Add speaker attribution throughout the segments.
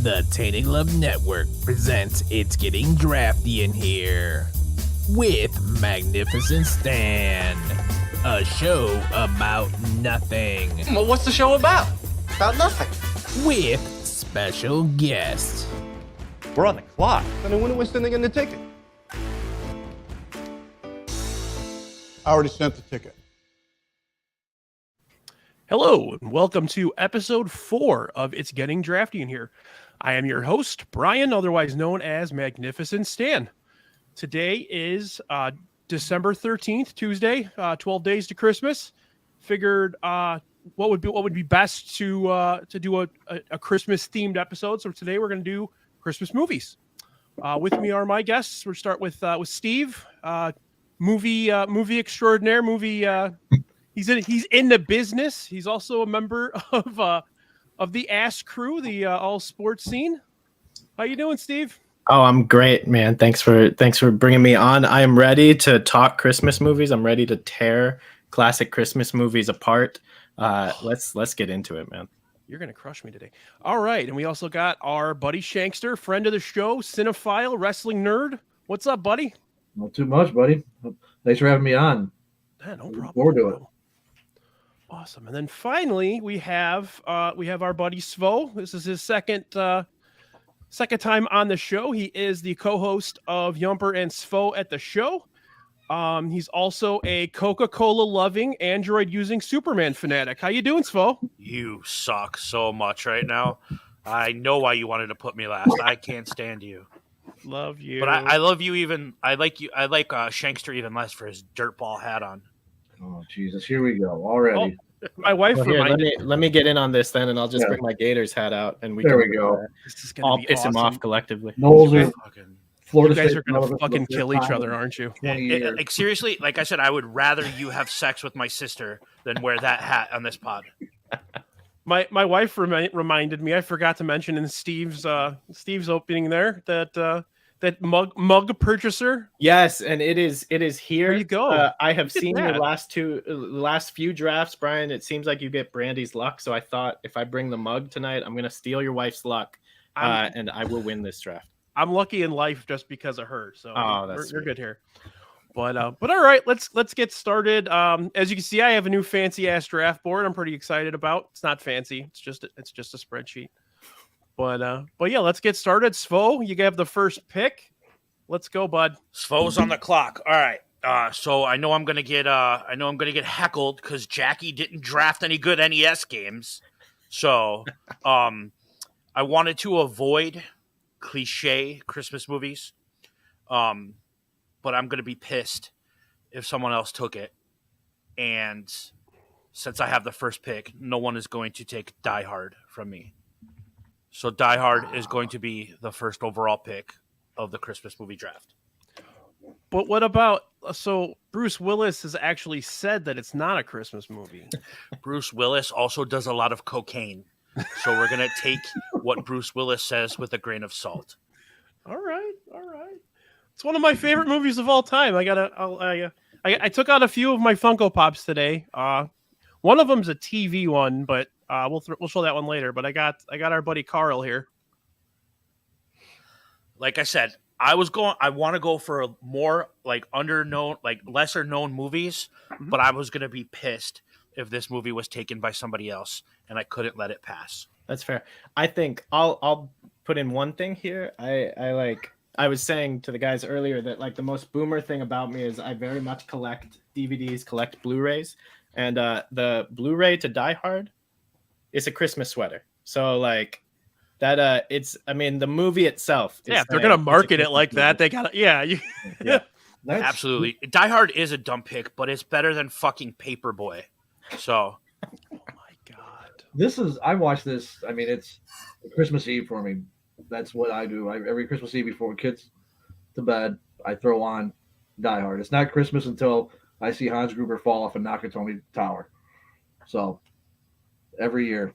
Speaker 1: The Tainted Love Network presents It's Getting Drafty in Here with Magnificent Stan, a show about nothing.
Speaker 2: Well, what's the show about? About nothing.
Speaker 1: With special guests.
Speaker 3: We're on the clock.
Speaker 4: And when are we sending in the ticket?
Speaker 5: I already sent the ticket.
Speaker 6: Hello, and welcome to episode 4 of It's Getting Drafty in Here. I am your host, Brian, otherwise known as Magnificent Stan. Today is December 13th, Tuesday, 12 days to Christmas. Figured what would be best to do a Christmas-themed episode. So today we're going to do Christmas movies. With me are my guests. We'll start with Steve, movie extraordinaire, He's in the business. He's also a member of the Ass Crew, the all sports scene. How you doing, Steve?
Speaker 7: Oh, I'm great, man. Thanks for bringing me on. I am ready to talk Christmas movies. I'm ready to tear classic Christmas movies apart. Let's get into it, man.
Speaker 6: You're gonna crush me today. All right, and we also got our buddy Shankster, friend of the show, cinephile, wrestling nerd. What's up, buddy?
Speaker 8: Not too much, buddy. Thanks for having me on.
Speaker 6: No problem.
Speaker 8: Look forward to it.
Speaker 6: Awesome. And then finally, we have our buddy Svo. This is his second time on the show. He is the co-host of Yumper and Svo at the show. He's also a Coca-Cola loving, Android using Superman fanatic. How you doing, Svo?
Speaker 2: You suck so much right now. I know why you wanted to put me last. I can't stand you.
Speaker 6: Love you.
Speaker 2: But I love you even. I like you. I like Shankster even less for his dirtball hat on.
Speaker 8: Oh, Jesus. Here we go. Already.
Speaker 6: Oh, my wife reminded
Speaker 7: let me get in on this then, and I'll just bring my Gators hat out, and
Speaker 8: There we go.
Speaker 6: This is gonna
Speaker 7: I'll
Speaker 6: be
Speaker 7: piss him
Speaker 6: awesome.
Speaker 7: off collectively.
Speaker 8: Knowles are
Speaker 2: Fucking,
Speaker 8: Florida
Speaker 6: You guys
Speaker 8: State
Speaker 6: are gonna
Speaker 8: relevant
Speaker 6: fucking
Speaker 8: for the
Speaker 6: kill
Speaker 8: first
Speaker 6: each
Speaker 8: time
Speaker 6: other,
Speaker 8: in
Speaker 6: aren't you?
Speaker 8: 20 years.
Speaker 2: like seriously, like I said, I would rather you have sex with my sister than wear that hat on this pod.
Speaker 6: My wife reminded me. I forgot to mention in Steve's opening there that mug purchaser.
Speaker 7: Yes, and it is here.
Speaker 6: There you go.
Speaker 7: I have seen
Speaker 6: that.
Speaker 7: your last few drafts, Brian. It seems like you get Brandy's luck, so I thought if I bring the mug tonight, I'm gonna steal your wife's luck, and I will win this draft.
Speaker 6: I'm lucky in life just because of her. So
Speaker 7: that's
Speaker 6: you're good here. But all right, let's get started. As you can see, I have a new fancy ass draft board. I'm pretty excited about. It's not fancy. It's just a spreadsheet. But yeah, let's get started. Svo, you have the first pick. Let's go, bud.
Speaker 2: Svo's on the clock. All right. So I know I'm gonna get heckled because Jackie didn't draft any good NES games. So I wanted to avoid cliche Christmas movies. But I'm gonna be pissed if someone else took it. And since I have the first pick, no one is going to take Die Hard from me. So Die Hard is going to be the first overall pick of the Christmas movie draft.
Speaker 6: But what about Bruce Willis has actually said that it's not a Christmas movie.
Speaker 2: Bruce Willis also does a lot of cocaine. So we're going to take what Bruce Willis says with a grain of salt.
Speaker 6: All right. It's one of my favorite movies of all time. I took out a few of my Funko Pops today. One of them's a TV one, but we'll show that one later. But I got our buddy Carl here.
Speaker 2: Like I said, I want to go for more like underknown, like lesser known movies, but I was going to be pissed if this movie was taken by somebody else and I couldn't let it pass.
Speaker 7: That's fair. I think I'll put in one thing here. I was saying to the guys earlier that like the most boomer thing about me is I very much collect DVDs, collect Blu-rays, and the Blu-ray to Die Hard is a Christmas sweater. So like that the movie itself is,
Speaker 6: if they're gonna market it like that, they gotta
Speaker 7: yeah.
Speaker 2: Absolutely. Die Hard is a dumb pick, but it's better than fucking Paperboy. So
Speaker 6: Oh my god.
Speaker 8: I watch this. I mean, it's Christmas Eve for me. That's what I do. Every Christmas Eve before kids to bed, I throw on Die Hard. It's not Christmas until I see Hans Gruber fall off a Nakatomi Tower. So every year,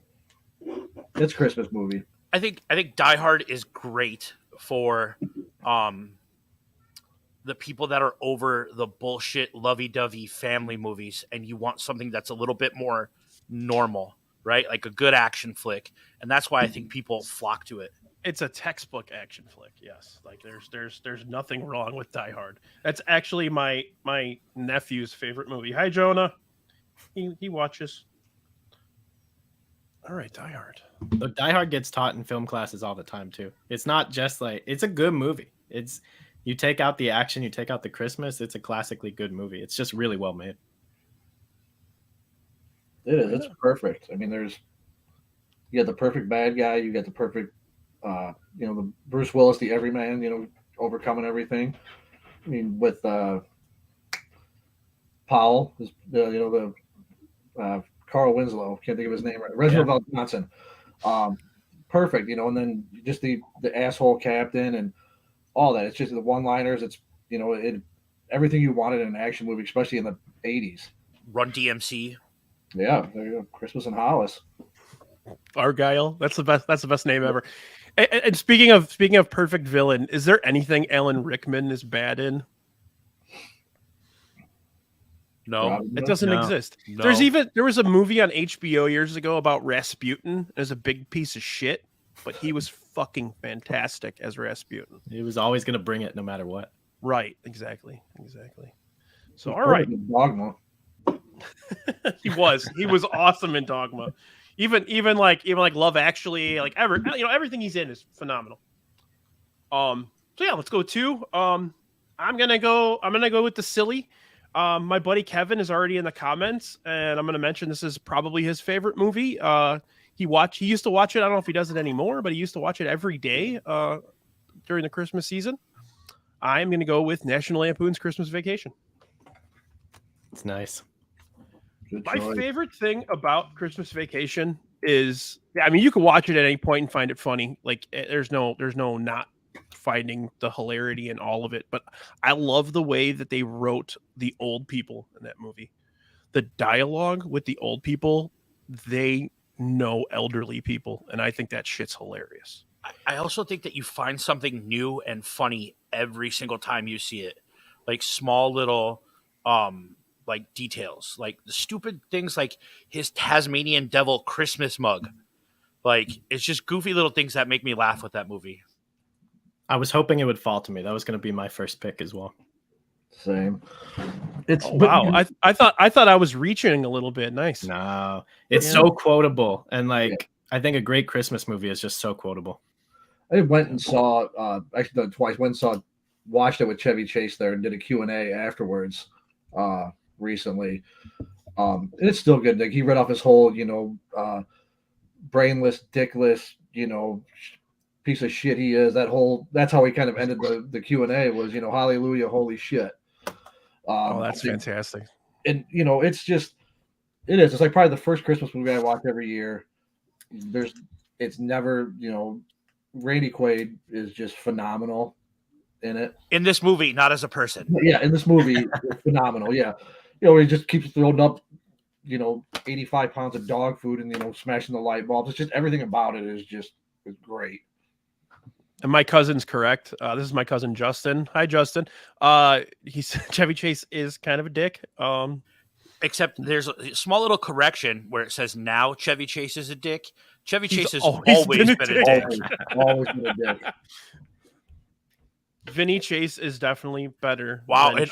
Speaker 8: it's a Christmas movie.
Speaker 2: I think Die Hard is great for the people that are over the bullshit lovey-dovey family movies and you want something that's a little bit more normal, right? Like a good action flick. And that's why I think people flock to it.
Speaker 6: It's a textbook action flick. Yes, like there's nothing wrong with Die Hard. That's actually my nephew's favorite movie. Hi, Jonah. He watches. All right, Die Hard.
Speaker 7: Look, Die Hard gets taught in film classes all the time too. It's not just like it's a good movie. It's you take out the action, you take out the Christmas. It's a classically good movie. It's just really well made.
Speaker 8: It is. It's perfect. I mean, you got the perfect bad guy. You got the perfect, the Bruce Willis, the everyman. Overcoming everything. I mean, with Powell, the Carl Winslow. Can't think of his name right. Reginald Val Johnson. Perfect. And then just the asshole captain and all that. It's just the one-liners. It's everything you wanted in an action movie, especially in the '80s.
Speaker 2: Run DMC.
Speaker 8: Yeah, there you go. Christmas in Hollis.
Speaker 6: Argyle. That's the best name ever. And speaking of perfect villain, is there anything Alan Rickman is bad in?
Speaker 2: No,
Speaker 6: it doesn't exist.
Speaker 2: No.
Speaker 6: There was a movie on HBO years ago about Rasputin as a big piece of shit, but he was fucking fantastic as Rasputin.
Speaker 7: He was always going to bring it no matter what.
Speaker 6: Right. Exactly. So, all right.
Speaker 8: Dogma.
Speaker 6: He was awesome in Dogma. Even like Love Actually, like everything he's in is phenomenal. So yeah, let's go 2. I'm gonna go with the silly. My buddy Kevin is already in the comments, and I'm gonna mention this is probably his favorite movie. He used to watch it. I don't know if he does it anymore, but he used to watch it every day during the Christmas season. I'm gonna go with National Lampoon's Christmas Vacation.
Speaker 7: It's nice.
Speaker 6: My favorite thing about Christmas Vacation is, you can watch it at any point and find it funny. Like there's no not finding the hilarity in all of it. But I love the way that they wrote the old people in that movie. The dialogue with the old people, they know elderly people, and I think that shit's hilarious.
Speaker 2: I also think that you find something new and funny every single time you see it. Like small little like details, like the stupid things like his Tasmanian devil Christmas mug. Like it's just goofy little things that make me laugh with that movie.
Speaker 7: I was hoping it would fall to me. That was going to be my first pick as well.
Speaker 8: Same.
Speaker 6: Wow. I thought I was reaching a little bit. Nice.
Speaker 7: No, it's so quotable. And I think a great Christmas movie is just so quotable.
Speaker 8: I went and saw, actually done twice, watched it with Chevy Chase there and did a Q&A afterwards recently. And it's still good. Like he read off his whole, brainless, dickless, piece of shit he is. That's how he kind of ended the Q&A was, hallelujah, holy shit.
Speaker 6: That's fantastic.
Speaker 8: And, it's like probably the first Christmas movie I watch every year. It's never, Randy Quaid is just phenomenal in it.
Speaker 2: In this movie, not as a person.
Speaker 8: Yeah, in this movie, it's phenomenal. Yeah. He just keeps throwing up, 85 pounds of dog food and, smashing the light bulbs. It's just everything about it is great.
Speaker 6: And my cousin's correct. This is my cousin Justin. Hi, Justin. Chevy Chase is kind of a dick.
Speaker 2: Except there's a small little correction where it says now Chevy Chase is a dick. Chevy Chase has always been a dick.
Speaker 8: Always been a dick.
Speaker 6: Vinny Chase is definitely better.
Speaker 2: Wow,
Speaker 6: than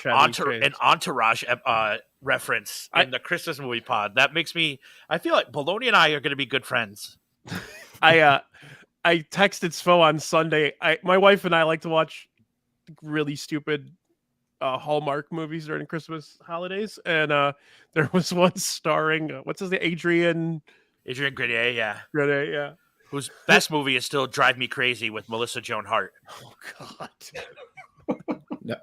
Speaker 2: an Entourage reference in the Christmas movie pod. That makes me. I feel like Baloney and I are going to be good friends.
Speaker 6: I texted Svo on Sunday. My wife and I like to watch really stupid Hallmark movies during Christmas holidays, and there was one starring what's his name, Adrian
Speaker 2: Grenier, yeah.
Speaker 6: Grenier, yeah.
Speaker 2: Whose best movie is still Drive Me Crazy with Melissa Joan Hart.
Speaker 6: Oh God.
Speaker 7: No,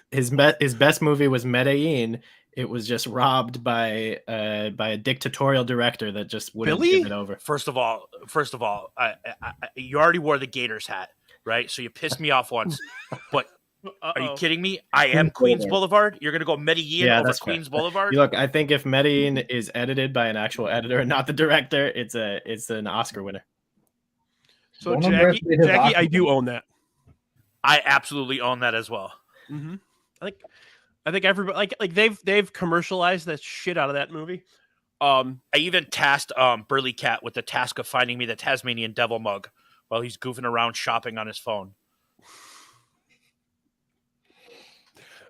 Speaker 7: his best movie was Medellin. It was just robbed by a dictatorial director that just wouldn't give it over.
Speaker 2: First of all, you already wore the Gators hat, right? So you pissed me off once. But are you kidding me? I am Queens Boulevard. You're gonna go Medellin over Queens Boulevard?
Speaker 7: Look, I think if Medellin is edited by an actual editor and not the director, it's an Oscar winner.
Speaker 6: So Jackie, I do own that.
Speaker 2: I absolutely own that as well.
Speaker 6: Mm-hmm. I think everybody like they've commercialized that shit out of that movie.
Speaker 2: I even tasked Burly Cat with the task of finding me the Tasmanian Devil mug while he's goofing around shopping on his phone.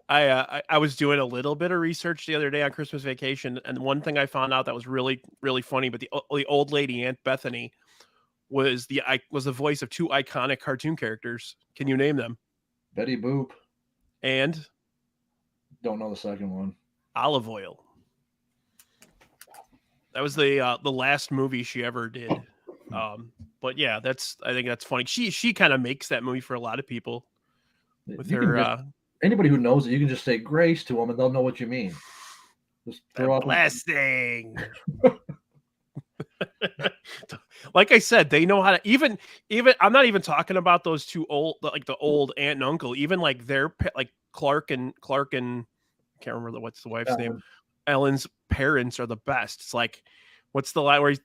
Speaker 6: I was doing a little bit of research the other day on Christmas Vacation, and one thing I found out that was really, really funny, but the old lady, Aunt Bethany, was the voice of two iconic cartoon characters. Can you name them?
Speaker 8: Betty Boop.
Speaker 6: And
Speaker 8: Don't know the second one.
Speaker 6: Olive Oil. That was the last movie she ever did. But yeah, I think that's funny. She kind of makes that movie for a lot of people with her.
Speaker 8: Anybody who knows it, you can just say grace to them and they'll know what you mean. Just throw out
Speaker 6: blessing. Like I said, they know how to even I'm not even talking about those two old, like the old aunt and uncle, even like their like Clark and I can't remember what's the wife's name. Ellen's parents are the best. It's like, what's the line where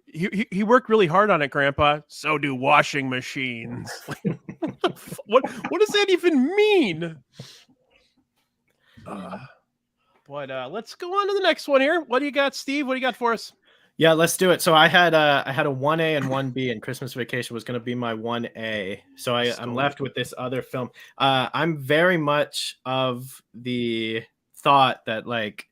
Speaker 6: he worked really hard on it, Grandpa. So do washing machines. What does that even mean? But let's go on to the next one here. What do you got, Steve? What do you got for us?
Speaker 7: Yeah, let's do it. So I had a 1A and 1B, and Christmas Vacation was going to be my 1A. So I'm left with this other film. I'm very much of the thought that like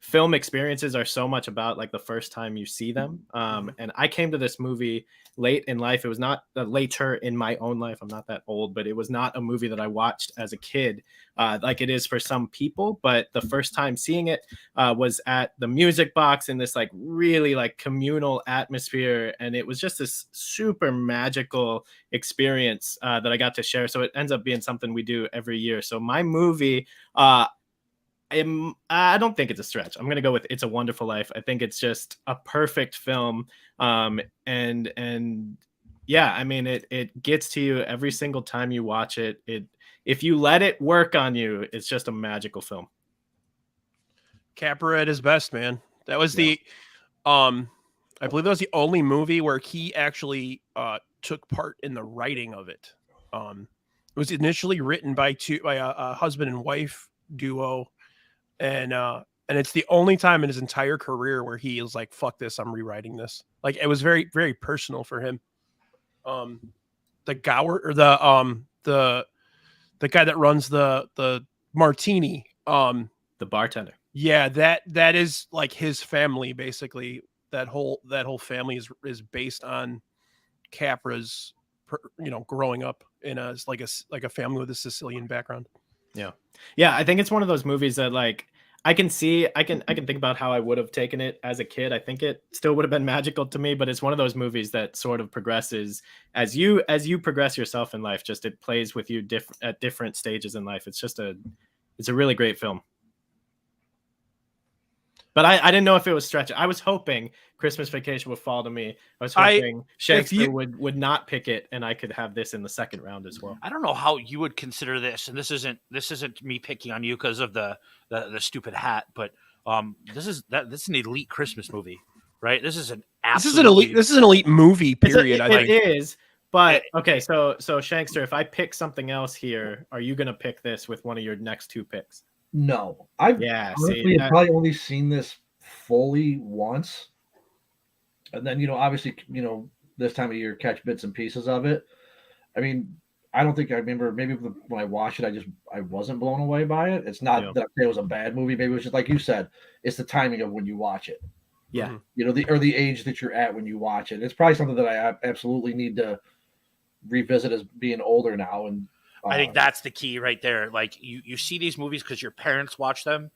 Speaker 7: film experiences are so much about like the first time you see them. And I came to this movie late in life. It was not later in my own life. I'm not that old, but it was not a movie that I watched as a kid like it is for some people. But the first time seeing it was at the Music Box in this like really like communal atmosphere. And it was just this super magical experience that I got to share. So it ends up being something we do every year. So my movie, I don't think it's a stretch. I'm going to go with It's a Wonderful Life. I think it's just a perfect film. And yeah, I mean, it gets to you every single time you watch it. If you let it work on you, it's just a magical film.
Speaker 6: Capra at his best, man. That was I believe that was the only movie where he actually took part in the writing of it. It was initially written by a husband and wife duo. And it's the only time in his entire career where he is like, fuck this, I'm rewriting this. Like, it was very, very personal for him. The Gower, or the guy that runs the Martini,
Speaker 7: the bartender.
Speaker 6: Yeah, that is like his family, basically. That whole family is based on Capra's, growing up in a family with a Sicilian background.
Speaker 7: Yeah, I think it's one of those movies that like I can think about how I would have taken it as a kid. I think it still would have been magical to me, but it's one of those movies that sort of progresses as you progress yourself in life. Just it plays with you at different stages in life. It's a really great film. But I didn't know if it was stretching. I was hoping Christmas Vacation would fall to me. I was hoping Shankster would not pick it, and I could have this in the second round as well.
Speaker 2: I don't know how you would consider this, and this isn't me picking on you because of the stupid hat, but this is an elite Christmas movie, right? This is an
Speaker 6: elite movie. Period.
Speaker 7: It is. But okay, so Shankster, if I pick something else here, are you going to pick this with one of your next two picks?
Speaker 8: No, I've probably only seen this fully once, and then obviously this time of year catch bits and pieces of it. I mean, I don't think I remember. Maybe when I watched it, I wasn't blown away by it. It's not that it was a bad movie. Maybe it was just like you said, it's the timing of when you watch it.
Speaker 7: Yeah,
Speaker 8: the age that you're at when you watch it. It's probably something that I absolutely need to revisit as being older now. And
Speaker 2: I think that's the key right there. Like you see these movies because your parents watch them,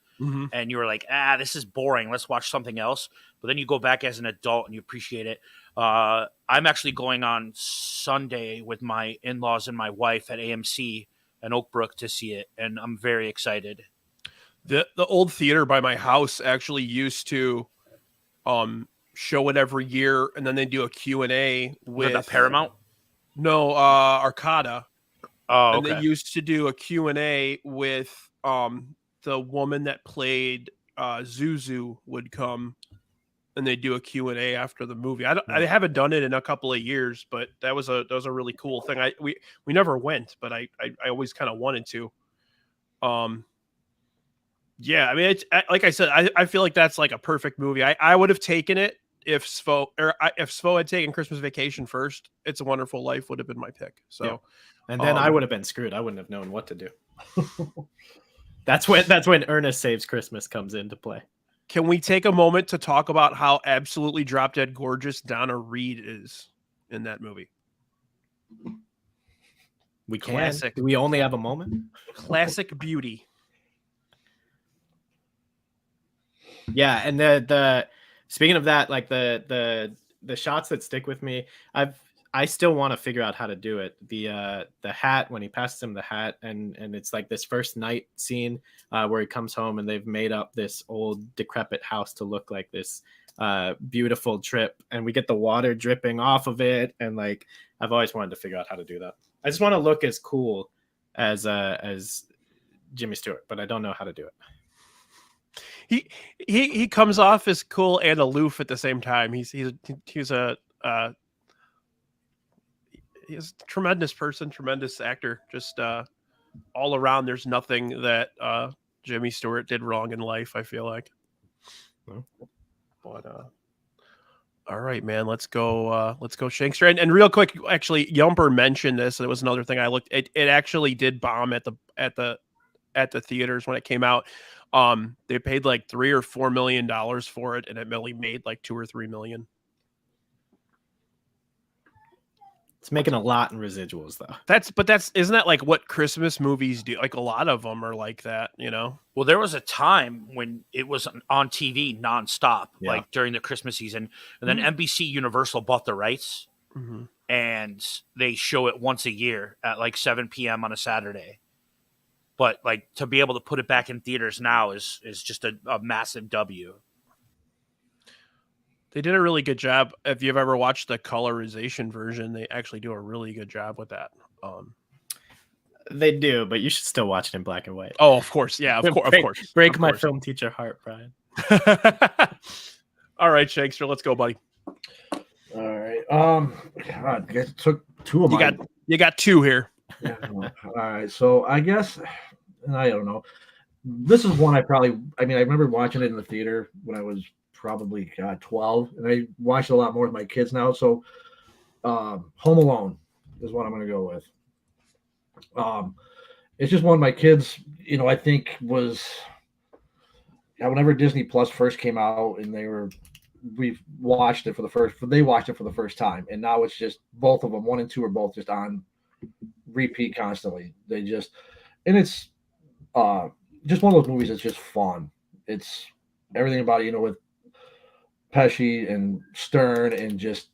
Speaker 2: and you were like, this is boring. Let's watch something else. But then you go back as an adult and you appreciate it. I'm actually going on Sunday with my in-laws and my wife at AMC in Oak Brook to see it, and I'm very excited.
Speaker 6: The old theater by my house actually used to show it every year, and then they do a Q&A with
Speaker 2: Paramount.
Speaker 6: No, Arcada.
Speaker 2: Oh, okay.
Speaker 6: And they used to do a Q&A with the woman that played Zuzu would come, and they do a Q&A after the movie. I haven't done it in a couple of years, but that was a really cool thing. We never went, but I always kind of wanted to. Yeah, I mean, it's like I said, I feel like that's like a perfect movie. I would have taken it if Svo had taken Christmas Vacation first, It's a Wonderful Life would have been my pick. So,
Speaker 7: Yeah. And then I would have been screwed. I wouldn't have known what to do. That's when Ernest Saves Christmas comes into play.
Speaker 6: Can we take a moment to talk about how absolutely drop dead gorgeous Donna Reed is in that movie?
Speaker 7: We can.
Speaker 6: Classic.
Speaker 7: Do we only have a moment?
Speaker 6: Classic beauty.
Speaker 7: Yeah, and the speaking of that, like the shots that stick with me, I still want to figure out how to do it. The hat, when he passes him the hat, and it's like this first night scene where he comes home and they've made up this old decrepit house to look like this beautiful trip, and we get the water dripping off of it, and like I've always wanted to figure out how to do that. I just want to look as cool as Jimmy Stewart, but I don't know how to do it.
Speaker 6: He comes off as cool and aloof at the same time. He's a tremendous person, tremendous actor. Just all around, there's nothing that Jimmy Stewart did wrong in life, I feel like. But all right, man, let's go Shankster. And real quick, actually, Yumper mentioned this, and it was another thing I looked. It actually did bomb at the theaters when it came out. They paid like $3 or $4 million for it, and it only made like $2 or $3 million.
Speaker 7: It's making a lot in residuals, though.
Speaker 6: Isn't that like what Christmas movies do? Like a lot of them are like that, you know?
Speaker 2: Well, there was a time when it was on TV nonstop, like during the Christmas season, and then NBC Universal bought the rights, and they show it once a year at like 7 p.m. on a Saturday. But like to be able to put it back in theaters now is just a massive W.
Speaker 6: They did a really good job. If you've ever watched the colorization version, they actually do a really good job with that.
Speaker 7: They do, but you should still watch it in black and white.
Speaker 6: Oh, of course. Yeah, of course.
Speaker 7: Break my film teacher heart, Brian.
Speaker 6: All right, Shankster, let's go, buddy.
Speaker 8: All right. God, I guess it took two of mine.
Speaker 6: You got two here.
Speaker 8: Yeah, all right. So I guess, I don't know. This is one I remember watching it in the theater when I was probably 12, and I watch it a lot more with my kids now. So Home Alone is what I'm going to go with. It's just one of my kids, I think was whenever Disney Plus first came out, and they watched it for the first time, and now it's just both of them, 1 and 2 are both just on repeat constantly. It's just one of those movies that's just fun. It's everything about it, with Pesci and Stern and just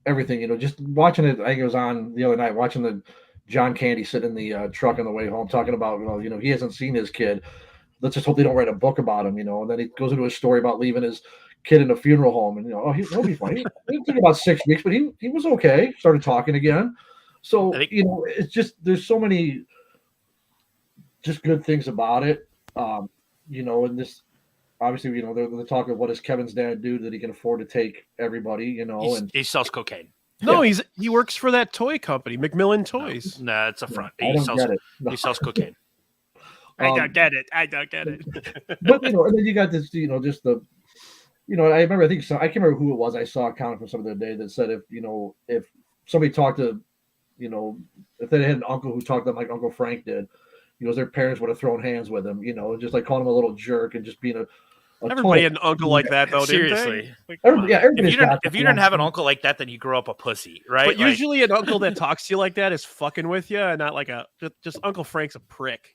Speaker 8: everything, just watching it. I think it was on the other night, watching the John Candy sitting in the truck on the way home talking about he hasn't seen his kid. Let's just hope they don't write a book about him, and then he goes into a story about leaving his kid in a funeral home, and he'll be fine. It took about 6 weeks, but he was okay. Started talking again. So it's just there's so many just good things about it. And this obviously, they're talking what does Kevin's dad do that he can afford to take everybody, and
Speaker 2: he sells cocaine.
Speaker 6: No, he works for that toy company, Macmillan Toys.
Speaker 2: No, it's a front.
Speaker 8: I don't get it.
Speaker 2: He sells cocaine.
Speaker 6: I don't get it.
Speaker 8: But and then you got this, just the, I remember I can't remember who it was. I saw a comment from somebody the other day that said if somebody talked to, if they had an uncle who talked to them like Uncle Frank did, their parents would have thrown hands with him, just like calling him a little jerk and just being a
Speaker 6: everybody had an uncle like that, though.
Speaker 2: Seriously,
Speaker 6: if
Speaker 2: you didn't have an uncle like that, then you grew up a pussy, right?
Speaker 6: But usually, an uncle that talks to you like that is fucking with you, and not like just Uncle Frank's a prick,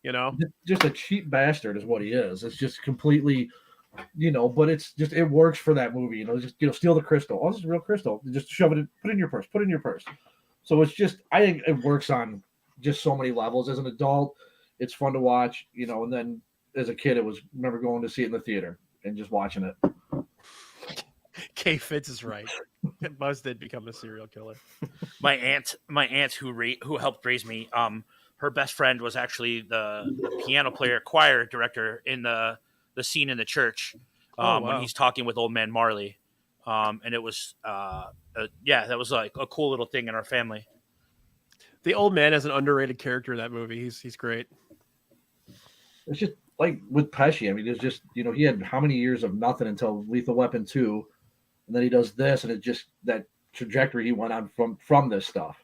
Speaker 8: Just a cheap bastard is what he is. It's just completely, But it's just it works for that movie, Just steal the crystal. Oh, this is real crystal. Just shove it in, put it in your purse. Put it in your purse. So it's just I think it works on just so many levels. As an adult, it's fun to watch, and then as a kid, it was never going to see it in the theater and just watching it.
Speaker 6: K Fitz is right. Buzz did become a serial killer.
Speaker 2: My aunt who helped raise me, her best friend was actually the piano player, choir director in the scene in the church when he's talking with old man Marley. And it was that was like a cool little thing in our family.
Speaker 6: The old man is an underrated character in that movie. He's great.
Speaker 8: It's just like with Pesci. I mean, it's just he had how many years of nothing until Lethal Weapon 2, and then he does this, and it just that trajectory he went on from this stuff.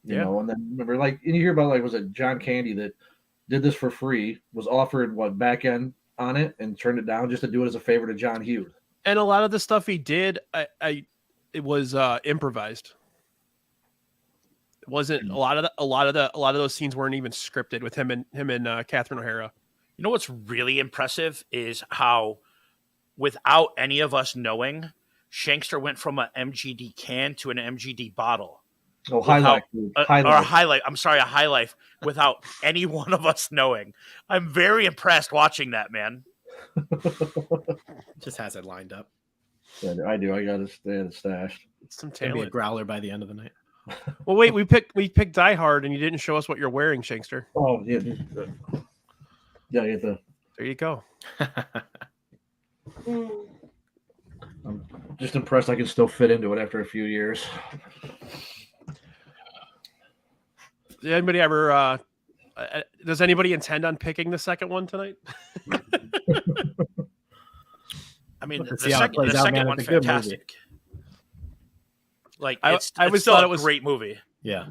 Speaker 8: You know, and then remember, like, and you hear about, like, was it John Candy that did this for free, was offered back end on it and turned it down just to do it as a favor to John Hughes.
Speaker 6: And a lot of the stuff he did, it was improvised. It wasn't a lot of those scenes weren't even scripted with him and Catherine O'Hara.
Speaker 2: You know what's really impressive is how, without any of us knowing, Shankster went from an MGD can to an MGD bottle.
Speaker 8: Oh, High Life.
Speaker 2: Or a High Life. I'm sorry, a High Life, without any one of us knowing. I'm very impressed watching that, man.
Speaker 7: Just has it lined up.
Speaker 8: Yeah, I do. I got it stashed.
Speaker 6: It's some
Speaker 7: Gonna be a
Speaker 6: talent.
Speaker 7: growler by the end of the night.
Speaker 6: Well, wait, we picked Die Hard, and you didn't show us what you're wearing, Shankster.
Speaker 8: Oh, yeah. Yeah, you have to.
Speaker 6: There you go.
Speaker 8: I'm just impressed I can still fit into it after a few years.
Speaker 6: Did anybody ever? Does anybody intend on picking the second one tonight?
Speaker 2: I mean, the
Speaker 7: See how it plays out,
Speaker 2: second
Speaker 7: man.
Speaker 2: one's
Speaker 7: It's a good movie.
Speaker 2: fantastic. Like,
Speaker 6: I
Speaker 2: it's
Speaker 6: always
Speaker 2: still
Speaker 6: thought
Speaker 2: a
Speaker 6: it was-
Speaker 2: great movie.
Speaker 7: Yeah.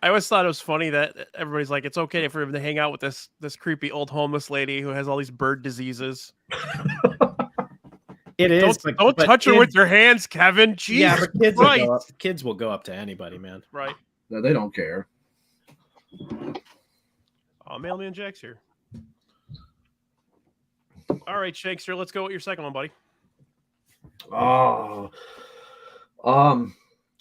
Speaker 6: I always thought it was funny that everybody's like, it's okay for him to hang out with this creepy old homeless lady who has all these bird diseases.
Speaker 7: It is.
Speaker 6: Don't touch her with your hands, Kevin. Jesus
Speaker 7: Yeah, but
Speaker 6: Christ.
Speaker 7: kids will go up to anybody, man.
Speaker 6: Right.
Speaker 8: No, they don't care.
Speaker 6: Oh, Mailman Jack's here. All right, Shankster, let's go with your second one, buddy.
Speaker 8: Oh,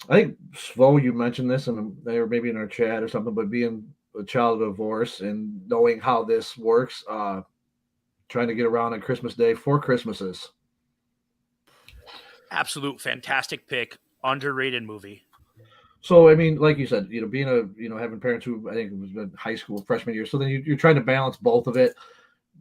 Speaker 8: I think Svo, you mentioned this, and they were maybe in our chat or something. But being a child of divorce and knowing how this works, trying to get around on Christmas Day, 4 Christmases.
Speaker 2: Absolute fantastic pick. Underrated movie.
Speaker 8: So I mean, like you said, being having parents who I think it was in high school freshman year. So then you're trying to balance both of it,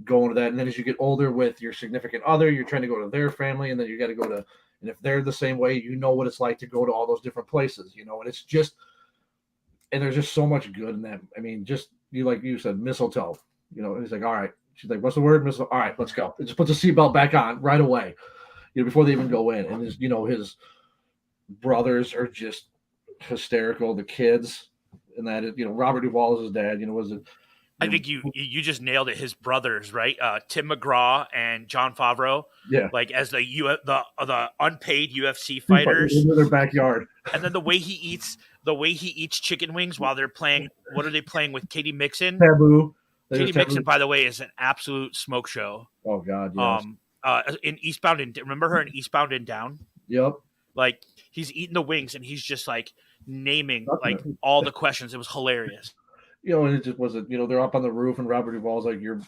Speaker 8: going to that, and then as you get older with your significant other, you're trying to go to their family, and then you got to go to. And if they're the same way, you know what it's like to go to all those different places, and it's just, and there's just so much good in that. I mean, just like you said, mistletoe, and he's like, all right. She's like, what's the word? Mistletoe. All right, let's go. It just puts a seatbelt back on right away, before they even go in. And his brothers are just hysterical. The kids, and that, Robert Duvall is his dad, was it?
Speaker 2: I think you just nailed it. His brothers, right? Tim McGraw and John Favreau.
Speaker 8: Yeah.
Speaker 2: Like as the unpaid UFC fighters
Speaker 8: in their backyard.
Speaker 2: And then the way he eats chicken wings while they're playing. What are they playing with? Katie Mixon.
Speaker 8: Taboo.
Speaker 2: Katie Mixon, by the way, is an absolute smoke show.
Speaker 8: Oh God. Yes.
Speaker 2: In Eastbound and remember her in Eastbound and Down?
Speaker 8: Yep.
Speaker 2: Like he's eating the wings and he's just like naming like all the questions. It was hilarious.
Speaker 8: And it just wasn't, they're up on the roof and Robert Duvall's like, your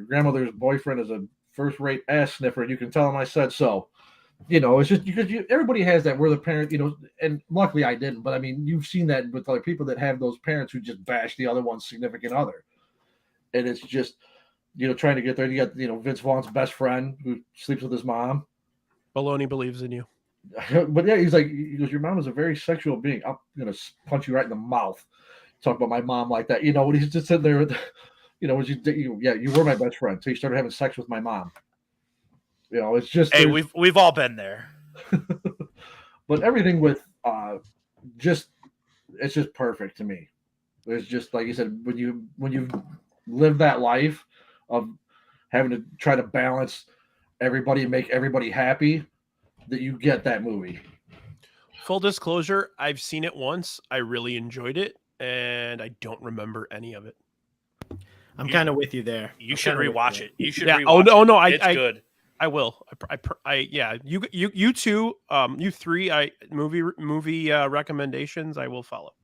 Speaker 8: grandmother's boyfriend is a first-rate ass sniffer. You can tell him I said so. It's just because everybody has that where the parent, and luckily I didn't, but I mean, you've seen that with like people that have those parents who just bash the other one's significant other. And it's just, trying to get there. You got, Vince Vaughn's best friend who sleeps with his mom.
Speaker 6: Baloney believes in you.
Speaker 8: But yeah, he goes, your mom is a very sexual being. I'm going to punch you right in the mouth. Talk about my mom like that, when he's just sitting there, you were my best friend, so you started having sex with my mom. It's just
Speaker 2: hey, we've all been there.
Speaker 8: But everything with it's just perfect to me. There's just like you said, when you live that life of having to try to balance everybody and make everybody happy, that you get that movie.
Speaker 6: Full disclosure, I've seen it once. I really enjoyed it. And I don't remember any of it.
Speaker 7: I'm kind of with you there.
Speaker 2: You should rewatch it. You should.
Speaker 6: Yeah.
Speaker 2: Rewatch
Speaker 6: Oh no,
Speaker 2: it's good.
Speaker 6: I will. Yeah. You two, you three. Movie recommendations. I will follow.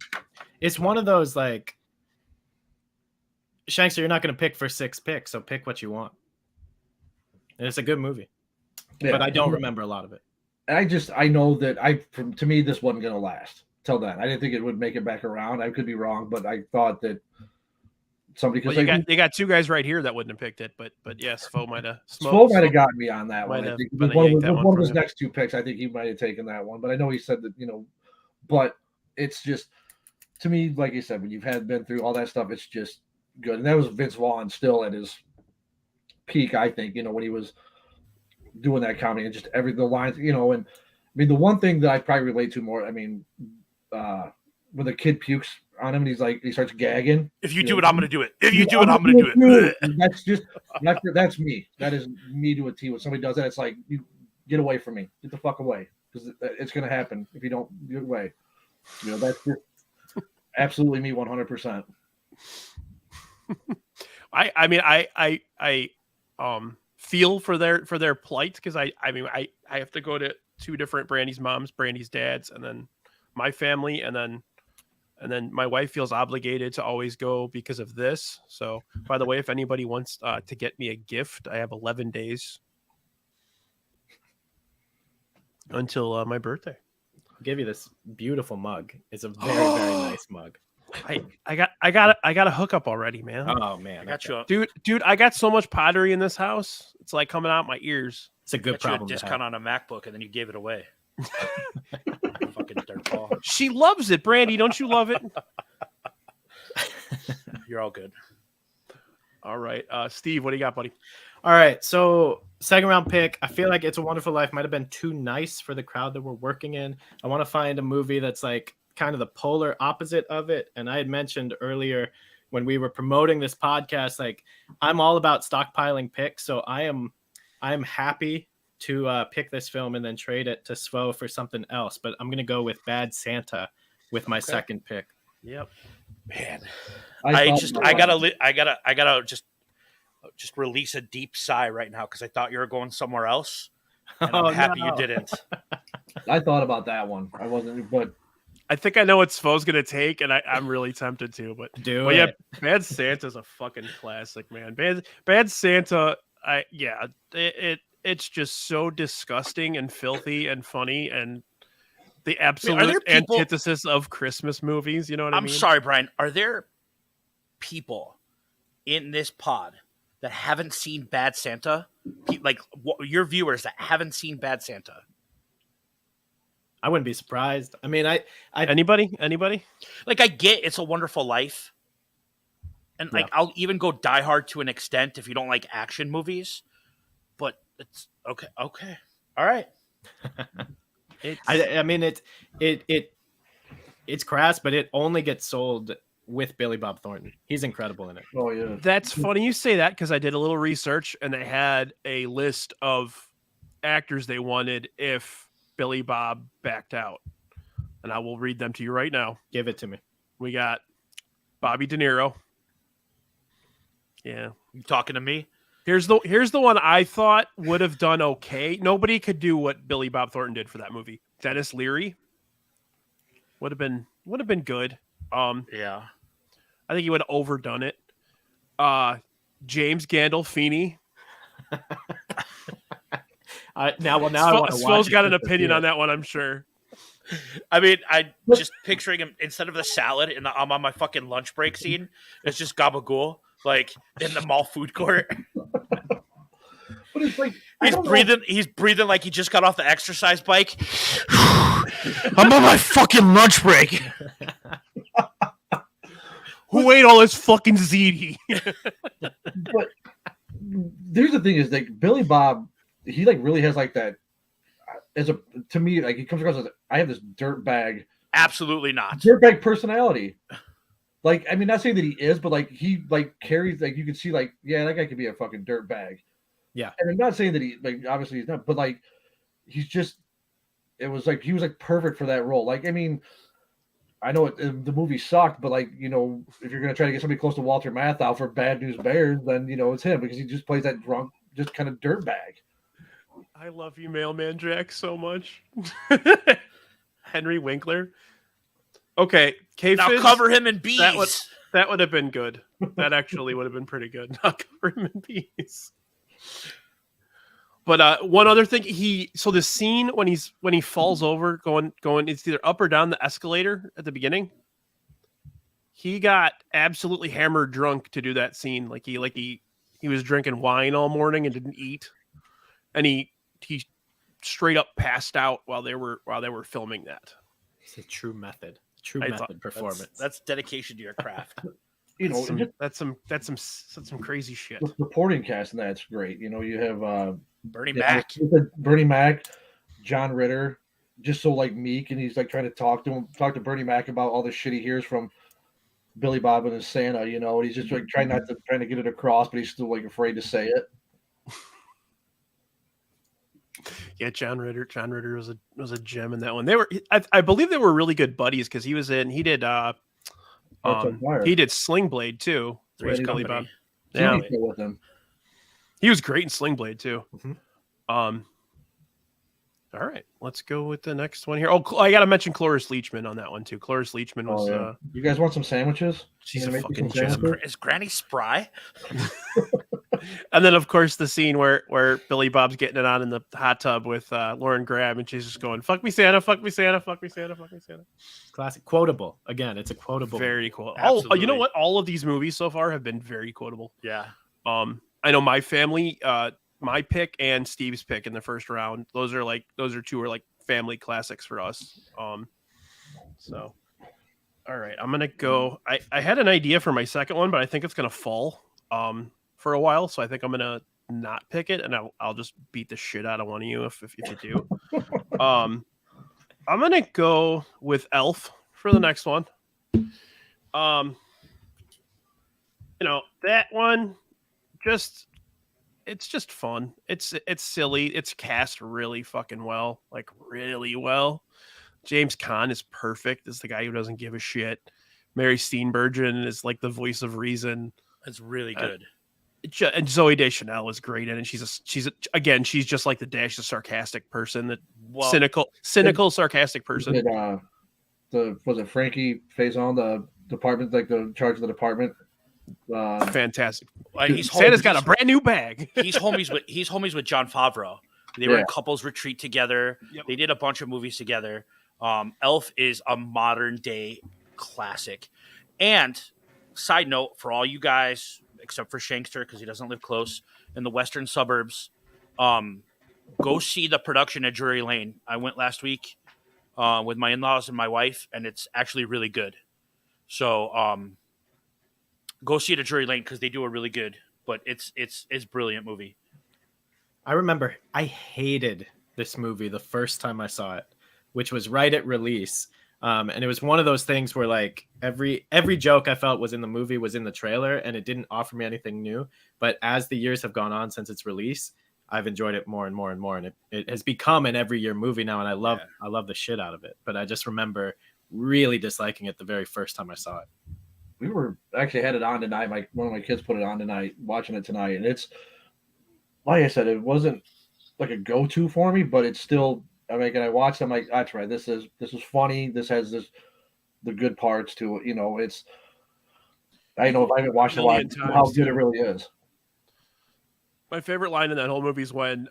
Speaker 7: It's one of those like, Shankster, you're not going to pick for 6 picks, so pick what you want. And it's a good movie, but I don't remember a lot of it.
Speaker 8: I know that to me this wasn't going to last. Till then, I didn't think it would make it back around. I could be wrong, but I thought that somebody could.
Speaker 6: Well, you got 2 guys right here that wouldn't have picked it, but yes, Svo might have.
Speaker 8: Svo might have gotten me on that one. I think one of his
Speaker 6: him.
Speaker 8: next 2 picks, I think he might have taken that one. But I know he said that but it's just to me, like you said, when you've been through all that stuff, it's just good. And that was Vince Vaughn still at his peak, I think. When he was doing that comedy and just the lines, and mean, the one thing that I probably relate to more, I mean, when the kid pukes on him and he starts gagging.
Speaker 2: If you do it, I'm going to do it. If you do it, I'm going to do it.
Speaker 8: That's me. That is me to a T. When somebody does that, it's like, you get away from me. Get the fuck away. Because it's going to happen if you don't get away. That's just absolutely me 100%.
Speaker 6: I feel for their plight, because I have to go to 2 different Brandy's moms, Brandy's dads, and then my family, and then my wife feels obligated to always go because of this. So, by the way, if anybody wants to get me a gift, I have 11 days until my birthday.
Speaker 7: I'll give you this beautiful mug. It's a very, very nice mug.
Speaker 6: I got a hookup already, man.
Speaker 7: Oh man,
Speaker 2: I got you.
Speaker 6: Dude, I got so much pottery in this house. It's like coming out my ears.
Speaker 7: It's a good problem.
Speaker 2: Discount on a MacBook, and then you gave it away. Fucking dirtball.
Speaker 6: She loves it, Brandy. Don't you love it?
Speaker 2: You're all good.
Speaker 6: All right, Steve, what do you got, buddy?
Speaker 7: All right, so second round pick. I feel like It's a Wonderful Life might have been too nice for the crowd that we're working in. I want to find a movie that's like kind of the polar opposite of it. And I had mentioned earlier when we were promoting this podcast, like I'm all about stockpiling picks. So I'm happy to pick this film and then trade it to Svo for something else. But I'm going to go with Bad Santa with my second pick.
Speaker 6: Yep.
Speaker 2: Man, I gotta just release a deep sigh right now because I thought you were going somewhere else. And I'm happy you didn't.
Speaker 8: I thought about that one. I wasn't, but
Speaker 6: I think I know what Svo's gonna take, and I'm really tempted to. But yeah, Bad Santa's a fucking classic, man. Bad Santa. It's just so disgusting and filthy and funny and the absolute antithesis of Christmas movies. You know what I mean?
Speaker 2: I'm sorry, Brian. Are there people in this pod that haven't seen Bad Santa? Like your viewers that haven't seen Bad Santa?
Speaker 7: I wouldn't be surprised. I mean, I
Speaker 6: anybody?
Speaker 2: Like, I get It's a Wonderful Life, and like I'll even go Die Hard to an extent if you don't like action movies. But it's okay. All right.
Speaker 7: I mean, it's crass, but it only gets sold with Billy Bob Thornton. He's incredible in it.
Speaker 8: Oh yeah,
Speaker 6: that's funny you say that because I did a little research and they had a list of actors they wanted if Billy Bob backed out, and I will read them to you right now.
Speaker 7: Give it to me.
Speaker 6: We got Bobby De Niro. Yeah,
Speaker 2: you talking to me?
Speaker 6: Here's the one I thought would have done okay. Nobody could do what Billy Bob Thornton did for that movie. Dennis Leary would have been good.
Speaker 2: Yeah,
Speaker 6: I think he would have overdone it. James Gandolfini.
Speaker 7: Now I want to watch.
Speaker 6: Svo's got an opinion on that one, I'm sure.
Speaker 2: I mean, I just picturing him instead of the salad and I'm on my fucking lunch break scene. It's just gabagool, like in the mall food court.
Speaker 8: But it's like
Speaker 2: he's breathing like he just got off the exercise bike. I'm on my fucking lunch break.
Speaker 6: Who ate all this fucking ziti?
Speaker 8: But there's the thing is like Billy Bob, he like really has like that to me, like he comes across as I have this dirtbag.
Speaker 2: Absolutely not.
Speaker 8: Dirtbag personality. Like, I mean, not saying that he is, but like he like carries, like you can see, like, yeah, that guy could be a fucking dirtbag.
Speaker 7: Yeah.
Speaker 8: And I'm not saying that he, like, obviously he's not, but like he's just, it was like he was like perfect for that role. Like, I mean, I know the movie sucked, but like, you know, if you're gonna try to get somebody close to Walter Matthau for Bad News Bears, then you know it's him because he just plays that drunk, just kind of dirtbag.
Speaker 6: I love you, Mailman Jack, so much. Henry Winkler. Okay,
Speaker 2: now cover him in bees.
Speaker 6: That would have been good. That actually would have been pretty good. Now cover him in bees. But one other thing, so the scene when he falls over, going, it's either up or down the escalator at the beginning. He got absolutely hammered drunk to do that scene. Like he was drinking wine all morning and didn't eat, and he straight up passed out while they were filming that.
Speaker 7: It's a true method performance.
Speaker 2: That's dedication to your craft.
Speaker 8: You know,
Speaker 6: that's some crazy shit.
Speaker 8: The supporting cast and that's great. You know, you have
Speaker 2: Bernie Mac,
Speaker 8: John Ritter, just so like meek, and he's like trying to talk to Bernie Mac about all the shit he hears from Billy Bob and his Santa, you know, and he's just like trying to get it across, but he's still like afraid to say it.
Speaker 6: Yeah, John Ritter was a gem in that one. They were, I believe, they were really good buddies because he did Sling Blade too.
Speaker 2: Three's
Speaker 6: Billy
Speaker 2: Company.
Speaker 6: Bob. Yeah,
Speaker 8: With him.
Speaker 6: he was great in Sling Blade too.
Speaker 7: Mhm.
Speaker 6: All right, let's go with the next one here. Oh, I got to mention Cloris Leachman on that one too. Cloris Leachman was.
Speaker 8: You guys want some sandwiches?
Speaker 6: She's
Speaker 8: You
Speaker 6: a
Speaker 8: gonna make
Speaker 6: fucking
Speaker 8: me some
Speaker 6: gem.
Speaker 8: sandwiches?
Speaker 2: Is Granny spry?
Speaker 6: And then, of course, the scene where Billy Bob's getting it on in the hot tub with Lauren Graham, and she's just going, "Fuck me, Santa! Fuck me, Santa! Fuck me, Santa! Fuck me, Santa!"
Speaker 7: Classic, quotable. Again, it's a quotable.
Speaker 6: Very cool. Oh,
Speaker 2: Absolutely.
Speaker 6: you know what? All of these movies so far have been very quotable.
Speaker 2: Yeah.
Speaker 6: I know my family, my pick and Steve's pick in the first round. Those are two like family classics for us. So, all right, I'm gonna go. I had an idea for my second one, but I think it's gonna fall for a while. So I think I'm gonna not pick it, and I'll just beat the shit out of one of you if you do. I'm gonna go with Elf for the next one. You know, that one it's just fun. It's silly. It's cast really fucking well, like really well. James Caan is perfect as the guy who doesn't give a shit. Mary Steenburgen is like the voice of reason.
Speaker 2: It's really good.
Speaker 6: And Zooey Deschanel is great in it. She's just like the Dash, the sarcastic person, that cynical, sarcastic person.
Speaker 8: Was it Frankie Faison, the department, like the charge of the department?
Speaker 6: Fantastic.
Speaker 2: Santa's
Speaker 6: got a brand new bag.
Speaker 2: he's homies with Jon Favreau. They were in
Speaker 8: Yeah.
Speaker 2: couples retreat together.
Speaker 6: Yep.
Speaker 2: They did a bunch of movies together. Elf is a modern day classic. And side note for all you guys, except for Shankster because he doesn't live close in the western suburbs, go see the production at Drury Lane. I went last week with my in-laws and my wife, and it's actually really good. So go see it at Drury Lane because they do a really good, but it's brilliant movie.
Speaker 7: I remember I hated this movie the first time I saw it, which was right at release. And it was one of those things where like every joke I felt was in the movie was in the trailer, and it didn't offer me anything new. But as the years have gone on since its release, I've enjoyed it more and more and more. And it has become an every year movie now. And I love the shit out of it. But I just remember really disliking it the very first time I saw it.
Speaker 8: We were actually had it on tonight. One of my kids put it on tonight, watching it tonight, and it's like I said, it wasn't like a go-to for me, but it's still. I mean, and I watched. I'm like, that's right. This is funny. This has the good parts to it. You know, it's. I know if I haven't watched it, how good it really is.
Speaker 6: My favorite line in that whole movie is when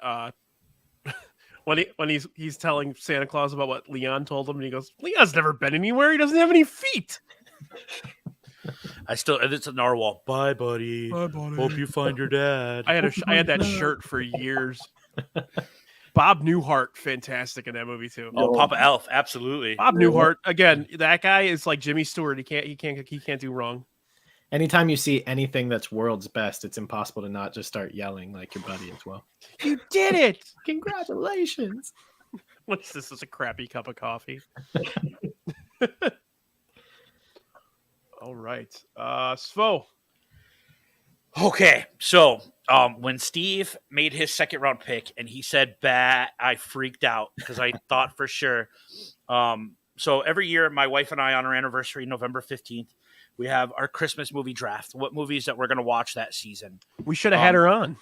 Speaker 6: he's telling Santa Claus about what Leon told him, and he goes, "Leon's never been anywhere. He doesn't have any feet."
Speaker 2: It's a narwhal. Bye, buddy.
Speaker 6: Bye, buddy.
Speaker 2: Hope you find your dad.
Speaker 6: I had that shirt for years. Bob Newhart, fantastic in that movie too.
Speaker 2: Oh, Papa Elf, absolutely.
Speaker 6: Bob Newhart, again, that guy is like Jimmy Stewart. He can't do wrong.
Speaker 7: Anytime you see anything that's world's best, it's impossible to not just start yelling like your buddy as well.
Speaker 6: You did it!
Speaker 7: Congratulations.
Speaker 6: What's this? Is a crappy cup of coffee. All right. Svo.
Speaker 2: Okay, so when Steve made his second round pick and he said bat, I freaked out because I thought for sure. So every year, my wife and I, on our anniversary, November 15th, we have our Christmas movie draft. What movies that we're going to watch that season?
Speaker 6: We should have had her on.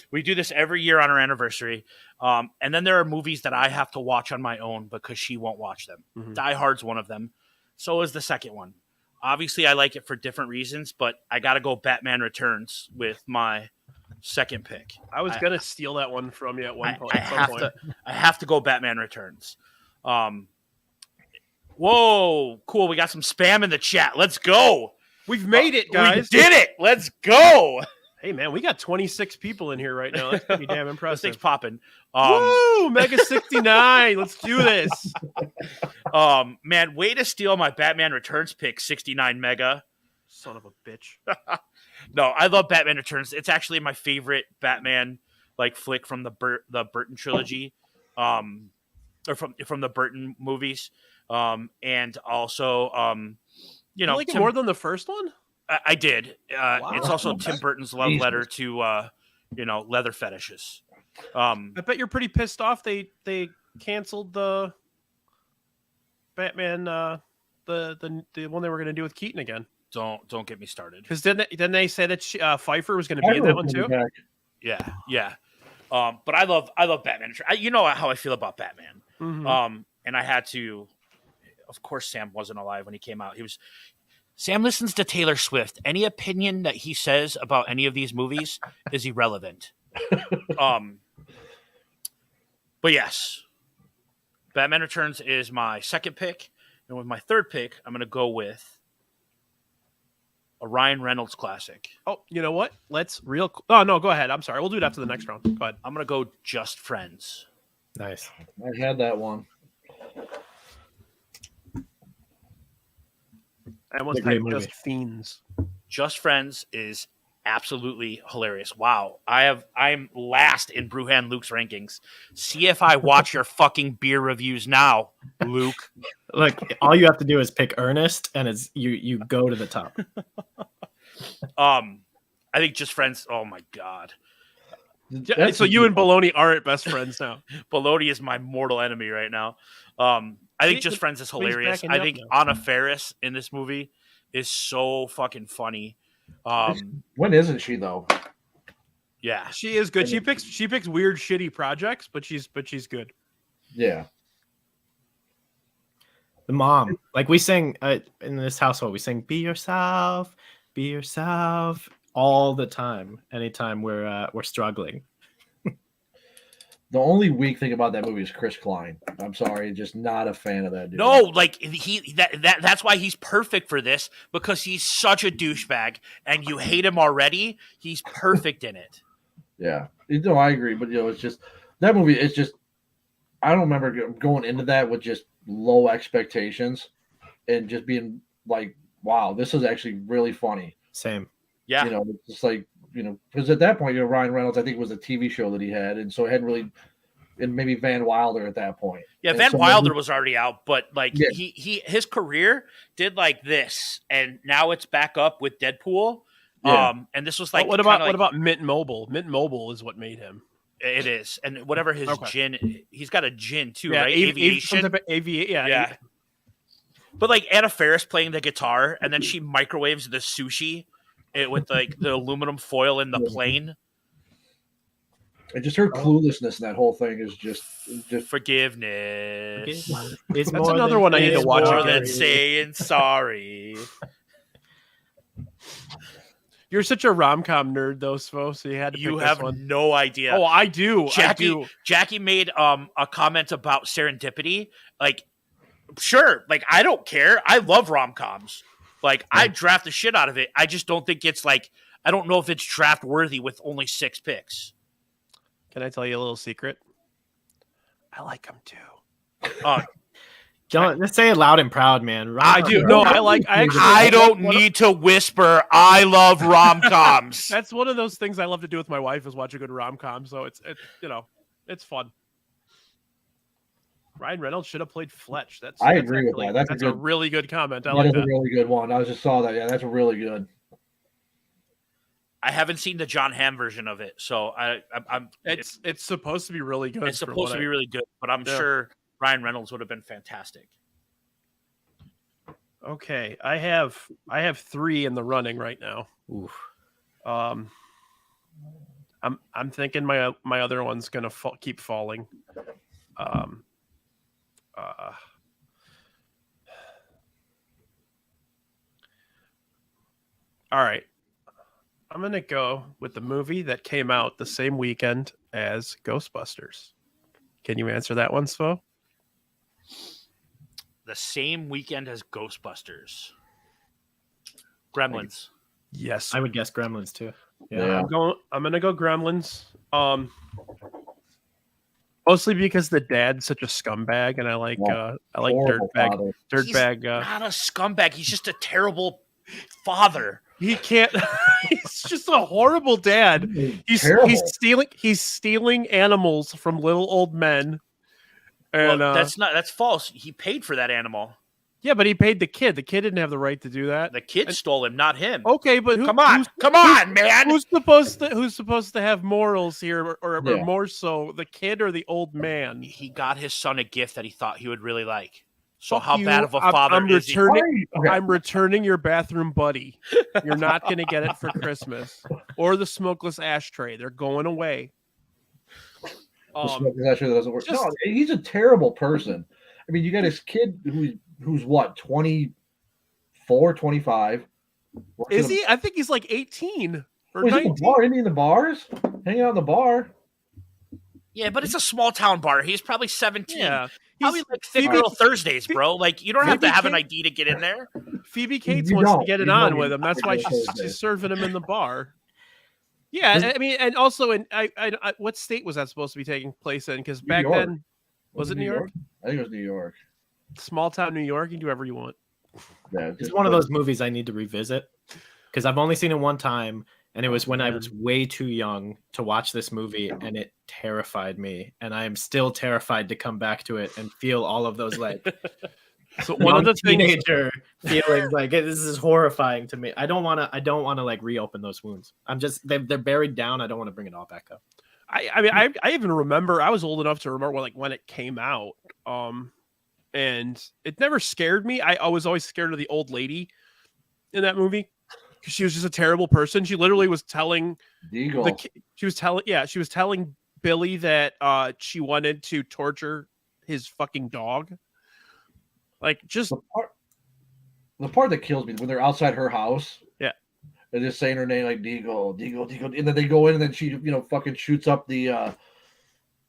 Speaker 2: We do this every year on our anniversary. And then there are movies that I have to watch on my own because she won't watch them.
Speaker 6: Mm-hmm.
Speaker 2: Die Hard's one of them. So is the second one. Obviously, I like it for different reasons, but I got to go Batman Returns with my second pick.
Speaker 6: I was going to steal that one from you at one point.
Speaker 2: I have to go Batman Returns. Whoa, cool. We got some spam in the chat. Let's go.
Speaker 6: We've made it, guys.
Speaker 2: We did it. Let's go.
Speaker 6: Hey, man, we got 26 people in here right now. That's going to be damn
Speaker 2: This
Speaker 6: impressive.
Speaker 2: thing's popping.
Speaker 6: Woo! Mega 69. Let's do this.
Speaker 2: Man, way to steal my Batman Returns pick, 69 Mega.
Speaker 6: Son of a bitch.
Speaker 2: No, I love Batman Returns. It's actually my favorite Batman flick from the Burton trilogy. or from the Burton movies, and also
Speaker 6: You like it more than the first one?
Speaker 2: I did.
Speaker 6: Wow.
Speaker 2: It's also Tim Burton's love letter to leather fetishes.
Speaker 6: I bet you're pretty pissed off. They canceled the Batman, the one they were going to do with Keaton again.
Speaker 2: Don't get me started.
Speaker 6: Because didn't they say that Pfeiffer was going to be in that one too?
Speaker 2: Yeah. But I love Batman. You know how I feel about Batman.
Speaker 6: Mm-hmm.
Speaker 2: And I had to. Of course, Sam wasn't alive when he came out. Sam listens to Taylor Swift. Any opinion that he says about any of these movies is irrelevant. But yes, Batman Returns is my second pick, and with my third pick, I'm going to go with a Ryan Reynolds classic.
Speaker 6: Oh, you know what? Oh no, go ahead. I'm sorry. We'll do it after the next round. Go ahead.
Speaker 2: I'm going to go Just Friends.
Speaker 7: Nice.
Speaker 8: I had that one.
Speaker 6: I almost
Speaker 7: Great
Speaker 6: typed
Speaker 7: movie.
Speaker 6: Just Fiends.
Speaker 2: Just Friends is absolutely hilarious. Wow. I'm last in Bruhan Luke's rankings. See if I watch your fucking beer reviews now, Luke.
Speaker 7: Look, all you have to do is pick Ernest, and it's you go to the top.
Speaker 2: I think Just Friends. Oh my god.
Speaker 6: So you and Baloney aren't best friends now.
Speaker 2: Baloney is my mortal enemy right now. I think Just Friends is hilarious. I think Anna Faris in this movie is so fucking funny.
Speaker 8: When isn't she though?
Speaker 2: Yeah,
Speaker 6: she is good. She picks weird, shitty projects, but she's good.
Speaker 8: Yeah.
Speaker 7: The mom, like we sing in this household, we sing "Be yourself, all the time. Anytime we're struggling.
Speaker 8: The only weak thing about that movie is Chris Klein. I'm sorry, just not a fan of that dude.
Speaker 2: No, like that's why he's perfect for this, because he's such a douchebag and you hate him already. He's perfect in it.
Speaker 8: Yeah. No, I agree, but it's just that movie. It's just I don't remember going into that with just low expectations and just being like, "Wow, this is actually really funny."
Speaker 7: Same.
Speaker 2: Yeah.
Speaker 8: It's just like because at that point, Ryan Reynolds, I think, was a TV show that he had, and so it hadn't really, and maybe Van Wilder at that point.
Speaker 2: Yeah,
Speaker 8: and
Speaker 2: Van
Speaker 8: so
Speaker 2: Wilder was already out, but
Speaker 8: Yeah.
Speaker 2: his career did like this, and now it's back up with Deadpool.
Speaker 8: Yeah.
Speaker 2: And this was like
Speaker 6: what about Mint Mobile? Mint Mobile is what made him.
Speaker 2: It is, and whatever his gin, he's got a gin too,
Speaker 6: Yeah,
Speaker 2: right? Aviation.
Speaker 6: Yeah.
Speaker 2: But like Anna Faris playing the guitar, and then she microwaves the sushi with like the aluminum foil in the plane.
Speaker 8: And just her cluelessness in that whole thing is just
Speaker 2: Forgiveness.
Speaker 7: It's
Speaker 6: That's another one I need to watch
Speaker 2: more
Speaker 6: again.
Speaker 2: than saying sorry.
Speaker 6: You're such a rom-com nerd, though, Svo, so you had to pick
Speaker 2: You
Speaker 6: this
Speaker 2: have
Speaker 6: one.
Speaker 2: no idea.
Speaker 6: Oh, I do.
Speaker 2: Jackie made a comment about Serendipity. Like, sure, like I don't care. I love rom-coms. Like I draft the shit out of it. I just don't think it's like I don't know if it's draft worthy with only 6 picks.
Speaker 6: Can I tell you a little secret? I like them too.
Speaker 7: Don't let's say it loud and proud, man.
Speaker 6: I do. No, I
Speaker 2: don't need to whisper. I love rom-coms.
Speaker 6: That's one of those things I love to do with my wife is watch a good rom-com. So it's fun. Ryan Reynolds should have played Fletch.
Speaker 8: I agree with that.
Speaker 6: That's a really good comment. I
Speaker 8: that
Speaker 6: like
Speaker 8: is
Speaker 6: that.
Speaker 8: a really good one. I just saw that. Yeah, that's really good.
Speaker 2: I haven't seen the John Hamm version of it, so
Speaker 6: It's supposed to be really good.
Speaker 2: It's supposed to be really good, but I'm sure Ryan Reynolds would have been fantastic.
Speaker 6: Okay, I have 3 in the running right now.
Speaker 7: Oof.
Speaker 6: I'm thinking my other one's gonna keep falling. All right. I'm going to go with the movie that came out the same weekend as Ghostbusters. Can you answer that one, Svo?
Speaker 2: The same weekend as Ghostbusters. Gremlins.
Speaker 6: Yes.
Speaker 7: I would guess Gremlins too.
Speaker 8: Yeah.
Speaker 6: I'm going to go Gremlins. Mostly because the dad's such a scumbag, and I like dirtbag.
Speaker 2: He's not a scumbag. He's just a terrible father.
Speaker 6: He can't. He's just a horrible dad. He's stealing animals from little old men, And
Speaker 2: Well, that's false. He paid for that animal.
Speaker 6: yeah, but he paid the kid. The kid didn't have the right to do that.
Speaker 2: The kid stole him, not him.
Speaker 6: Okay, but
Speaker 2: Come on, man.
Speaker 6: Who's supposed to have morals here, or more so, the kid or the old man?
Speaker 2: He got his son a gift that he thought he would really like. So
Speaker 6: Fuck
Speaker 2: how
Speaker 6: you.
Speaker 2: bad of a father
Speaker 6: I'm
Speaker 2: is he?
Speaker 6: I'm returning your bathroom buddy. You're not going to get it for Christmas. Or the smokeless ashtray. They're going away.
Speaker 8: The smokeless ashtray that doesn't work. No, he's a terrible person. I mean, you got this kid who's what, 24, 25.
Speaker 6: Is he? I think he's like 18 or
Speaker 8: He's
Speaker 6: 19.
Speaker 8: in the bar. Isn't he in the bars? Hanging out in the bar.
Speaker 2: Yeah, but it's a small town bar. He's probably 17.
Speaker 6: Yeah.
Speaker 2: Probably like Thick Girl Thursdays, bro. Like, you don't have to have an ID to get in there.
Speaker 6: Phoebe Cates
Speaker 8: You
Speaker 6: wants to
Speaker 8: don't.
Speaker 6: get it
Speaker 8: You
Speaker 6: on
Speaker 8: don't.
Speaker 6: with him. That's why she's serving him in the bar. Yeah, I mean, and also in I what state was that supposed to be taking place in? Because back
Speaker 8: York.
Speaker 6: then, was it New York?
Speaker 8: I think it was New York.
Speaker 6: Small town New York. You can do whatever you want.
Speaker 8: Yeah,
Speaker 7: It's one of those movies I need to revisit because I've only seen it one time, and it was when I was way too young to watch this movie, and it terrified me, and I am still terrified to come back to it and feel all of those like
Speaker 6: So one of the things,
Speaker 7: teenager feelings like this is horrifying to me. I don't want to like reopen those wounds. I'm just they're buried down. I don't want to bring it all back up.
Speaker 6: I mean, I even remember I was old enough to remember when it came out. And it never scared me. I was always scared of the old lady in that movie because she was just a terrible person. She literally was telling she was telling Billy that she wanted to torture his fucking dog. Like, just
Speaker 8: the part that kills me when they're outside her house.
Speaker 6: Yeah.
Speaker 8: They're just saying her name like Deagle, and then they go in and then she fucking shoots up the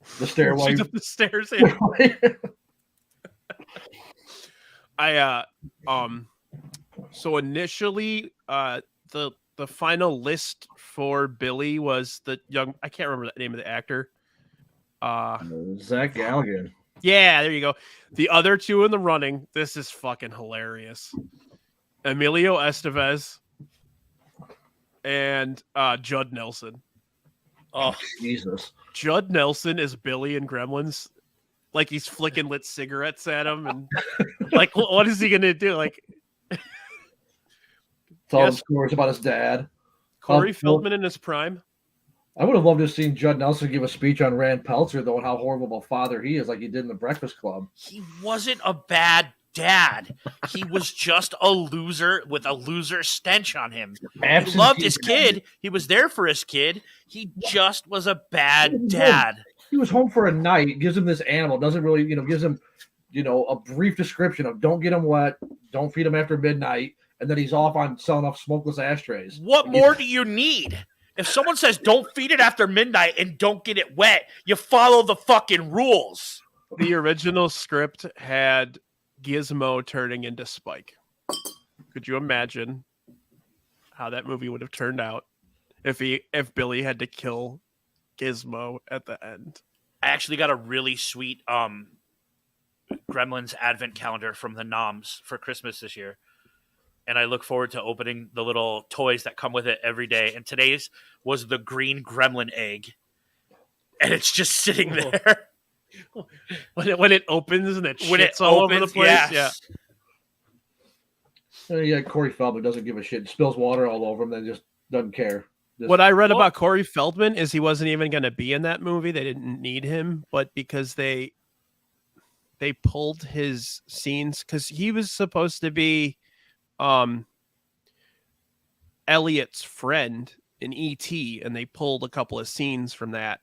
Speaker 8: stairway.
Speaker 6: Shoots up the stairs. So initially the final list for Billy was the young, I can't remember the name of the actor.
Speaker 8: Zach Galligan.
Speaker 6: Yeah, there you go. The other two in the running, this is fucking hilarious. Emilio Estevez and Judd Nelson.
Speaker 8: Oh, Jesus.
Speaker 6: Judd Nelson is Billy in Gremlins. Like, he's flicking lit cigarettes at him, and like, what is he gonna do? Like,
Speaker 8: tell him stories about his dad.
Speaker 6: Corey Feldman in his prime.
Speaker 8: I would have loved to have seen Judd Nelson give a speech on Rand Peltzer, though, and how horrible of a father he is, like he did in The Breakfast Club.
Speaker 2: He wasn't a bad dad. He was just a loser with a loser stench on him. He loved his kid. He was there for his kid. He just was a bad dad.
Speaker 8: He was home for a night, gives him this animal, doesn't really, gives him, a brief description of don't get him wet, don't feed him after midnight, and then he's off on selling off smokeless ashtrays.
Speaker 2: What more do you need? If someone says don't feed it after midnight and don't get it wet, you follow the fucking rules.
Speaker 6: The original script had Gizmo turning into Spike. Could you imagine how that movie would have turned out if Billy had to kill Gizmo at the end?
Speaker 2: I actually got a really sweet Gremlins advent calendar from the Noms for Christmas this year. And I look forward to opening the little toys that come with it every day. And today's was the green gremlin egg. And it's just sitting there.
Speaker 6: When it opens and it shits all over the place.
Speaker 2: Yes.
Speaker 8: Yeah. Yeah, Corey Feldman doesn't give a shit. Spills water all over him, then just doesn't care.
Speaker 6: What I read about Corey Feldman is he wasn't even going to be in that movie. They didn't need him, but because they pulled his scenes, because he was supposed to be Elliot's friend in E.T., and they pulled a couple of scenes from that.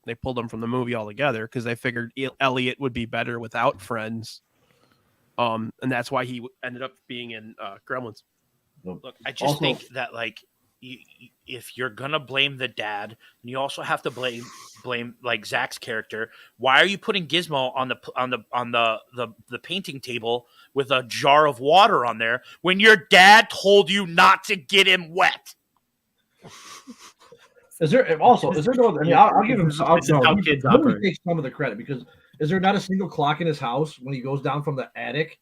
Speaker 6: They pulled them from the movie altogether because they figured Elliot would be better without friends. And that's why he ended up being in Gremlins.
Speaker 2: Look, I just think that, like, if you're gonna blame the dad, you also have to blame like Zach's character. Why are you putting Gizmo on the painting table with a jar of water on there when your dad told you not to get him wet?
Speaker 8: Is there no? I mean, I'll give him. I'll take some of the credit because is there not a single clock in his house when he goes down from the attic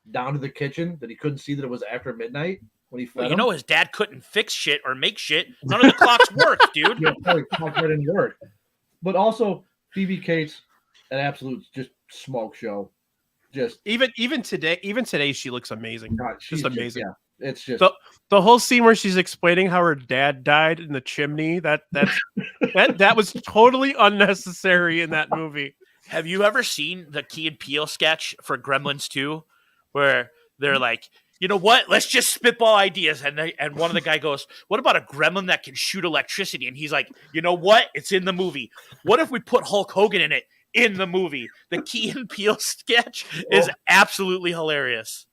Speaker 8: down to the kitchen that he couldn't see that it was after midnight? When he fed him?
Speaker 2: His dad couldn't fix shit or make shit. None of the clocks worked, dude.
Speaker 8: Yeah, probably clock didn't work. But also, Phoebe Cates, an absolute just smoke show. Just
Speaker 6: even today, she looks amazing.
Speaker 8: God, she's
Speaker 6: Just amazing.
Speaker 8: Yeah, it's just
Speaker 6: the whole scene where she's explaining how her dad died in the chimney. That was totally unnecessary in that movie.
Speaker 2: Have you ever seen the Key and Peele sketch for Gremlins 2 where they're like, you know what? Let's just spitball ideas. And one of the guy goes, what about a gremlin that can shoot electricity? And he's like, you know what? It's in the movie. What if we put Hulk Hogan in it in the movie? The Key and Peele sketch is absolutely hilarious.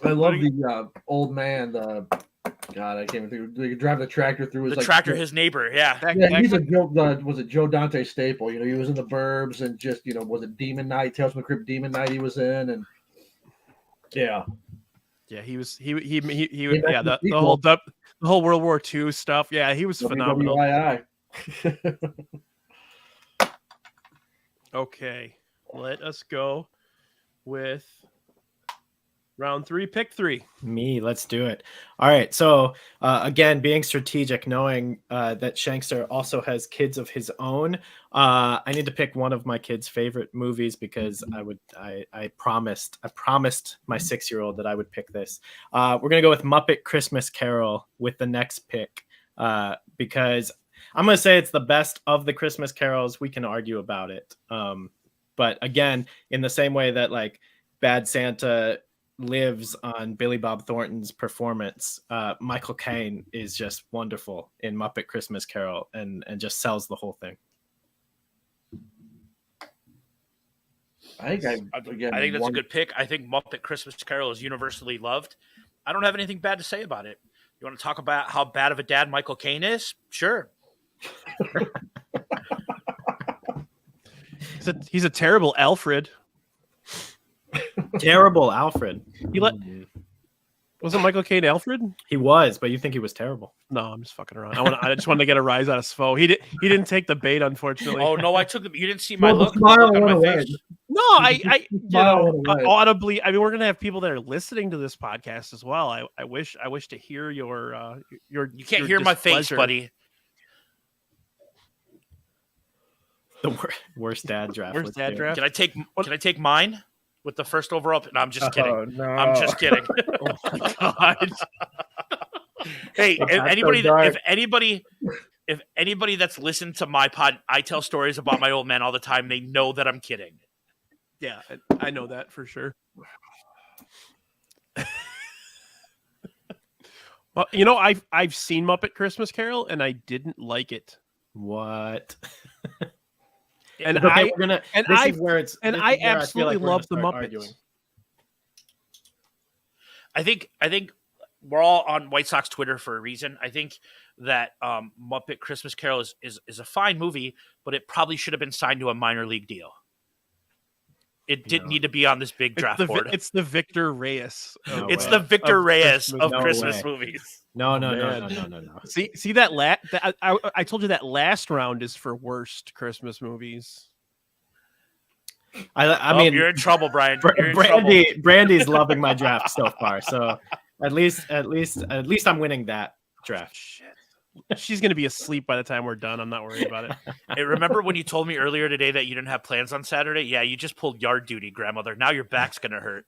Speaker 8: I love the old man. God, I can't even think. They drive the tractor through his
Speaker 2: tractor, his neighbor. Yeah.
Speaker 8: He's a Joe. Was it Joe Dante staple? You know, he was in the Burbs and just was it Demon Night? Tales from the Crypt Demon Night. He was in and yeah,
Speaker 6: he was the whole World War II stuff. Yeah, he was phenomenal. Okay, let us go with round 3, pick 3.
Speaker 7: Me, let's do it. All right. So again, being strategic, knowing that Shankster also has kids of his own, I need to pick one of my kids' favorite movies because I promised my 6-year-old that I would pick this. We're gonna go with Muppet Christmas Carol with the next pick because I'm gonna say it's the best of the Christmas carols. We can argue about it, but again, in the same way that like Bad Santa lives on Billy Bob Thornton's performance, Michael Caine is just wonderful in Muppet Christmas Carol and just sells the whole thing.
Speaker 2: I think that's a good pick. I think Muppet Christmas Carol is universally loved. I don't have anything bad to say about it. You want to talk about how bad of a dad Michael Caine is? Sure.
Speaker 6: He's a terrible Alfred.
Speaker 7: Terrible Alfred.
Speaker 6: Wasn't Michael Caine Alfred?
Speaker 7: He was, but you think he was terrible?
Speaker 6: No, I'm just fucking around. I just wanted to get a rise out of Svo. He didn't take the bait, unfortunately.
Speaker 2: Oh no, I took them. You didn't see my look.
Speaker 8: On my face.
Speaker 6: No, I audibly. I mean, we're gonna have people that are listening to this podcast as well. I wish to hear your.
Speaker 2: You can't hear my face, buddy.
Speaker 7: The worst dad draft.
Speaker 6: Worst dad draft.
Speaker 2: Can I take mine with the first overall? No, I'm just kidding.
Speaker 7: Oh, no.
Speaker 2: I'm just kidding.
Speaker 6: Oh my god.
Speaker 2: Hey, if anybody that's listened to my pod, I tell stories about my old man all the time. They know that I'm kidding.
Speaker 6: Yeah, I know that for sure. Well, you know, I've seen Muppet Christmas Carol and I didn't like it.
Speaker 7: What?
Speaker 6: And
Speaker 7: okay,
Speaker 6: I absolutely love the Muppets. Arguing.
Speaker 2: I think we're all on White Sox Twitter for a reason. I think that Muppet Christmas Carol is a fine movie, but it probably should have been signed to a minor league deal. It didn't need to be on this big draft board.
Speaker 6: It's the Victor Reyes.
Speaker 2: It's the Victor Reyes of Christmas movies.
Speaker 7: No.
Speaker 6: See that I told you that last round is for worst Christmas movies.
Speaker 7: I mean,
Speaker 2: you're in trouble, Brian.
Speaker 7: Brandy's loving my draft so far. So at least I'm winning that draft.
Speaker 6: Shit. She's gonna be asleep by the time we're done. I'm not worried about it.
Speaker 2: Hey, remember when you told me earlier today that you didn't have plans on Saturday? Yeah, you just pulled yard duty, grandmother. Now your back's gonna hurt.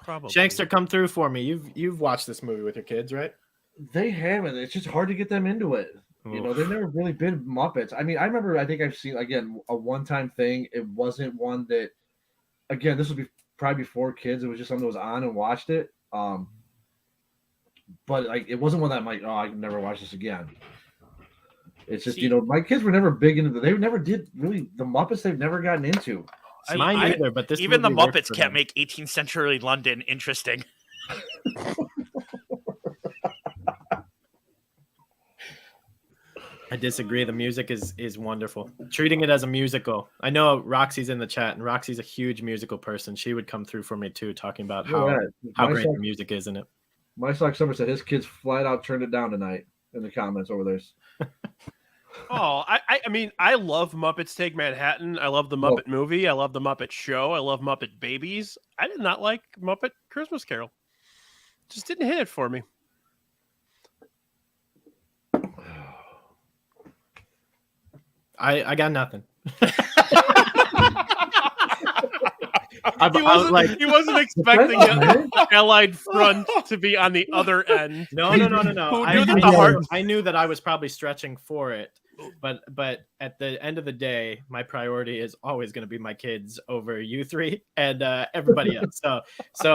Speaker 6: Probably.
Speaker 7: Shankster, come through for me. You've watched this movie with your kids, right?
Speaker 8: They haven't. It's just hard to get them into it. You know, they've never really been Muppets. I mean, I think I've seen, again, a one-time thing. It wasn't one that, again, this would be probably before kids. It was just something that was on and watched it. But like, it wasn't one that I'm like, oh, I can never watch this again. It's just, my kids were never big into they never did really the Muppets. They've never gotten into.
Speaker 7: Mine either, but this
Speaker 2: even the Muppets can't make 18th century London interesting.
Speaker 7: I disagree. The music is wonderful. Treating it as a musical. I know Roxy's in the chat, and Roxy's a huge musical person. She would come through for me too, talking about how great the music is in it.
Speaker 8: My Sox Summer said his kids flat out turned it down tonight in the comments over there.
Speaker 6: Oh, I mean, I love Muppets Take Manhattan. I love the Muppet movie. I love the Muppet Show. I love Muppet Babies. I did not like Muppet Christmas Carol. Just didn't hit it for me.
Speaker 7: I got nothing.
Speaker 6: He wasn't expecting an allied front to be on the other end.
Speaker 7: No. I knew that I was probably stretching for it, but at the end of the day, my priority is always going to be my kids over you three and everybody else. So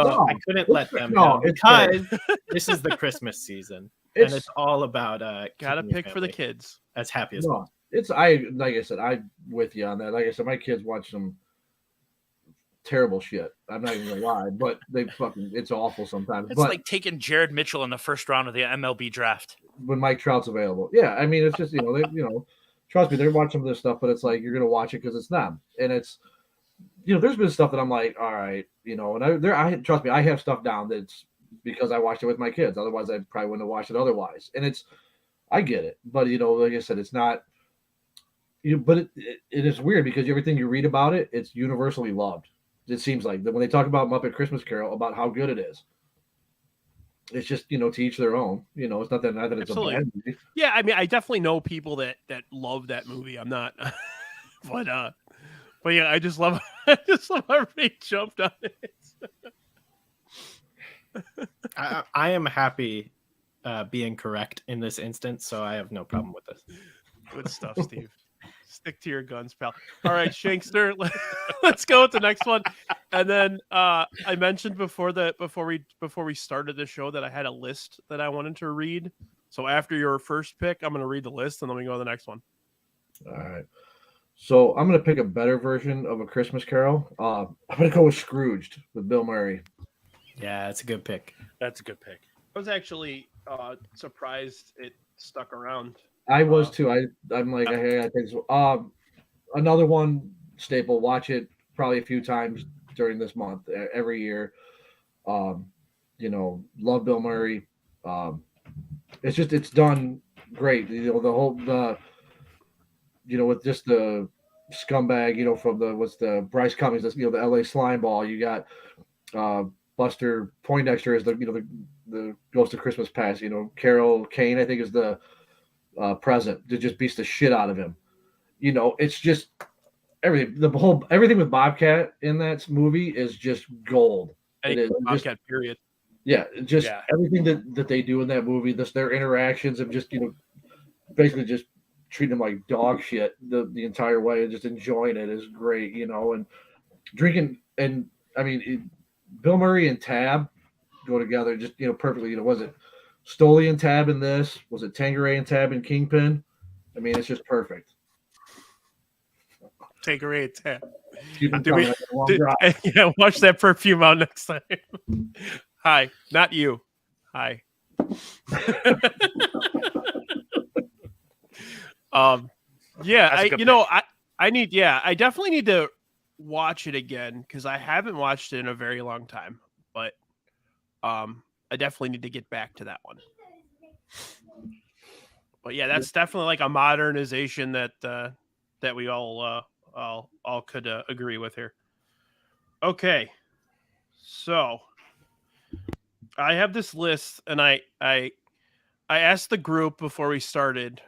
Speaker 8: No,
Speaker 7: I couldn't let them
Speaker 8: no,
Speaker 7: down
Speaker 8: it's
Speaker 7: because this is the Christmas season, and it's all about
Speaker 6: gotta
Speaker 7: keeping your
Speaker 6: pick for the
Speaker 7: family
Speaker 6: kids.
Speaker 7: as happy as
Speaker 8: No,
Speaker 7: possible.
Speaker 8: like I said, I'm with you on that. Like I said, my kids watch some terrible shit. I'm not even gonna lie, but it's awful sometimes.
Speaker 2: It's
Speaker 8: but
Speaker 2: like taking Jared Mitchell in the first round of the MLB draft.
Speaker 8: when Mike Trout's available, yeah, I mean, it's just trust me, they're watching some of this stuff, but it's like you're gonna watch it because it's them, and it's there's been stuff that I'm like, all right, and I trust me, I have stuff down that's because I watched it with my kids. Otherwise, I probably wouldn't have watched it otherwise. And I get it, but like I said, it's not. But it is weird because everything you read about it, it's universally loved. It seems like that when they talk about Muppet Christmas Carol, about how good it is. It's just to each their own. It's not that it's
Speaker 6: Absolutely.
Speaker 8: a bad movie.
Speaker 6: Yeah, I mean, I definitely know people that love that movie. I'm not, but yeah, I just love how everybody jumped on it.
Speaker 7: I am happy being correct in this instance, so I have no problem with this.
Speaker 6: Good stuff, Steve. Stick to your guns, pal. All right, Shankster, let's go with the next one. And then I mentioned before we started the show that I had a list that I wanted to read. So after your first pick, I'm going to read the list, and then we go to the next one.
Speaker 8: All right. So I'm going to pick a better version of A Christmas Carol. I'm going to go with Scrooged with Bill Murray.
Speaker 7: Yeah, it's a good pick.
Speaker 2: That's a good pick.
Speaker 6: I was actually surprised it stuck around.
Speaker 8: I was too. I'm like, I think so. Another one staple. Watch it probably a few times during this month, every year. Love Bill Murray. It's done great. With just the scumbag. From the Bryce Cummings. The L.A. slime ball. You got Buster Poindexter is the Ghost of Christmas Past. Carol Kane I think is the present to just beats the shit out of him. It's just everything. Everything with Bobcat in that movie is just gold. It is
Speaker 6: Bobcat, period.
Speaker 8: Yeah, everything that they do in that movie, their interactions of just basically just treating them like dog shit the entire way and just enjoying it is great. And drinking and I mean Bill Murray and Tab go together just perfectly. Was it Stoli and Tab in this? Was it Tangeray and Tab in Kingpin? I mean, it's just perfect.
Speaker 6: Tangeray and Tab.
Speaker 8: Yeah,
Speaker 6: watch that perfume out next time. Hi, not you. Hi. I definitely need to watch it again because I haven't watched it in a very long time. But I definitely need to get back to that one. But yeah, that's definitely like a modernization that we all could agree with here. Okay, so I have this list, and I asked the group before we started,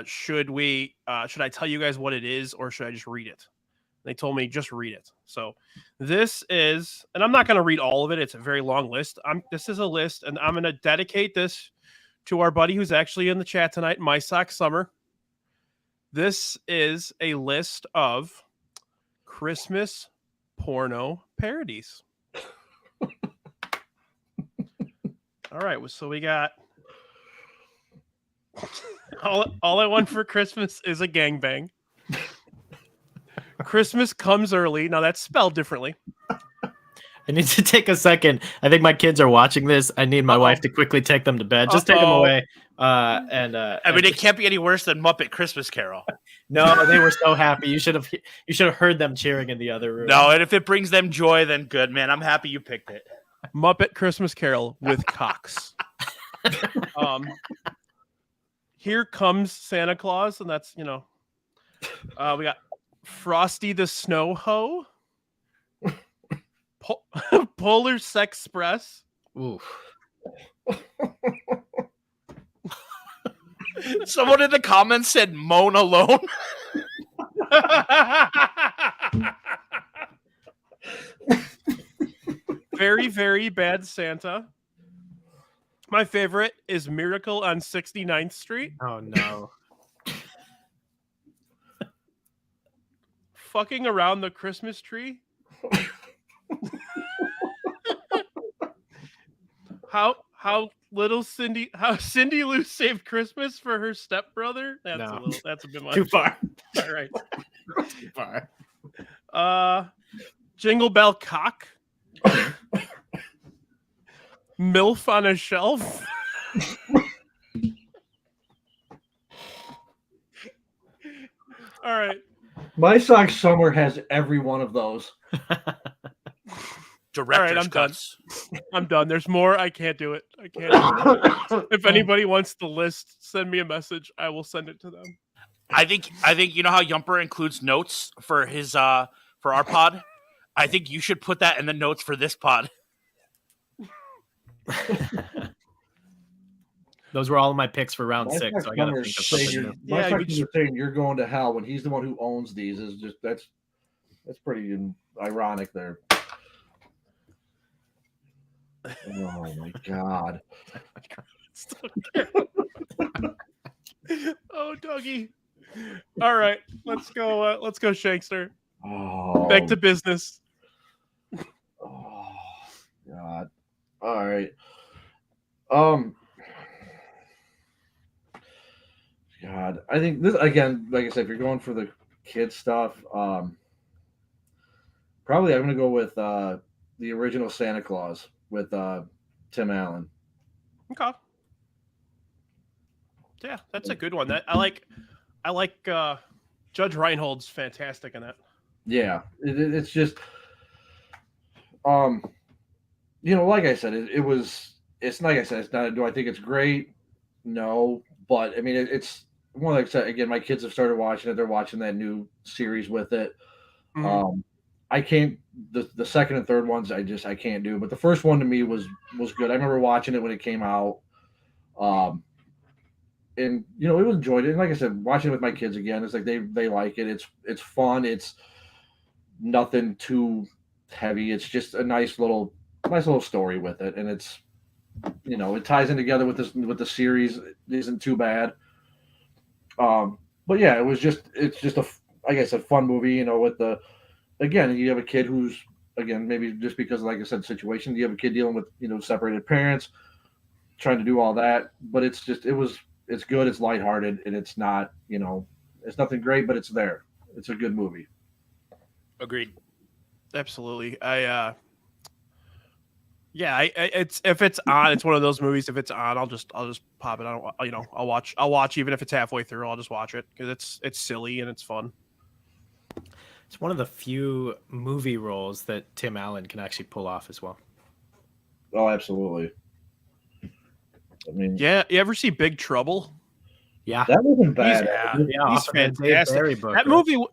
Speaker 6: should I tell you guys what it is, or should I just read it? They told me just read it. So this is, and I'm not going to read all of it. It's a very long list. This is a list, and I'm going to dedicate this to our buddy who's actually in the chat tonight, My Sock Summer. This is a list of Christmas porno parodies. All right, so we got all I Want for Christmas is a Gangbang. Christmas Comes Early. Now that's spelled differently.
Speaker 7: I need to take a second. I think my kids are watching this. I need my wife to quickly take them to bed. Just take them away. I mean,
Speaker 2: it can't be any worse than Muppet Christmas Carol.
Speaker 7: No, they were so happy. You should have heard them cheering in the other room.
Speaker 2: No, and if it brings them joy, then good, man. I'm happy you picked it.
Speaker 6: Muppet Christmas Carol with cocks. Here Comes Santa Claus, and that's we got Frosty the Snow Hoe. Polar Sex Express.
Speaker 7: Ooh.
Speaker 2: Someone in the comments said moan alone.
Speaker 6: Very, very bad Santa. My favorite is Miracle on 69th Street.
Speaker 7: Oh no.
Speaker 6: Fucking around the Christmas tree. How Cindy Lou saved Christmas for her stepbrother? That's a bit much.
Speaker 7: Too far.
Speaker 6: All right.
Speaker 7: Too far.
Speaker 6: Jingle Bell Cock. MILF on a Shelf. All right.
Speaker 8: My Sock Summer has every one of those.
Speaker 2: Director's
Speaker 6: I'm
Speaker 2: cuts.
Speaker 6: done. I'm done. There's more. I can't do it. I can't do it. If anybody wants the list, send me a message. I will send it to them.
Speaker 2: I think you know how Yumper includes notes for his for our pod? I think you should put that in the notes for this pod.
Speaker 7: Those were all of my picks for round 6, so I gotta think of something.
Speaker 8: Saying you're going to hell when he's the one who owns these is just that's pretty ironic there. Oh my god.
Speaker 6: Oh, doggy. All right, let's go. Let's go, Shankster.
Speaker 8: Oh,
Speaker 6: back to business.
Speaker 8: Oh god. All right. God, I think this again. Like I said, if you're going for the kid stuff, probably I'm gonna go with the original Santa Claus with Tim Allen.
Speaker 6: Okay. Yeah, that's a good one. That I like. Judge Reinhold's fantastic in that.
Speaker 8: Yeah, it's just, like I said, it's like I said, it's not. Do I think it's great? No, but I mean, it's more like I said again. My kids have started watching it. They're watching that new series with it.
Speaker 6: Mm-hmm.
Speaker 8: I can't. The second and third ones, I can't do. But the first one to me was good. I remember watching it when it came out. And it was enjoyed it. And like I said, watching it with my kids again, it's like they like it. It's fun. It's nothing too heavy. It's just a nice little story with it, and it's it ties in together with the series. It isn't too bad. But yeah, it's just a like I said, fun movie. With again, you have a kid who's again maybe just because like I said, situation. You have a kid dealing with separated parents, trying to do all that. But it's good. It's lighthearted, and it's not it's nothing great, but it's there. It's a good movie.
Speaker 2: Agreed.
Speaker 6: Absolutely. It's if it's on, it's one of those movies. If it's on, I'll just pop it on. I'll watch even if it's halfway through. I'll just watch it because it's silly and it's fun.
Speaker 7: It's one of the few movie roles that Tim Allen can actually pull off as well.
Speaker 8: Oh, absolutely. I mean,
Speaker 6: yeah. You ever see Big Trouble?
Speaker 7: Yeah,
Speaker 8: that wasn't bad.
Speaker 6: He's fantastic.
Speaker 7: Book,
Speaker 6: that movie would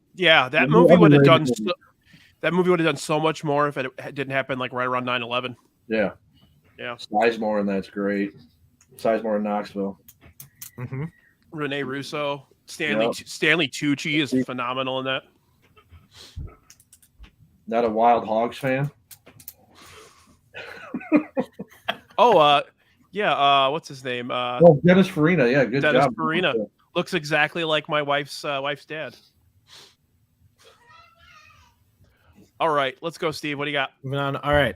Speaker 6: have done. That movie would have done so much more if it didn't happen like right around 9/11.
Speaker 8: Yeah. Sizemore, and that's great. Sizemore in Knoxville.
Speaker 7: Mm-hmm.
Speaker 6: Rene Russo, Stanley Tucci is phenomenal in that.
Speaker 8: Not a Wild Hogs fan?
Speaker 6: What's his name?
Speaker 8: Dennis Farina. Yeah, good
Speaker 6: Dennis
Speaker 8: job.
Speaker 6: Farina looks exactly like my wife's dad. All right, let's go, Steve. What do you got?
Speaker 7: Moving on. All right.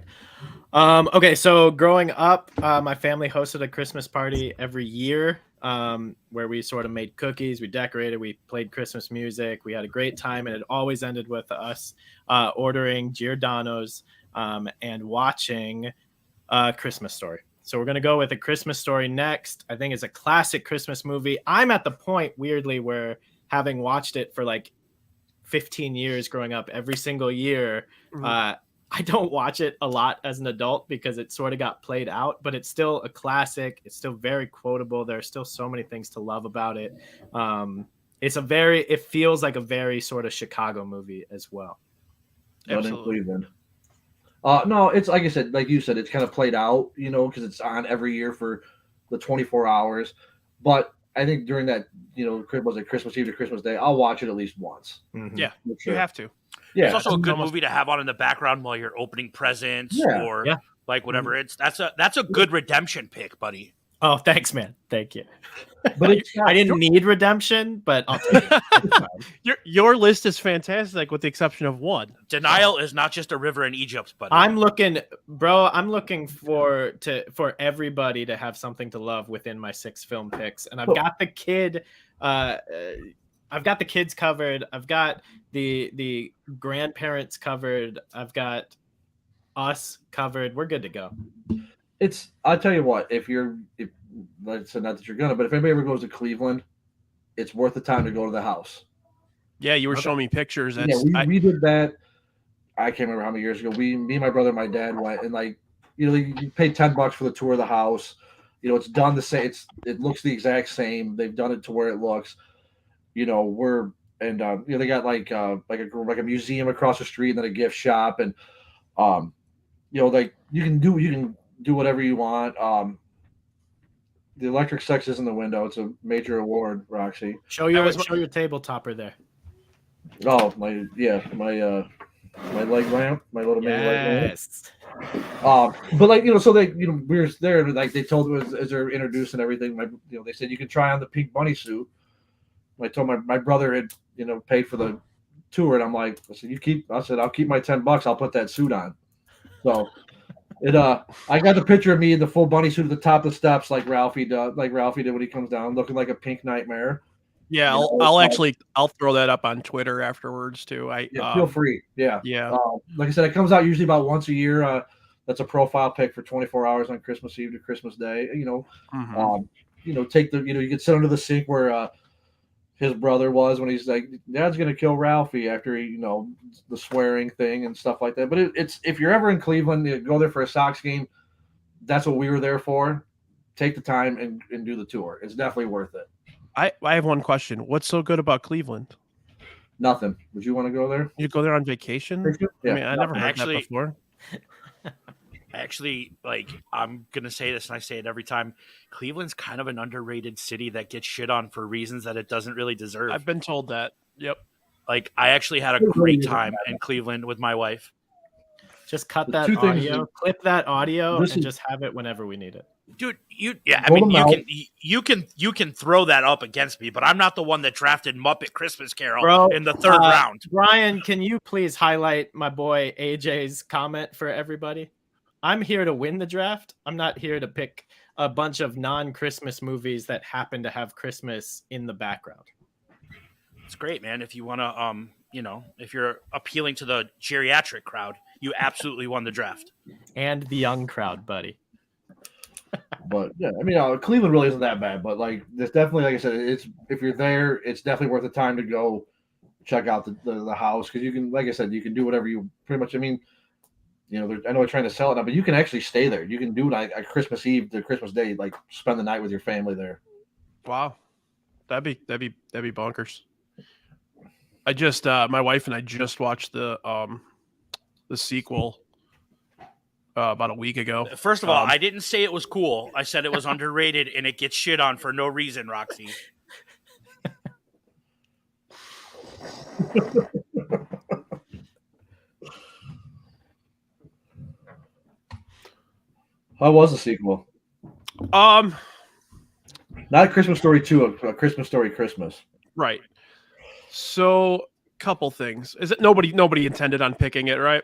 Speaker 7: Okay, so growing up, my family hosted a Christmas party every year where we sort of made cookies, we decorated, we played Christmas music. We had a great time, and it always ended with us ordering Giordano's and watching Christmas Story. So we're going to go with A Christmas Story next. I think it's a classic Christmas movie. I'm at the point, weirdly, where having watched it for like 15 years growing up every single year, I don't watch it a lot as an adult because it sort of got played out, but it's still a classic. It's still very quotable. There are still so many things to love about it. It feels like a very sort of Chicago movie as well.
Speaker 8: Absolutely. In Cleveland. No, it's like I said, like you said, it's kind of played out, because it's on every year for the 24 hours. But I think during that, was it Christmas Eve to Christmas Day, I'll watch it at least once.
Speaker 6: Yeah,
Speaker 8: Sure.
Speaker 6: you have to.
Speaker 8: Yeah,
Speaker 2: It's also a good movie to have on in the background while you're opening presents or like whatever. That's a good redemption pick, buddy.
Speaker 7: Oh, thanks, man. Thank you.
Speaker 8: But
Speaker 7: I didn't need redemption, but I'll take it.
Speaker 6: Your list is fantastic, with the exception of one.
Speaker 2: Denial is not just a river in Egypt, buddy.
Speaker 7: I'm looking for everybody to have something to love within my 6 film picks, and I've got the kid. I've got the kids covered. I've got the grandparents covered. I've got us covered. We're good to go.
Speaker 8: I'll tell you what, if like I said, not that you're gonna, but if anybody ever goes to Cleveland, it's worth the time to go to the house.
Speaker 6: Yeah, you were showing me pictures.
Speaker 8: We did that. I can't remember how many years ago. Me, my brother, and my dad went, and you pay $10 for the tour of the house. It's done the same. It looks the exact same. They've done it to where it looks. They got like a museum across the street and then a gift shop, and you can do whatever you want. The electric sex is in the window. It's a major award, Roxy.
Speaker 7: Show your table topper there.
Speaker 8: Oh, my leg lamp, my little mini leg lamp. But so we were there, like they told us as they're introduced and everything. They said you can try on the pink bunny suit. I told my brother had paid for the tour, and I said I'll keep my $10. I'll put that suit on. So I got the picture of me in the full bunny suit at the top of the steps, like Ralphie did when he comes down, looking like a pink nightmare.
Speaker 6: Yeah, I'll throw that up on Twitter afterwards too.
Speaker 8: Feel free. Yeah. Like I said, it comes out usually about once a year. That's a profile pic for 24 hours on Christmas Eve to Christmas Day. You could sit under the sink where his brother was when he's like, Dad's gonna kill Ralphie after the swearing thing and stuff like that. But it's if you're ever in Cleveland, you go there for a Sox game. That's what we were there for. Take the time and do the tour. It's definitely worth it.
Speaker 6: I have one question. What's so good about Cleveland?
Speaker 8: Nothing. Would you want to go there?
Speaker 6: You go there on vacation?
Speaker 8: Yeah.
Speaker 6: I mean, I never heard that before.
Speaker 2: Actually, I'm gonna say this, and I say it every time. Cleveland's kind of an underrated city that gets shit on for reasons that it doesn't really deserve.
Speaker 6: I've been told that. Yep.
Speaker 2: I actually had a great time in Cleveland with my wife.
Speaker 7: Just cut that audio, clip that audio, and just have it whenever we need it.
Speaker 2: Dude, you can throw that up against me, but I'm not the one that drafted Muppet Christmas Carol in the third round.
Speaker 7: Brian, can you please highlight my boy AJ's comment for everybody? I'm here to win the draft. I'm not here to pick a bunch of non-Christmas movies that happen to have Christmas in the background.
Speaker 2: It's great, man. If you want to, if you're appealing to the geriatric crowd, you absolutely won the draft.
Speaker 7: And the young crowd, buddy.
Speaker 8: But yeah, I mean, Cleveland really isn't that bad. But there's definitely, like I said, if you're there, it's definitely worth the time to go check out the house, because you can, like I said, you can do whatever you pretty much. I mean, I know they're trying to sell it now, but you can actually stay there. You can do like a Christmas Eve to Christmas Day, spend the night with your family there.
Speaker 6: Wow, that'd be bonkers. I just my wife and I just watched the sequel about a week ago.
Speaker 2: First of all, I didn't say it was cool. I said it was underrated, and it gets shit on for no reason, Roxy.
Speaker 8: How was the sequel?
Speaker 6: Not
Speaker 8: a Christmas Story 2, a Christmas Story Christmas.
Speaker 6: Right. So, couple things. Is it nobody intended on picking it, right?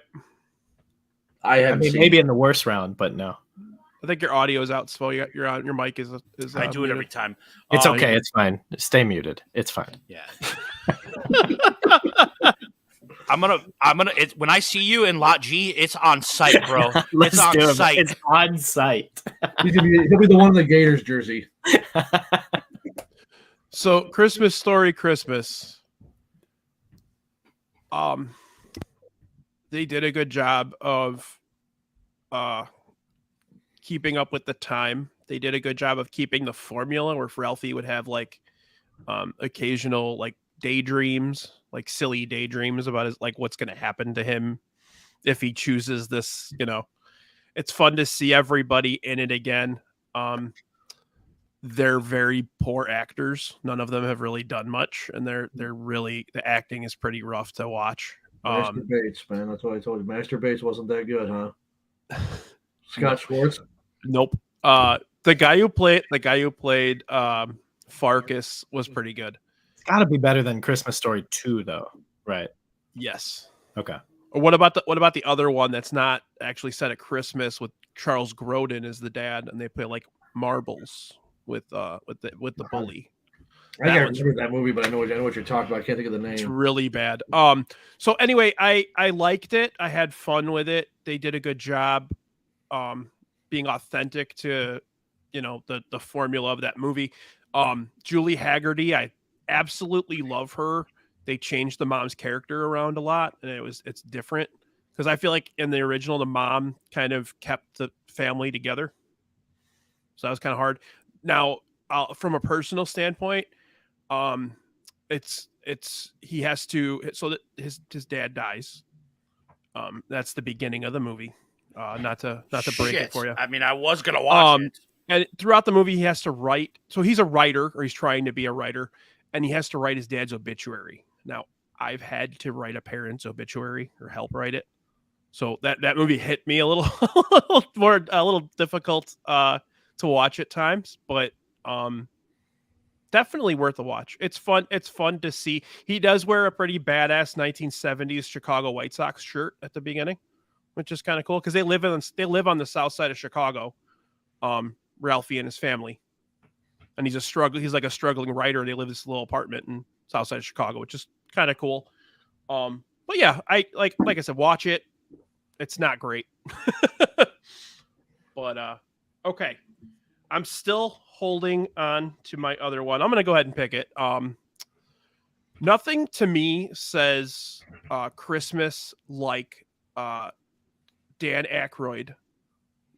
Speaker 8: I mean,
Speaker 7: maybe in the worst round, but no.
Speaker 6: I think your audio is out, so you're on. Your mic is.
Speaker 2: I do it every time.
Speaker 7: It's okay. It's fine. Stay muted. It's fine.
Speaker 2: Yeah. I'm gonna. When I see you in Lot G, it's on site, bro. It's on site.
Speaker 7: It's on site.
Speaker 8: He'll be the one in the Gators jersey.
Speaker 6: So, Christmas Story Christmas. They did a good job of keeping up with the time. They did a good job of keeping the formula where Ralphie would have occasional daydreams, silly daydreams about what's going to happen to him if he chooses this. It's fun to see everybody in it again. they're very poor actors. None of them have really done much, and they're really, the acting is pretty rough to watch.
Speaker 8: Master Bates, man. That's what I told you. Master Bates wasn't that good, huh? Scott Schwartz.
Speaker 6: Nope. The guy who played Farkas was pretty good.
Speaker 7: It's got to be better than Christmas Story 2, though, right?
Speaker 6: Yes.
Speaker 7: Okay.
Speaker 6: Or what about the other one that's not actually set at Christmas with Charles Grodin as the dad, and they play like marbles with the bully.
Speaker 8: I can't remember that movie, but I know what you're talking about. I can't think of the name.
Speaker 6: It's really bad. So anyway, I liked it. I had fun with it. They did a good job being authentic to, the formula of that movie. Julie Haggerty, I absolutely love her. They changed the mom's character around a lot, and it's different because I feel like in the original, the mom kind of kept the family together. So that was kind of hard. Now, from a personal standpoint, he has to, so that his dad dies. That's the beginning of the movie. Not to break it for you.
Speaker 2: I mean, I was gonna watch it.
Speaker 6: And throughout the movie, he has to write. So he's a writer, or he's trying to be a writer, and he has to write his dad's obituary. Now, I've had to write a parent's obituary or help write it. So that movie hit me a little difficult to watch at times, but definitely worth a watch. It's fun. It's fun to see. He does wear a pretty badass 1970s Chicago White Sox shirt at the beginning, which is kind of cool because they live on the south side of Chicago. Ralphie and his family, and he's like a struggling writer. They live in this little apartment in south side of Chicago, which is kind of cool. But yeah, I like I said, watch it. It's not great. But okay. I'm still holding on to my other one. I'm going to go ahead and pick it. Nothing to me says Christmas like Dan Aykroyd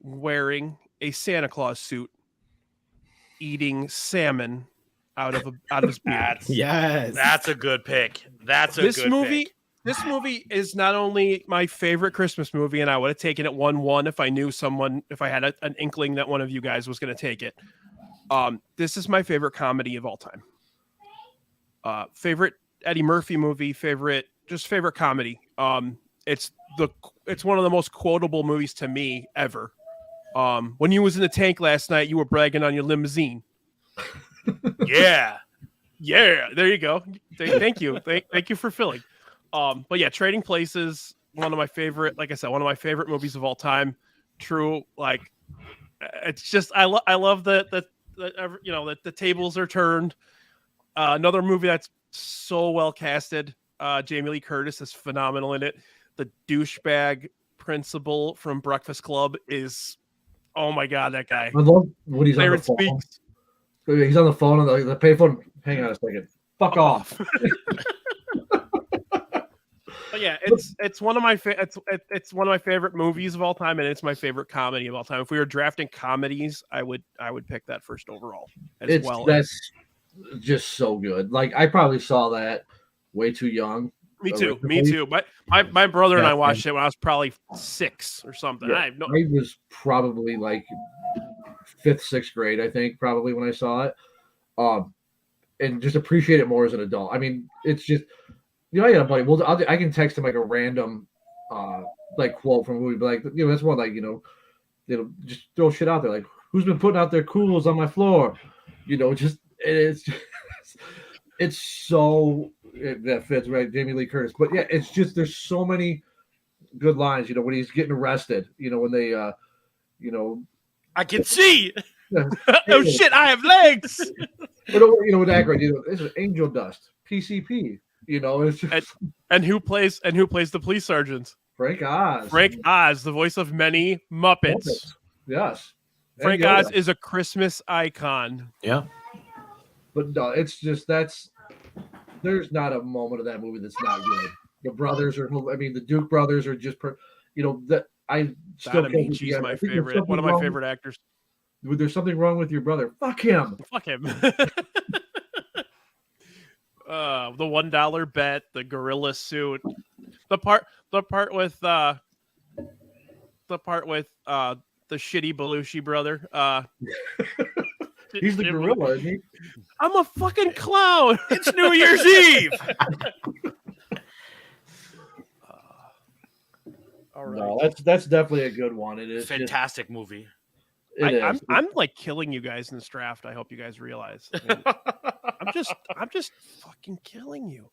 Speaker 6: wearing a Santa Claus suit, eating salmon out of his beard.
Speaker 7: Yes,
Speaker 2: that's a good pick. This movie is not only my favorite Christmas movie, and I would have taken it 1-1 if I had an inkling that one of you guys was going to take it. This is my favorite comedy of all time. Favorite Eddie Murphy movie, favorite comedy. It's one of the most quotable movies to me ever. When you was in the tank last night, you were bragging on your limousine. Yeah.
Speaker 6: There you go. Thank you. Thank you for filling. But yeah, Trading Places, one of my favorite movies of all time. True. Like, it's just, I love the tables are turned. Another movie that's so well casted. Jamie Lee Curtis is phenomenal in it. The douchebag principal from Breakfast Club is, oh my God, that guy.
Speaker 8: I love when he's on the phone.
Speaker 6: Speaks.
Speaker 8: He's on the phone on the payphone. Hang on a second. Fuck off.
Speaker 6: But yeah, it's one of my it's one of my favorite movies of all time, and it's my favorite comedy of all time. If we were drafting comedies, I would pick that first overall.
Speaker 8: That's just so good. Like, I probably saw that way too young.
Speaker 6: Me too. But my brother and I watched it when I was probably 6 or something.
Speaker 8: Yeah, I was probably like 5th, 6th grade, I think, probably when I saw it. And just appreciate it more as an adult. I mean, it's just, I got a buddy. Well, I can text him like a random like quote from a movie, but like, that's one like, just throw shit out there. Like, who's been putting out their cools on my floor? It's so that fits right, Jamie Lee Curtis. But yeah, it's just, there's so many good lines. When he's getting arrested, when they,
Speaker 2: I can see.
Speaker 6: Oh shit! I have legs.
Speaker 8: But with Aykroyd, this is angel dust, PCP. It's just...
Speaker 6: and who plays the police sergeant?
Speaker 8: Frank Oz.
Speaker 6: Frank Oz, the voice of many Muppets.
Speaker 8: Yes.
Speaker 6: Frank Oz is a Christmas icon.
Speaker 7: Yeah.
Speaker 8: But no, it's just, there's not a moment of that movie that's not good. The brothers the Duke brothers are just, that I still
Speaker 6: Don Amici's my favorite. One of my favorite actors.
Speaker 8: There's something wrong with your brother. Fuck him.
Speaker 6: Fuck him. The $1 bet, the gorilla suit, the part with the shitty Belushi brother.
Speaker 8: He's the gorilla, isn't he?
Speaker 6: I'm a fucking clown.
Speaker 2: It's New Year's Eve.
Speaker 6: All right.
Speaker 8: No, that's definitely a good one. It is
Speaker 2: Fantastic movie.
Speaker 6: I'm like killing you guys in this draft. I hope you guys realize. I mean, I'm just fucking killing you.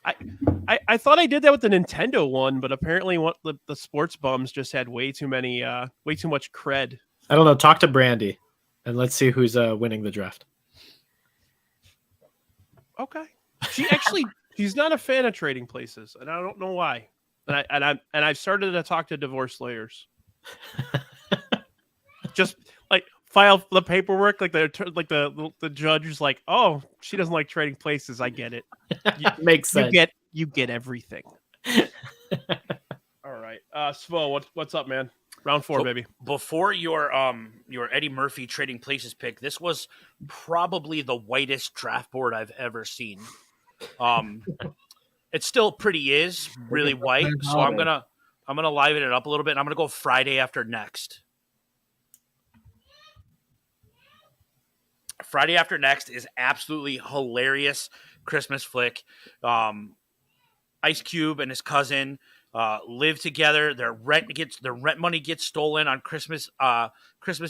Speaker 6: I thought I did that with the Nintendo one, but apparently what the sports bums just had way too much cred.
Speaker 7: I don't know. Talk to Brandy, and let's see who's winning the draft.
Speaker 6: Okay. She's not a fan of Trading Places, and I don't know why. And I've started to talk to divorce lawyers. Just like file the paperwork, like the judge is like, oh, she doesn't like Trading Places. I get it.
Speaker 7: Makes sense.
Speaker 6: You get everything. All right, Svo, what's up, man? Round 4, baby.
Speaker 2: Before your Eddie Murphy Trading Places pick, this was probably the whitest draft board I've ever seen. It still pretty is really white, so I'm gonna liven it up a little bit. And I'm gonna go Friday After Next. Friday After Next is absolutely hilarious Christmas flick. Ice Cube and his cousin live together. Their rent money gets stolen on Christmas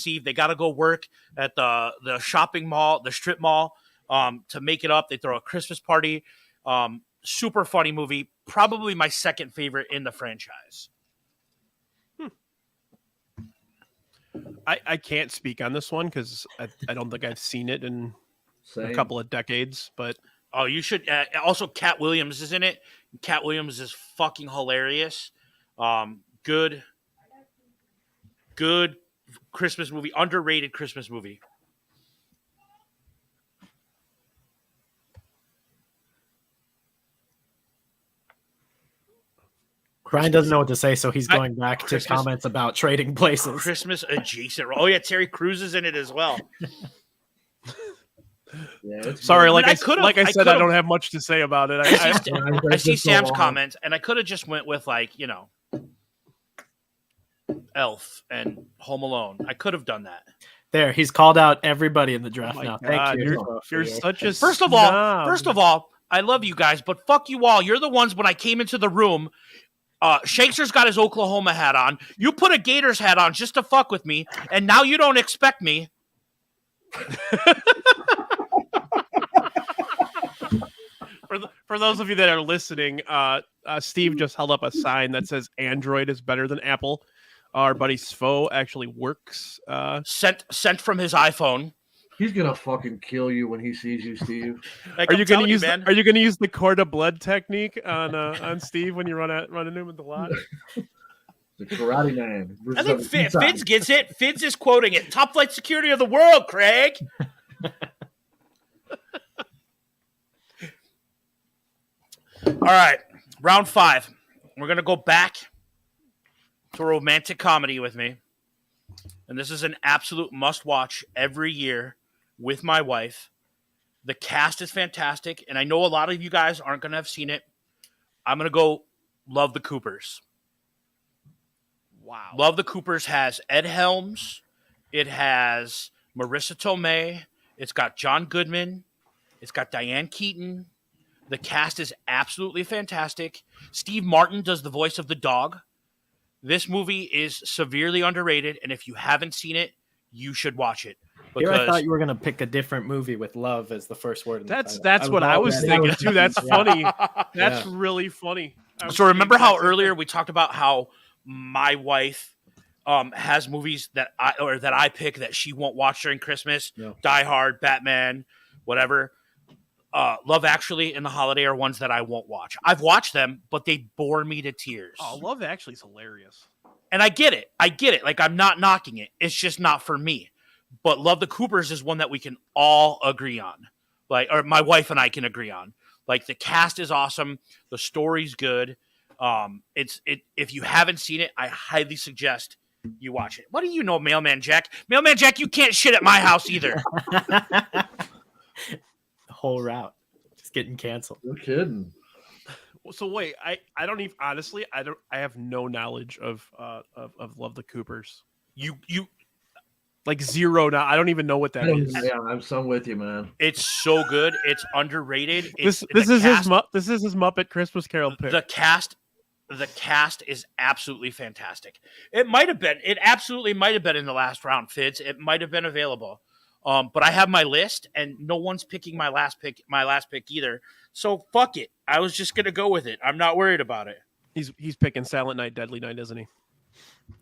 Speaker 2: Eve. They got to go work at the shopping mall, the strip mall, to make it up. They throw a Christmas party. Super funny movie. Probably my second favorite in the franchise.
Speaker 6: I can't speak on this one because I don't think I've seen it in a couple of decades. But
Speaker 2: you should. Also, Cat Williams is in it. Cat Williams is fucking hilarious. Good Christmas movie. Underrated Christmas movie.
Speaker 7: Brian doesn't know what to say, so he's going back to comments about Trading Places.
Speaker 2: Christmas adjacent. Oh yeah, Terry Crews is in it as well.
Speaker 8: Yeah,
Speaker 6: sorry,
Speaker 8: good.
Speaker 6: I said, I don't have much to say about it.
Speaker 2: I see Sam's comments, and I could have just went with Elf and Home Alone. I could have done that.
Speaker 7: There, he's called out everybody in the draft now.
Speaker 6: God,
Speaker 7: Thank you.
Speaker 6: You're such a
Speaker 2: First of all, I love you guys, but fuck you all. You're the ones when I came into the room. Shankster's got his Oklahoma hat on. You put a Gators hat on just to fuck with me, and now you don't expect me.
Speaker 6: For those of you that are listening, Steve just held up a sign that says Android is better than Apple. Our buddy Svo actually works.
Speaker 2: Sent from his iPhone.
Speaker 8: He's gonna fucking kill you when he sees you, Steve.
Speaker 6: Are you gonna use the cord of blood technique on Steve when you run into him at the lot?
Speaker 8: The Karate Man.
Speaker 2: I think Fids gets it. Fids is quoting it. Top flight security of the world, Craig. All right, round 5. We're gonna go back to a romantic comedy with me, and this is an absolute must-watch every year with my wife. The cast is fantastic, and I know a lot of you guys aren't gonna have seen it. I'm gonna go Love the Coopers.
Speaker 6: Wow.
Speaker 2: Love the Coopers has Ed Helms. It has Marissa Tomei. It's got John Goodman. It's got Diane Keaton. The cast is absolutely fantastic. Steve Martin does the voice of the dog. This movie is severely underrated, and if you haven't seen it, you should watch it.
Speaker 7: Here I thought you were going to pick a different movie with love as the first word.
Speaker 6: That's what I was thinking too. That's funny. That's really funny.
Speaker 2: So remember how earlier we talked about how my wife has movies that I pick that she won't watch during Christmas. Yeah. Die Hard, Batman, whatever. Love Actually and The Holiday are ones that I won't watch. I've watched them, but they bore me to tears.
Speaker 6: Oh, Love Actually is hilarious.
Speaker 2: And I get it. Like, I'm not knocking it. It's just not for me. But Love the Coopers is one that we can all agree on. Or my wife and I can agree on. Like, the cast is awesome. The story's good. If you haven't seen it, I highly suggest you watch it. What do you know, Mailman Jack? Mailman Jack, you can't shit at my house either.
Speaker 7: Whole route just getting canceled.
Speaker 8: No kidding.
Speaker 6: So wait, I don't even honestly I have no knowledge of Love the Coopers. Like zero now. I don't even know what that is.
Speaker 8: Yeah, I'm with you, man.
Speaker 2: It's so good. It's underrated.
Speaker 6: This is his Muppet Christmas Carol pick.
Speaker 2: The cast is absolutely fantastic. It absolutely might have been in the last round, Fids. It might have been available. But I have my list, and no one's picking my last pick either. So fuck it. I was just gonna go with it. I'm not worried about it.
Speaker 6: He's picking Silent Night, Deadly Night, isn't he?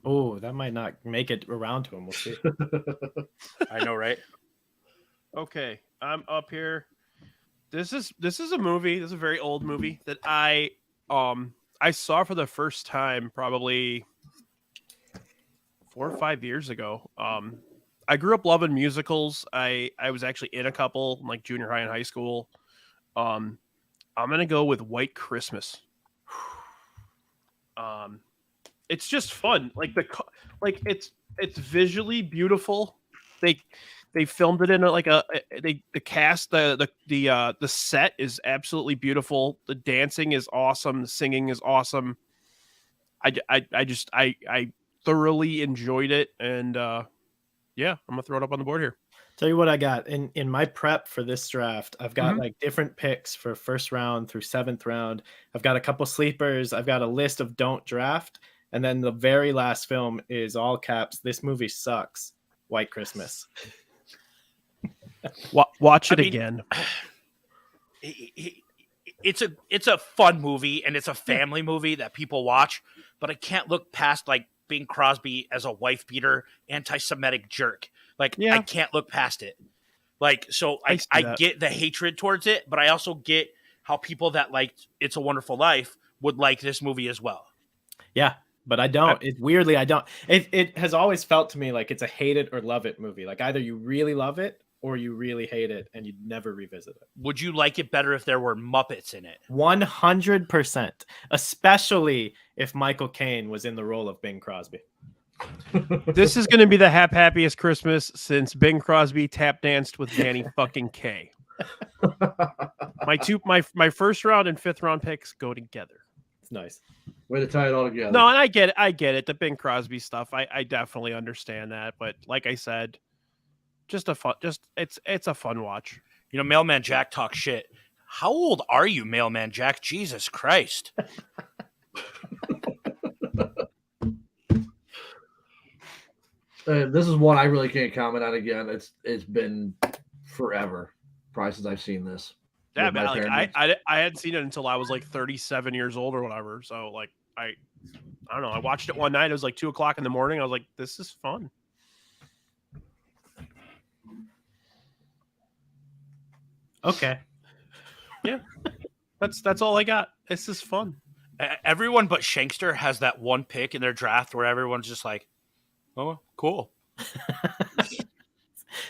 Speaker 7: Oh, that might not make it around to him. We'll see.
Speaker 2: I know, right?
Speaker 6: Okay, I'm up here. This is a movie. This is a very old movie that I saw for the first time probably 4 or 5 years ago. I grew up loving musicals. I was actually in a couple in like junior high and high school. I'm gonna go with White Christmas. It's just fun. It's visually beautiful. They filmed it in the cast, the set is absolutely beautiful. The dancing is awesome. The singing is awesome. I thoroughly enjoyed it, and yeah, I'm gonna throw it up on the board here.
Speaker 7: Tell you what I got in my prep for this draft. I've got like different picks for first round through 7th round. I've got a couple sleepers. I've got a list of don't draft. And then the very last film is all caps. This movie sucks. White Christmas.
Speaker 6: Watch it again.
Speaker 2: It's a fun movie, and it's a family movie that people watch. But I can't look past like Bing Crosby as a wife beater, anti-Semitic jerk. Like I can't look past it. Like so, I get the hatred towards it, but I also get how people that liked It's a Wonderful Life would like this movie as well.
Speaker 7: Yeah. But I don't. Weirdly, I don't. It has always felt to me like it's a hate it or love it movie. Like either you really love it or you really hate it, and you'd never revisit it.
Speaker 2: Would you like it better if there were Muppets in it?
Speaker 7: 100%. Especially if Michael Caine was in the role of Bing Crosby.
Speaker 6: This is going to be the happiest Christmas since Bing Crosby tap danced with Danny fucking Kaye. My first round and 5th round picks go together.
Speaker 7: It's nice.
Speaker 8: Way to tie it all together.
Speaker 6: No, and I get it. The Bing Crosby stuff, I definitely understand that. But like I said, it's a fun watch.
Speaker 2: You know, Mailman Jack talks shit. How old are you, Mailman Jack? Jesus Christ.
Speaker 8: This is one I really can't comment on again. It's been forever, probably since I've seen this.
Speaker 6: Yeah, man, like I hadn't seen it until I was like 37 years old or whatever. So like I don't know. I watched it one night. It was like 2:00 in the morning. I was like, this is fun.
Speaker 7: Okay.
Speaker 6: Yeah. That's all I got. This is fun.
Speaker 2: Everyone but Shankster has that one pick in their draft where everyone's just like, oh, cool.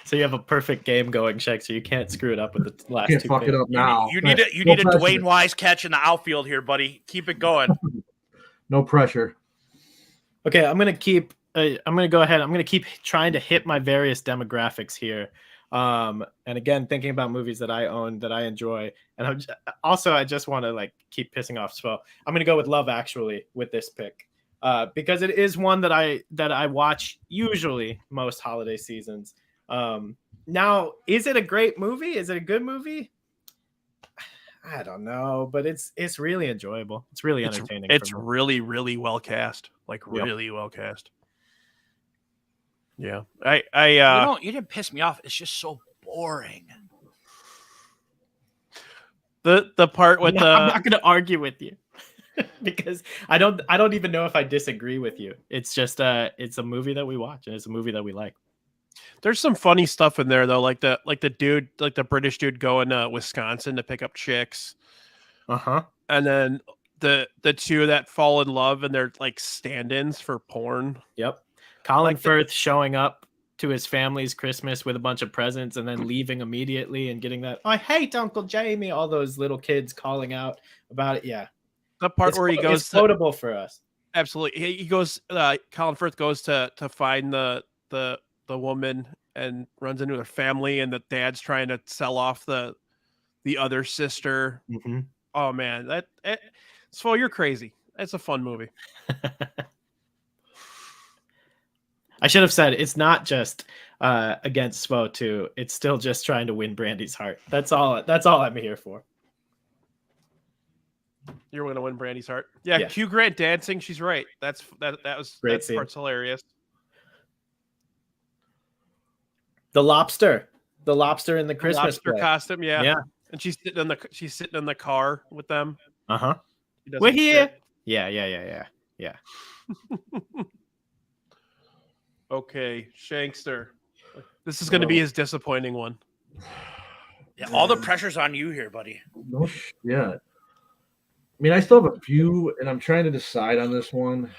Speaker 7: So you have a perfect game going, Shaq, so you can't screw it up with the last
Speaker 8: can't
Speaker 7: two
Speaker 8: fuck
Speaker 7: picks.
Speaker 8: it up now.
Speaker 2: You need a Dwayne Wise catch in the outfield here, buddy. Keep it going.
Speaker 8: No pressure.
Speaker 7: Okay, I'm gonna go ahead. I'm gonna keep trying to hit my various demographics here. And again, thinking about movies that I own, that I enjoy, and I just want to like keep pissing off. So I'm gonna go with Love Actually with this pick, because it is one that I watch usually most holiday seasons. Now, is it a great movie? Is it a good movie? I don't know, but it's really enjoyable. It's really entertaining.
Speaker 6: It's really, really well cast. Like really well cast. Yeah.
Speaker 2: You didn't piss me off. It's just so boring.
Speaker 6: The part with
Speaker 7: I'm not going to argue with you because I don't even know if I disagree with you. It's just it's a movie that we watch, and it's a movie that we like.
Speaker 6: There's some funny stuff in there though, like the dude, like the British dude going to Wisconsin to pick up chicks. And then the two that fall in love and they're like stand-ins for porn.
Speaker 7: Yep. Colin Firth showing up to his family's Christmas with a bunch of presents and then leaving immediately and getting that, I hate Uncle Jamie, all those little kids calling out about it. Yeah.
Speaker 6: The part where he goes,
Speaker 7: it's quotable for us.
Speaker 6: Absolutely. He goes, Colin Firth goes to find the woman and runs into her family, and the dad's trying to sell off the other sister.
Speaker 7: Mm-hmm.
Speaker 6: Oh man, so you're crazy. It's a fun movie.
Speaker 7: I should have said it's not just against Svo too. It's still just trying to win Brandy's heart. That's all I'm here for.
Speaker 6: You're going to win Brandy's heart. Yeah, Hugh Grant dancing. She's right. That part's hilarious.
Speaker 7: The lobster in the Christmas
Speaker 6: lobster
Speaker 7: play.
Speaker 6: costume. Yeah. And she's sitting in the car with them.
Speaker 7: We're here. Yeah.
Speaker 6: Okay, Shankster. This is going to be his disappointing one.
Speaker 2: Yeah, all the pressure's on you here, buddy.
Speaker 8: No shit. I mean, I still have a few, and I'm trying to decide on this one.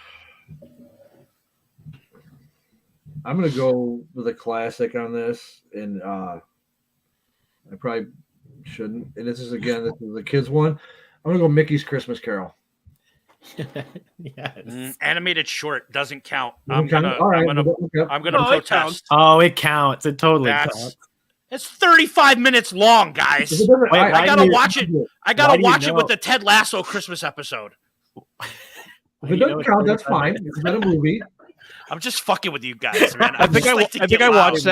Speaker 8: I'm going to go with a classic on this, and I probably shouldn't. And this is the kids' one. I'm going to go Mickey's Christmas Carol.
Speaker 7: Yes.
Speaker 2: Animated short doesn't count.
Speaker 8: I'm gonna
Speaker 2: protest.
Speaker 7: It counts. It totally counts.
Speaker 2: It's 35 minutes long, guys. I gotta watch it. I gotta watch it with the Ted Lasso Christmas episode.
Speaker 8: If it doesn't count, that's fine. It's not a movie.
Speaker 2: I'm just fucking with you guys, man.
Speaker 6: I think I watched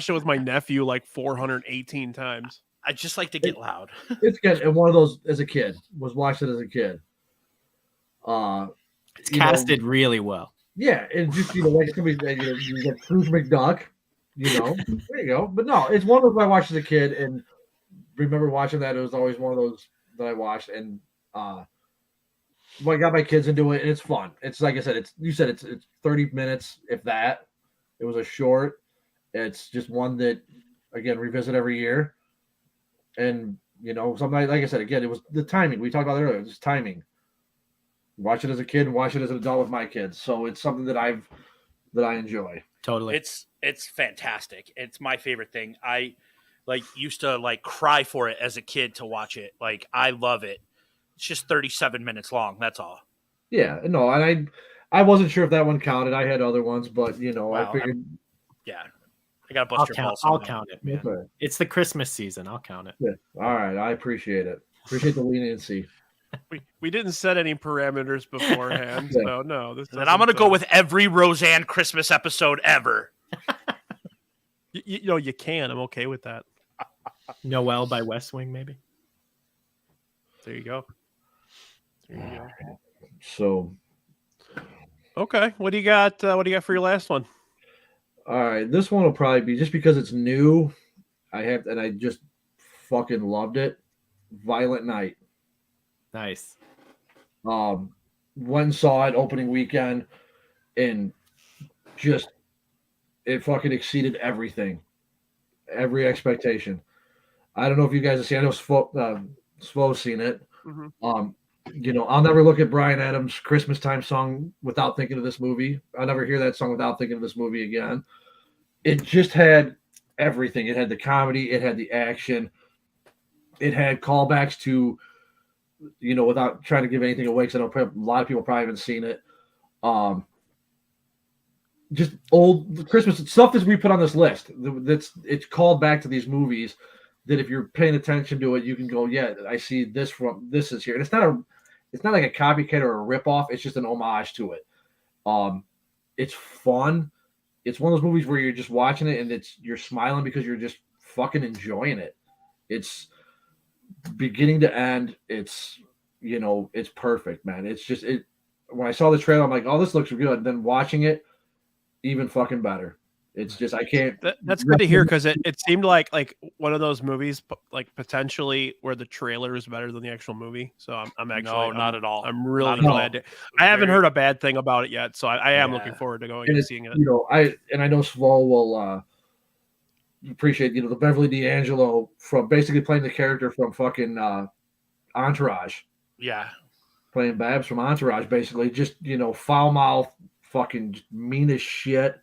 Speaker 6: it with my nephew like 418 times.
Speaker 2: I just like to get loud.
Speaker 8: It's good. And one of those as a kid was watched it as a kid.
Speaker 7: It's casted really well.
Speaker 8: Yeah, and just like it's gonna be you get Scrooge McDuck, there you go. But no, it's one of those I watched as a kid and remember watching that. It was always one of those that I watched, and I got my kids into it, and it's fun. It's like I said, it's 30 minutes, if that. It was a short. It's just one that again revisit every year, and something like I said again, it was the timing we talked about earlier. It was timing. Watch it as a kid and watch it as an adult with my kids. So it's something that I enjoy.
Speaker 7: Totally.
Speaker 2: It's fantastic. It's my favorite thing. I used to cry for it as a kid to watch it. I love it. It's just 37 minutes long. That's all.
Speaker 8: Yeah, no, and I wasn't sure if that one counted. I had other ones, but
Speaker 2: wow,
Speaker 8: I figured.
Speaker 2: I got to bust your balls.
Speaker 7: I'll count it, man. Okay. It's the Christmas season. I'll count it.
Speaker 8: Yeah. All right, I appreciate it. Appreciate the leniency.
Speaker 6: We didn't set any parameters beforehand, so no.
Speaker 2: And I'm gonna go with every Roseanne Christmas episode ever.
Speaker 6: You can. I'm okay with that.
Speaker 7: Noel by West Wing, maybe.
Speaker 6: There you go.
Speaker 8: So,
Speaker 6: okay, what do you got? What do you got for your last one?
Speaker 8: All right, this one will probably be just because it's new. I just fucking loved it. Violent Night.
Speaker 7: Nice.
Speaker 8: Went and saw it opening weekend, and just it fucking exceeded everything, every expectation. I don't know if you guys have seen. I know Svo's seen it.
Speaker 6: Mm-hmm.
Speaker 8: I'll never look at Bryan Adams' Christmas Time song without thinking of this movie. I'll never hear that song without thinking of this movie again. It just had everything. It had the comedy. It had the action. It had callbacks to. Without trying to give anything away, because I know a lot of people probably haven't seen it. Just old Christmas stuff that we put on this list. It's called back to these movies that if you're paying attention to it, you can go, yeah, I see this this is here. And it's not like a copycat or a ripoff. It's just an homage to it. It's fun. It's one of those movies where you're just watching it and you're smiling because you're just fucking enjoying it. It's beginning to end, it's perfect, man. It's just when I saw the trailer, I'm like, oh, this looks good. And then watching it, even fucking better. It's just I can't.
Speaker 6: That's good to hear, because it seemed like one of those movies, potentially where the trailer is better than the actual movie. So I'm actually
Speaker 2: not at all.
Speaker 6: I'm really glad. I haven't heard a bad thing about it yet, so I am looking forward to going and seeing it.
Speaker 8: I know Svo will appreciate the Beverly D'Angelo from basically playing the character from fucking Entourage.
Speaker 2: Yeah,
Speaker 8: playing Babs from Entourage, basically just foul mouth, fucking mean as shit.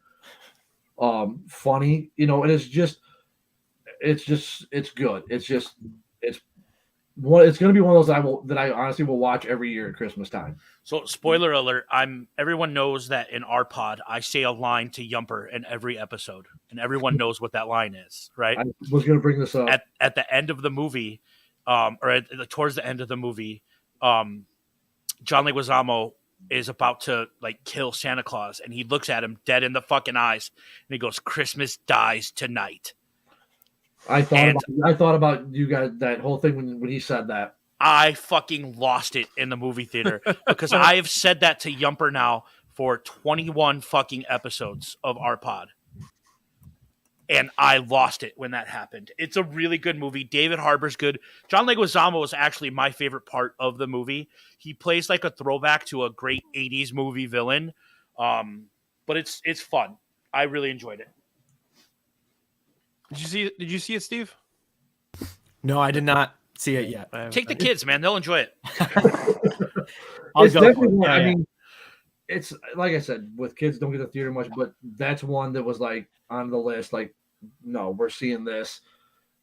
Speaker 8: Funny, and it's good. It's going to be one of those that I honestly will watch every year at Christmas time.
Speaker 2: So, spoiler alert, everyone knows that in our pod, I say a line to Yumper in every episode, and everyone knows what that line is, right?
Speaker 8: I was going to bring this up.
Speaker 2: At the end of the movie, towards the end of the movie, John Leguizamo is about to like kill Santa Claus, and he looks at him dead in the fucking eyes, and he goes, "Christmas dies tonight."
Speaker 8: I thought about you guys, that whole thing when he said that.
Speaker 2: I fucking lost it in the movie theater because I have said that to Yumper now for 21 fucking episodes of our pod. And I lost it when that happened. It's a really good movie. David Harbour's good. John Leguizamo is actually my favorite part of the movie. He plays like a throwback to a great 80s movie villain. But it's fun. I really enjoyed it.
Speaker 6: Did you see it, Steve?
Speaker 7: No, I did not see it yet.
Speaker 2: Take the kids, man. They'll enjoy it.
Speaker 8: It's definitely one. I mean, it's like I said, with kids don't get to the theater much, but that's one that was like on the list. Like, no, we're seeing this.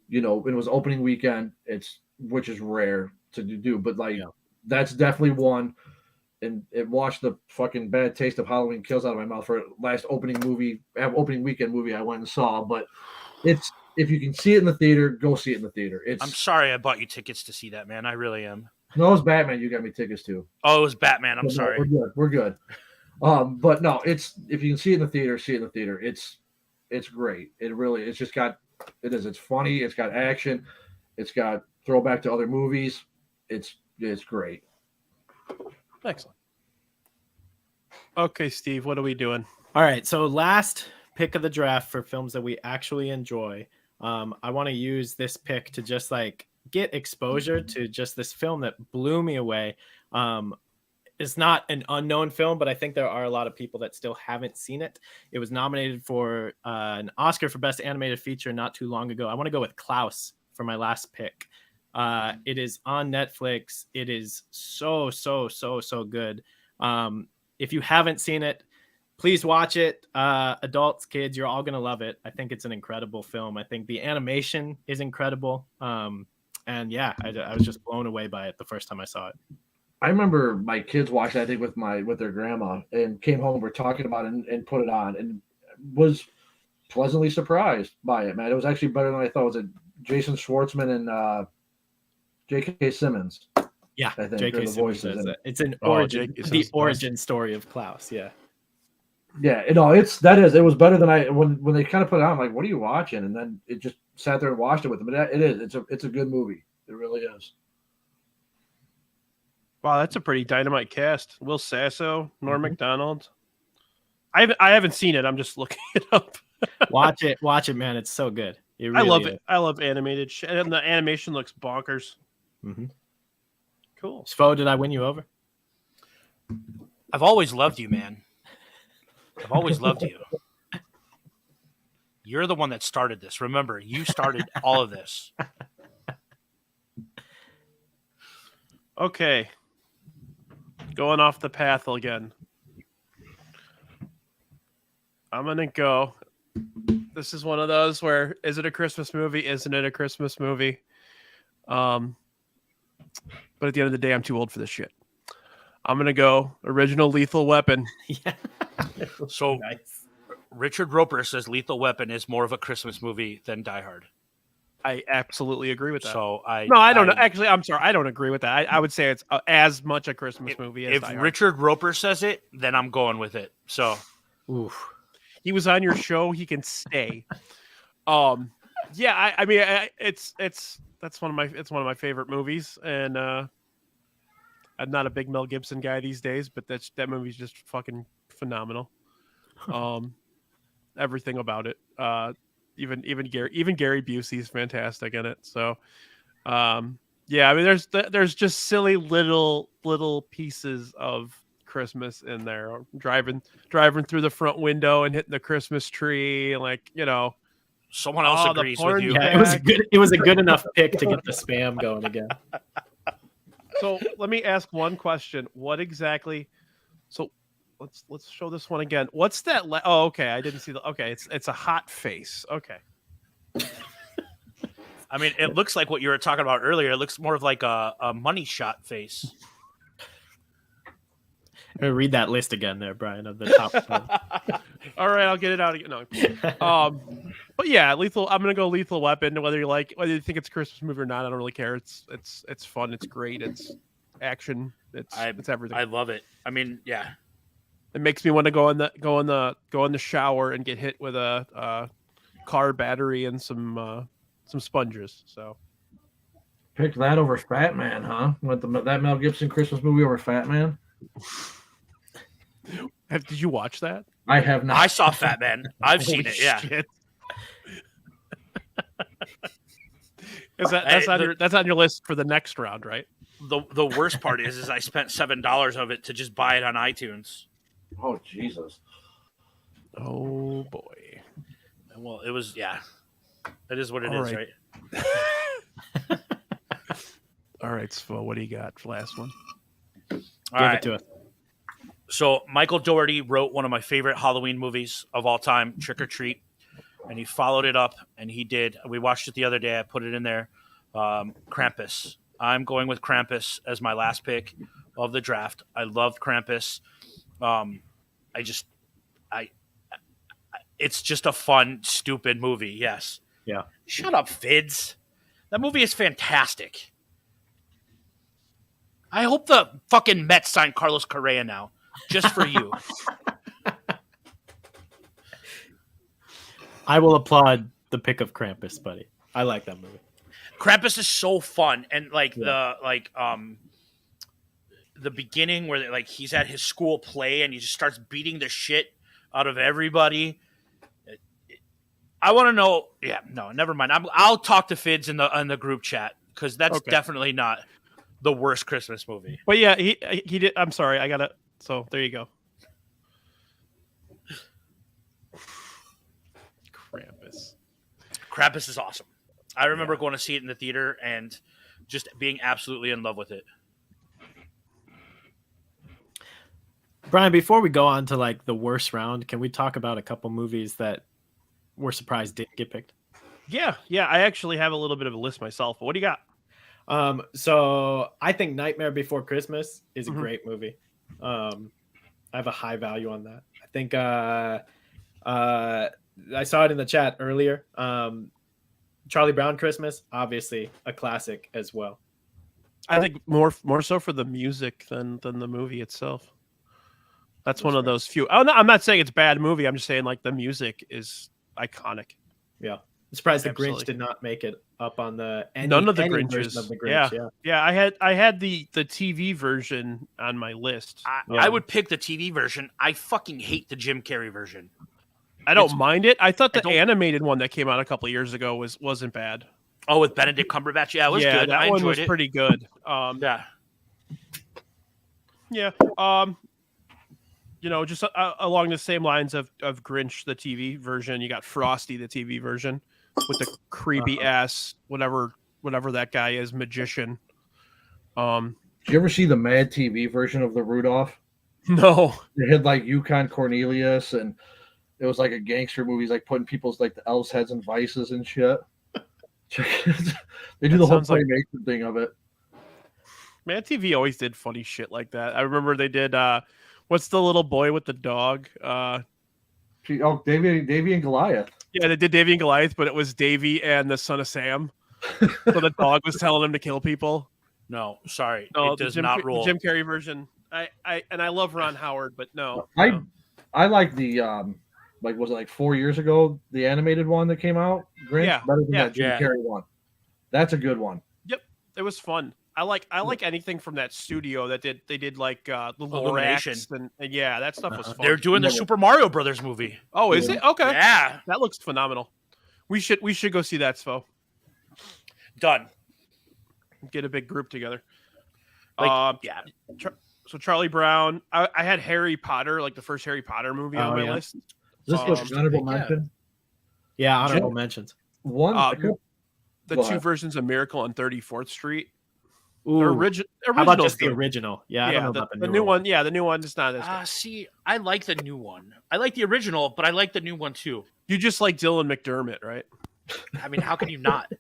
Speaker 8: You know, it was opening weekend. Which is rare to do, but like that's definitely one. And it washed the fucking bad taste of Halloween Kills out of my mouth for last opening weekend movie I went and saw. But if you can see it in the theater, go see it in the theater.
Speaker 2: I'm sorry I bought you tickets to see that, man. I really am.
Speaker 8: No, it was Batman. You got me tickets to.
Speaker 2: Oh, it was Batman. I'm sorry.
Speaker 8: We're good. But no, if you can see it in the theater, see it in the theater. It's great. It's funny. It's got action. It's got throwback to other movies. It's great.
Speaker 6: Excellent. Okay, Steve, what are we doing?
Speaker 7: All right, so last pick of the draft for films that we actually enjoy. I want to use this pick to just like get exposure to just this film that blew me away. It's not an unknown film, but I think there are a lot of people that still haven't seen it. It was nominated for an Oscar for Best Animated Feature not too long ago. I want to go with Klaus for my last pick. It is on Netflix. It is so good. If you haven't seen it, please watch it. Adults, kids, you're all going to love it. I think it's an incredible film. I think the animation is incredible. And yeah, I was just blown away by it the first time I saw it.
Speaker 8: I remember my kids watched it, I think, with their grandma, and came home, we're talking about it and put it on, and was pleasantly surprised by it, man. It was actually better than I thought. Was it Jason Schwartzman and J.K. Simmons?
Speaker 7: Yeah,
Speaker 8: I think
Speaker 7: J.K.
Speaker 8: the
Speaker 7: Simmons
Speaker 8: voices.
Speaker 7: It's an origin story of Klaus. Yeah.
Speaker 8: Yeah, it was better than when they kind of put it on. I'm like, what are you watching? And then it just sat there and watched it with them. But it's a good movie. It really is.
Speaker 6: Wow, that's a pretty dynamite cast. Will Sasso, Norm Macdonald. I haven't seen it. I'm just looking it up.
Speaker 7: Watch it, man. It's so good. Really
Speaker 6: I love
Speaker 7: is.
Speaker 6: it. I love animated shit, and the animation looks bonkers.
Speaker 7: Mm-hmm.
Speaker 6: Cool.
Speaker 7: Spo, did I win you over?
Speaker 2: I've always loved you, man. I've always loved you. You're the one that started this. Remember, you started all of this.
Speaker 6: Okay. Going off the path again. I'm going to go. This is one of those where, is it a Christmas movie? Isn't it a Christmas movie? But at the end of the day, I'm too old for this shit. I'm going to go original Lethal Weapon.
Speaker 7: Yeah.
Speaker 2: So
Speaker 7: Nice.
Speaker 2: Richard Roper says Lethal Weapon is more of a Christmas movie than Die Hard.
Speaker 6: I absolutely agree with that.
Speaker 2: So
Speaker 6: I don't know. Actually, I'm sorry. I don't agree with that. I would say it's as much a Christmas movie as
Speaker 2: if
Speaker 6: Die Hard.
Speaker 2: Richard Roper says it, then I'm going with it. So,
Speaker 7: Oof.
Speaker 6: He was on your show. He can stay. Yeah. I mean, that's one of my favorite movies, and I'm not a big Mel Gibson guy these days, but that movie's just fucking phenomenal. Everything about it. Even Gary Busey's fantastic in it. So, yeah, I mean, there's just silly little pieces of Christmas in there. Driving through the front window and hitting the Christmas tree, and like, you know,
Speaker 2: someone else agrees with you.
Speaker 7: Yeah, it was a good enough pick to get the spam going again.
Speaker 6: So let me ask one question. What exactly? So let's show this one again. What's that? Oh, okay. I didn't see the. Okay, it's a hot face. Okay.
Speaker 2: I mean, it looks like what you were talking about earlier. It looks more of like a money shot face.
Speaker 7: I'm gonna read that list again there, Brian, of the top.
Speaker 6: All right, I'll get it out again. No. But yeah, Lethal. I'm gonna go Lethal Weapon. Whether you think it's a Christmas movie or not, I don't really care. It's fun. It's great. It's action. It's everything.
Speaker 2: I love it. I mean, yeah.
Speaker 6: It makes me want to go in the shower and get hit with a car battery and some sponges. So
Speaker 8: Picked that over Fat Man, huh? Went that Mel Gibson Christmas movie over Fat Man?
Speaker 6: did you watch that?
Speaker 8: I have not.
Speaker 2: I saw Fat Man. I've seen
Speaker 6: Holy
Speaker 2: it. Yeah.
Speaker 6: shit. That's on your list for the next round, right?
Speaker 2: The worst part is I spent $7 of it to just buy it on iTunes.
Speaker 8: Oh, Jesus.
Speaker 6: Oh boy.
Speaker 2: Well, it was It is what it
Speaker 6: All
Speaker 2: is,
Speaker 6: right.
Speaker 2: right?
Speaker 6: All right, Svo, what do you got for last one?
Speaker 2: All
Speaker 7: Give
Speaker 2: right.
Speaker 7: it to us.
Speaker 2: So Michael Dougherty wrote one of my favorite Halloween movies of all time, Trick or Treat, and he followed it up, and we watched it the other day. I put it in there. Krampus. I'm going with Krampus as my last pick of the draft. I loved Krampus. It's just a fun, stupid movie. Yes.
Speaker 7: Yeah.
Speaker 2: Shut up, Fids. That movie is fantastic. I hope the fucking Mets sign Carlos Correa now, just for you.
Speaker 7: I will applaud the pick of Krampus, buddy. I like that movie.
Speaker 2: Krampus is so fun, and the beginning where he's at his school play and he just starts beating the shit out of everybody. I want to know. Yeah, no, never mind. I'll talk to Fids in the group chat because that's definitely not the worst Christmas movie.
Speaker 6: But yeah, he did. I'm sorry, I gotta. So there you go.
Speaker 2: Krampus is awesome. I remember going to see it in the theater and just being absolutely in love with it.
Speaker 7: Brian, before we go on to the worst round, can we talk about a couple movies that we're surprised didn't get picked?
Speaker 6: Yeah. I actually have a little bit of a list myself. But what do you got?
Speaker 7: So I think Nightmare Before Christmas is a great movie. I have a high value on that. I think I saw it in the chat earlier. Charlie Brown Christmas, obviously a classic as well.
Speaker 6: I think more so for the music than the movie itself. That's one of those few. Oh, no, I'm not saying it's a bad movie. I'm just saying the music is iconic.
Speaker 7: Yeah, I'm surprised
Speaker 6: Absolutely.
Speaker 7: The Grinch did not make it up on
Speaker 6: none of the Grinches.
Speaker 7: version of the Grinch.
Speaker 6: Yeah. I had the TV version on my list.
Speaker 2: I would pick the TV version. I fucking hate the Jim Carrey version.
Speaker 6: I don't mind it. I thought the animated one that came out a couple of years ago wasn't bad.
Speaker 2: Oh, with Benedict Cumberbatch, it was good.
Speaker 6: That
Speaker 2: I
Speaker 6: one
Speaker 2: enjoyed
Speaker 6: was
Speaker 2: it.
Speaker 6: pretty good. Just along the same lines of Grinch, the TV version. You got Frosty, the TV version, with the creepy ass whatever that guy is, magician.
Speaker 8: Did you ever see the Mad TV version of the Rudolph?
Speaker 6: No.
Speaker 8: They had Yukon Cornelius, and it was a gangster movie, putting people's the elves' heads in vices and shit. They do the whole claymation thing of it.
Speaker 6: Mad TV always did funny shit like that. I remember they did. What's the little boy with the dog?
Speaker 8: Davy and Goliath.
Speaker 6: Yeah, they did Davy and Goliath, but it was Davy and the son of Sam. So the dog was telling him to kill people.
Speaker 2: No, sorry,
Speaker 6: no,
Speaker 2: it does not roll.
Speaker 6: The Jim Carrey version. I love Ron Howard, but no.
Speaker 8: I like the was it 4 years ago, the animated one that came out? Grinch? Better than that Jim Carrey one. That's a good one.
Speaker 6: Yep, it was fun. I like anything from that studio that did the
Speaker 2: Illumination,
Speaker 6: and that stuff was fun.
Speaker 2: They're doing the Super Mario Brothers movie.
Speaker 6: Oh, is it? Okay.
Speaker 2: Yeah.
Speaker 6: That looks phenomenal. We should go see that, Svo.
Speaker 2: Done.
Speaker 6: Get a big group together. So Charlie Brown. I had Harry Potter, the first Harry Potter movie on my list.
Speaker 8: Is this honorable mention?
Speaker 7: Yeah, honorable mentions.
Speaker 8: One.
Speaker 6: The two versions of Miracle on 34th Street.
Speaker 7: Ooh.
Speaker 6: The original.
Speaker 7: How about just the original? Yeah, I don't know about
Speaker 6: the new one. Yeah, the new one is not as good.
Speaker 2: See, I like the new one. I like the original, but I like the new one too.
Speaker 6: You just like Dylan McDermott, right?
Speaker 2: I mean, how can you not?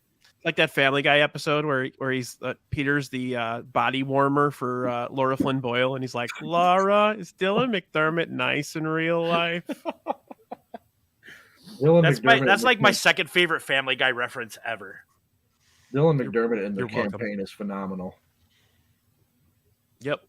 Speaker 6: Like that Family Guy episode where he's Peter's the body warmer for Laura Flynn Boyle, and he's like, Laura, is Dylan McDermott nice in real life?
Speaker 2: That's my second favorite Family Guy reference ever.
Speaker 8: Dylan McDermott in the campaign is phenomenal.
Speaker 6: Yep.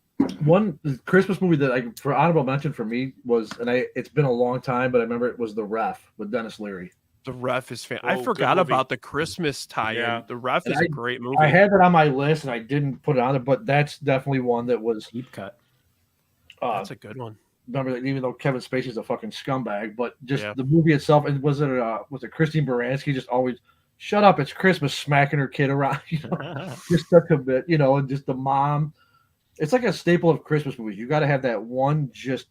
Speaker 8: One Christmas movie that I for honorable mention for me was, and it's been a long time, but I remember it was The Ref with Dennis Leary.
Speaker 6: The Ref is fan.
Speaker 2: Oh,
Speaker 6: I
Speaker 2: good
Speaker 6: forgot
Speaker 2: movie.
Speaker 6: about the Christmas tie-in.
Speaker 2: Yeah.
Speaker 6: The Ref
Speaker 8: And
Speaker 6: is a great movie.
Speaker 8: I had it on my list and I didn't put it on it, but that's definitely one that was
Speaker 7: Deep cut.
Speaker 6: That's a good one.
Speaker 8: Remember that even though Kevin Spacey's a fucking scumbag, but just
Speaker 6: Yeah.
Speaker 8: the movie itself, and was it Christine Baranski just always shut up, it's Christmas, smacking her kid around, just such a bit, and just the mom. It's like a staple of Christmas movies. You got to have that one just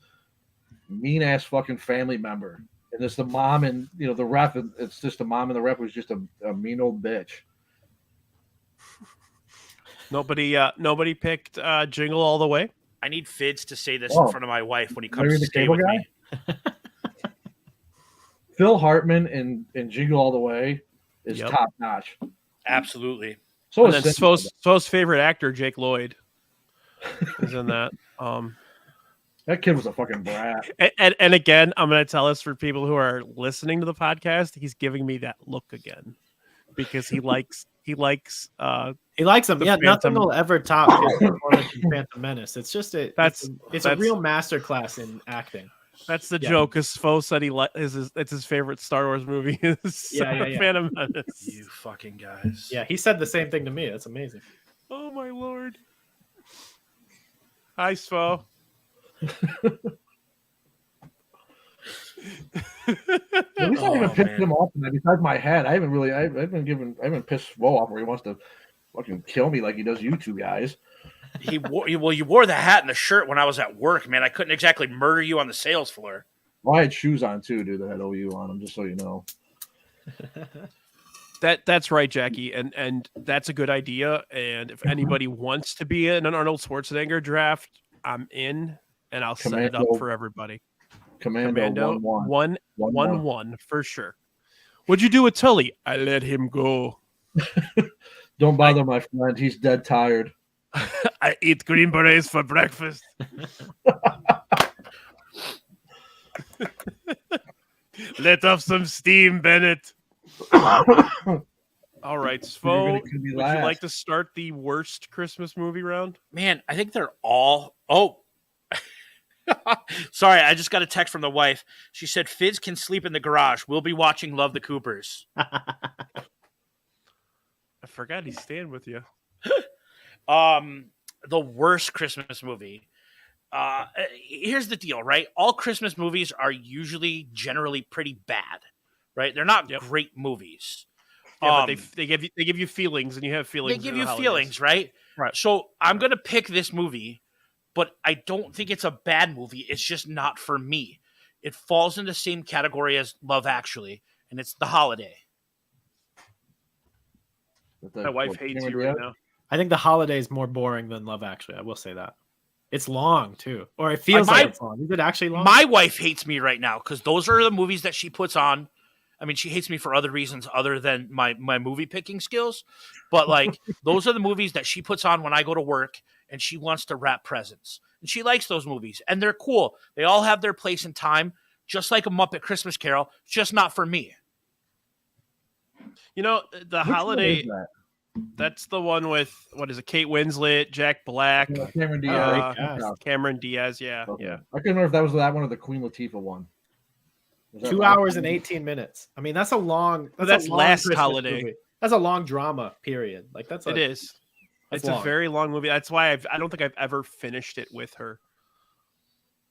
Speaker 8: mean ass fucking family member, and it's the mom, and the ref. It's just the mom, and the ref was just a mean old bitch.
Speaker 6: Nobody picked Jingle All the Way.
Speaker 2: I need Fids to say this in front of my wife when he comes
Speaker 8: Larry
Speaker 2: to
Speaker 8: the
Speaker 2: stay
Speaker 8: Cable
Speaker 2: with
Speaker 8: Guy?
Speaker 2: me.
Speaker 8: Phil Hartman in Jingle All the Way is
Speaker 6: Yep.
Speaker 8: top notch.
Speaker 2: Absolutely.
Speaker 8: So
Speaker 6: And
Speaker 8: is
Speaker 6: then
Speaker 8: Cindy.
Speaker 6: Svo's favorite actor, Jake Lloyd, is in that.
Speaker 8: That kid was a fucking brat.
Speaker 6: And again, I'm going to tell us for people who are listening to the podcast, he's giving me that look again because he likes
Speaker 7: He likes them.
Speaker 6: The
Speaker 7: Yeah, nothing
Speaker 6: Phantom-
Speaker 7: will ever top his performance in Phantom Menace. It's just it's a
Speaker 6: that's-
Speaker 7: real masterclass in acting.
Speaker 6: That's the
Speaker 7: Yeah.
Speaker 6: joke. Because Svo said it's his favorite Star Wars movie. Is
Speaker 7: Yeah.
Speaker 6: Phantom Menace.
Speaker 2: You fucking guys.
Speaker 7: Yeah, he said the same thing to me. That's amazing.
Speaker 6: Oh my lord. Hi, Svo.
Speaker 8: At least I haven't pissed him off. Besides my head, I haven't pissed Swow off where he wants to fucking kill me like he does you two guys.
Speaker 2: You wore the hat and the shirt when I was at work, man. I couldn't exactly murder you on the sales floor.
Speaker 8: Well, I had shoes on too, dude, that had OU on them, just so you know.
Speaker 6: That's right, Jackie, and that's a good idea. And if anybody wants to be in an Arnold Schwarzenegger draft, I'm in, and I'll set it up
Speaker 8: Commando.
Speaker 6: for everybody.
Speaker 8: Commando 1-1.
Speaker 6: 1-1 for sure. What'd you do with Tully? I let him go.
Speaker 8: Don't bother my friend. He's dead tired.
Speaker 6: I eat green berets for breakfast. Let off some steam, Bennett. All right, Svo,
Speaker 8: You're
Speaker 6: would
Speaker 8: gonna be
Speaker 6: you
Speaker 8: last.
Speaker 6: like to start the worst Christmas movie round?
Speaker 2: Man, I think they're all. Oh, sorry. I just got a text from the wife. She said Fizz can sleep in the garage. We'll be watching Love the Coopers.
Speaker 6: I forgot he's staying with you.
Speaker 2: The worst Christmas movie. Here's the deal, right? All Christmas movies are usually generally pretty bad, right? They're not great movies.
Speaker 6: Yeah, but they give you feelings, and you have feelings.
Speaker 2: They give
Speaker 6: in
Speaker 2: you
Speaker 6: the holidays.
Speaker 2: feelings, right?
Speaker 6: Right.
Speaker 2: So I'm gonna pick this movie, but I don't think it's a bad movie. It's just not for me. It falls in the same category as Love Actually, and it's The Holiday.
Speaker 6: My wife hates you right now.
Speaker 7: I think The Holiday is more boring than Love Actually. I will say that. It's long too, or it feels like it's long. Is it actually long?
Speaker 2: My wife hates me right now because those are the movies that she puts on. I mean, she hates me for other reasons other than my movie picking skills, but like those are the movies that she puts on when I go to work, and she wants to wrap presents, and she likes those movies, and they're cool. They all have their place and time, just like a Muppet Christmas Carol, just not for me.
Speaker 6: You know, The
Speaker 8: Which one
Speaker 6: Holiday.
Speaker 8: is that?
Speaker 6: That's the one with what is it? Kate Winslet, Jack Black,
Speaker 8: Cameron Diaz.
Speaker 6: Cameron Diaz. Yeah,
Speaker 8: Okay.
Speaker 6: yeah.
Speaker 8: I couldn't remember if that was that one or the Queen Latifah one. Was that
Speaker 7: 2
Speaker 8: last
Speaker 7: hours
Speaker 8: one?
Speaker 7: and 18 minutes. I mean, that's a long.
Speaker 6: That's
Speaker 7: a long
Speaker 6: last
Speaker 7: Christmas
Speaker 6: holiday.
Speaker 7: movie. That's a long drama period. Like that's
Speaker 6: It is.
Speaker 7: That's
Speaker 6: It's
Speaker 7: long.
Speaker 6: a very long movie. That's why I don't think I've ever finished it with her.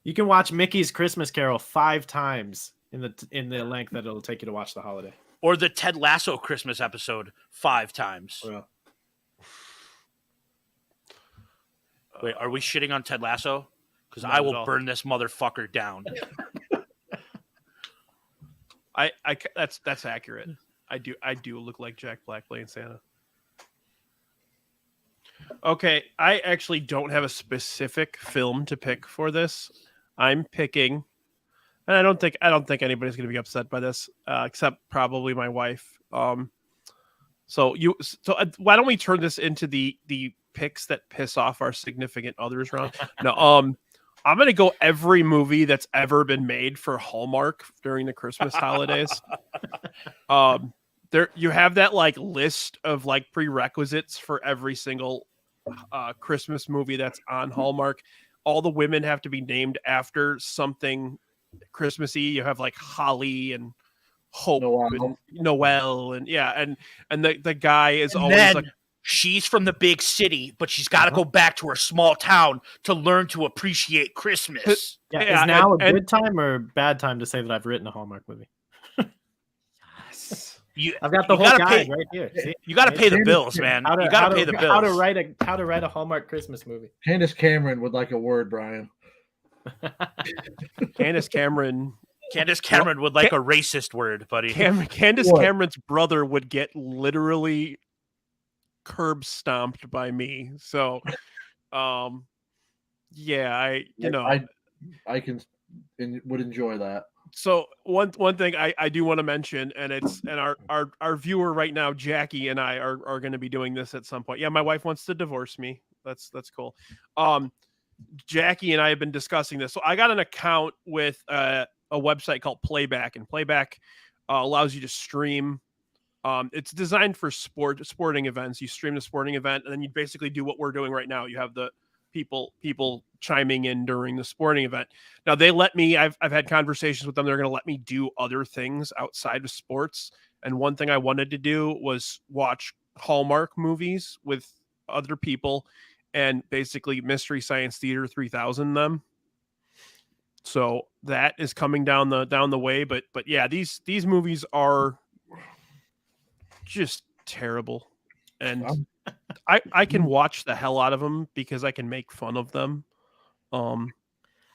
Speaker 7: You can watch Mickey's Christmas Carol 5 times in the length that it'll take you to watch The Holiday.
Speaker 2: Or the Ted Lasso Christmas episode 5 times.
Speaker 7: Yeah.
Speaker 2: Wait, are we shitting on Ted Lasso? Because
Speaker 6: Not
Speaker 2: I
Speaker 6: at
Speaker 2: will
Speaker 6: all.
Speaker 2: burn this motherfucker down.
Speaker 6: That's accurate. I do look like Jack Black playing Santa. Okay, I actually don't have a specific film to pick for this. I'm picking, and I don't think anybody's going to be upset by this, except probably my wife. So why don't we turn this into the picks that piss off our significant others round? No, I'm going to go every movie that's ever been made for Hallmark during the Christmas holidays. There you have that like list of like prerequisites for every single Christmas movie that's on Hallmark, all the women have to be named after something Christmassy. You have like Holly and Hope and Noel and the guy is
Speaker 2: and
Speaker 6: always
Speaker 2: then
Speaker 6: like,
Speaker 2: she's from the big city, but she's got to go back to her small town to learn to appreciate Christmas.
Speaker 7: Yeah,
Speaker 6: Yeah,
Speaker 7: is now
Speaker 6: and-
Speaker 7: a good time or bad time to say that I've written a Hallmark movie? I've got the
Speaker 2: you
Speaker 7: whole
Speaker 2: gotta
Speaker 7: guide
Speaker 2: pay-
Speaker 7: right here. See?
Speaker 2: You got to pay the bills, man. You got to pay the bills.
Speaker 7: How to write a Hallmark Christmas movie.
Speaker 8: Candace Cameron would like a word, Brian.
Speaker 6: Candace Cameron
Speaker 2: would like a racist word, buddy.
Speaker 6: Candace
Speaker 8: What?
Speaker 6: Cameron's brother would get literally curb stomped by me. So, yeah, I
Speaker 8: would enjoy that.
Speaker 6: So one thing I do want to mention, and our viewer right now, Jackie, and I are going to be doing this at some point. Yeah, my wife wants to divorce me. That's cool. Jackie and I have been discussing this. So I got an account with a website called Playback, and Playback allows you to stream. It's designed for sporting events. You stream the sporting event, and then you basically do what we're doing right now. You have the people chiming in during the sporting event. Now they let me, I've had conversations with them. They're going to let me do other things outside of sports. And one thing I wanted to do was watch Hallmark movies with other people and basically Mystery Science Theater 3000 them. So that is coming down the way. But yeah, these movies are just terrible. And I can watch the hell out of them because I can make fun of them.
Speaker 7: I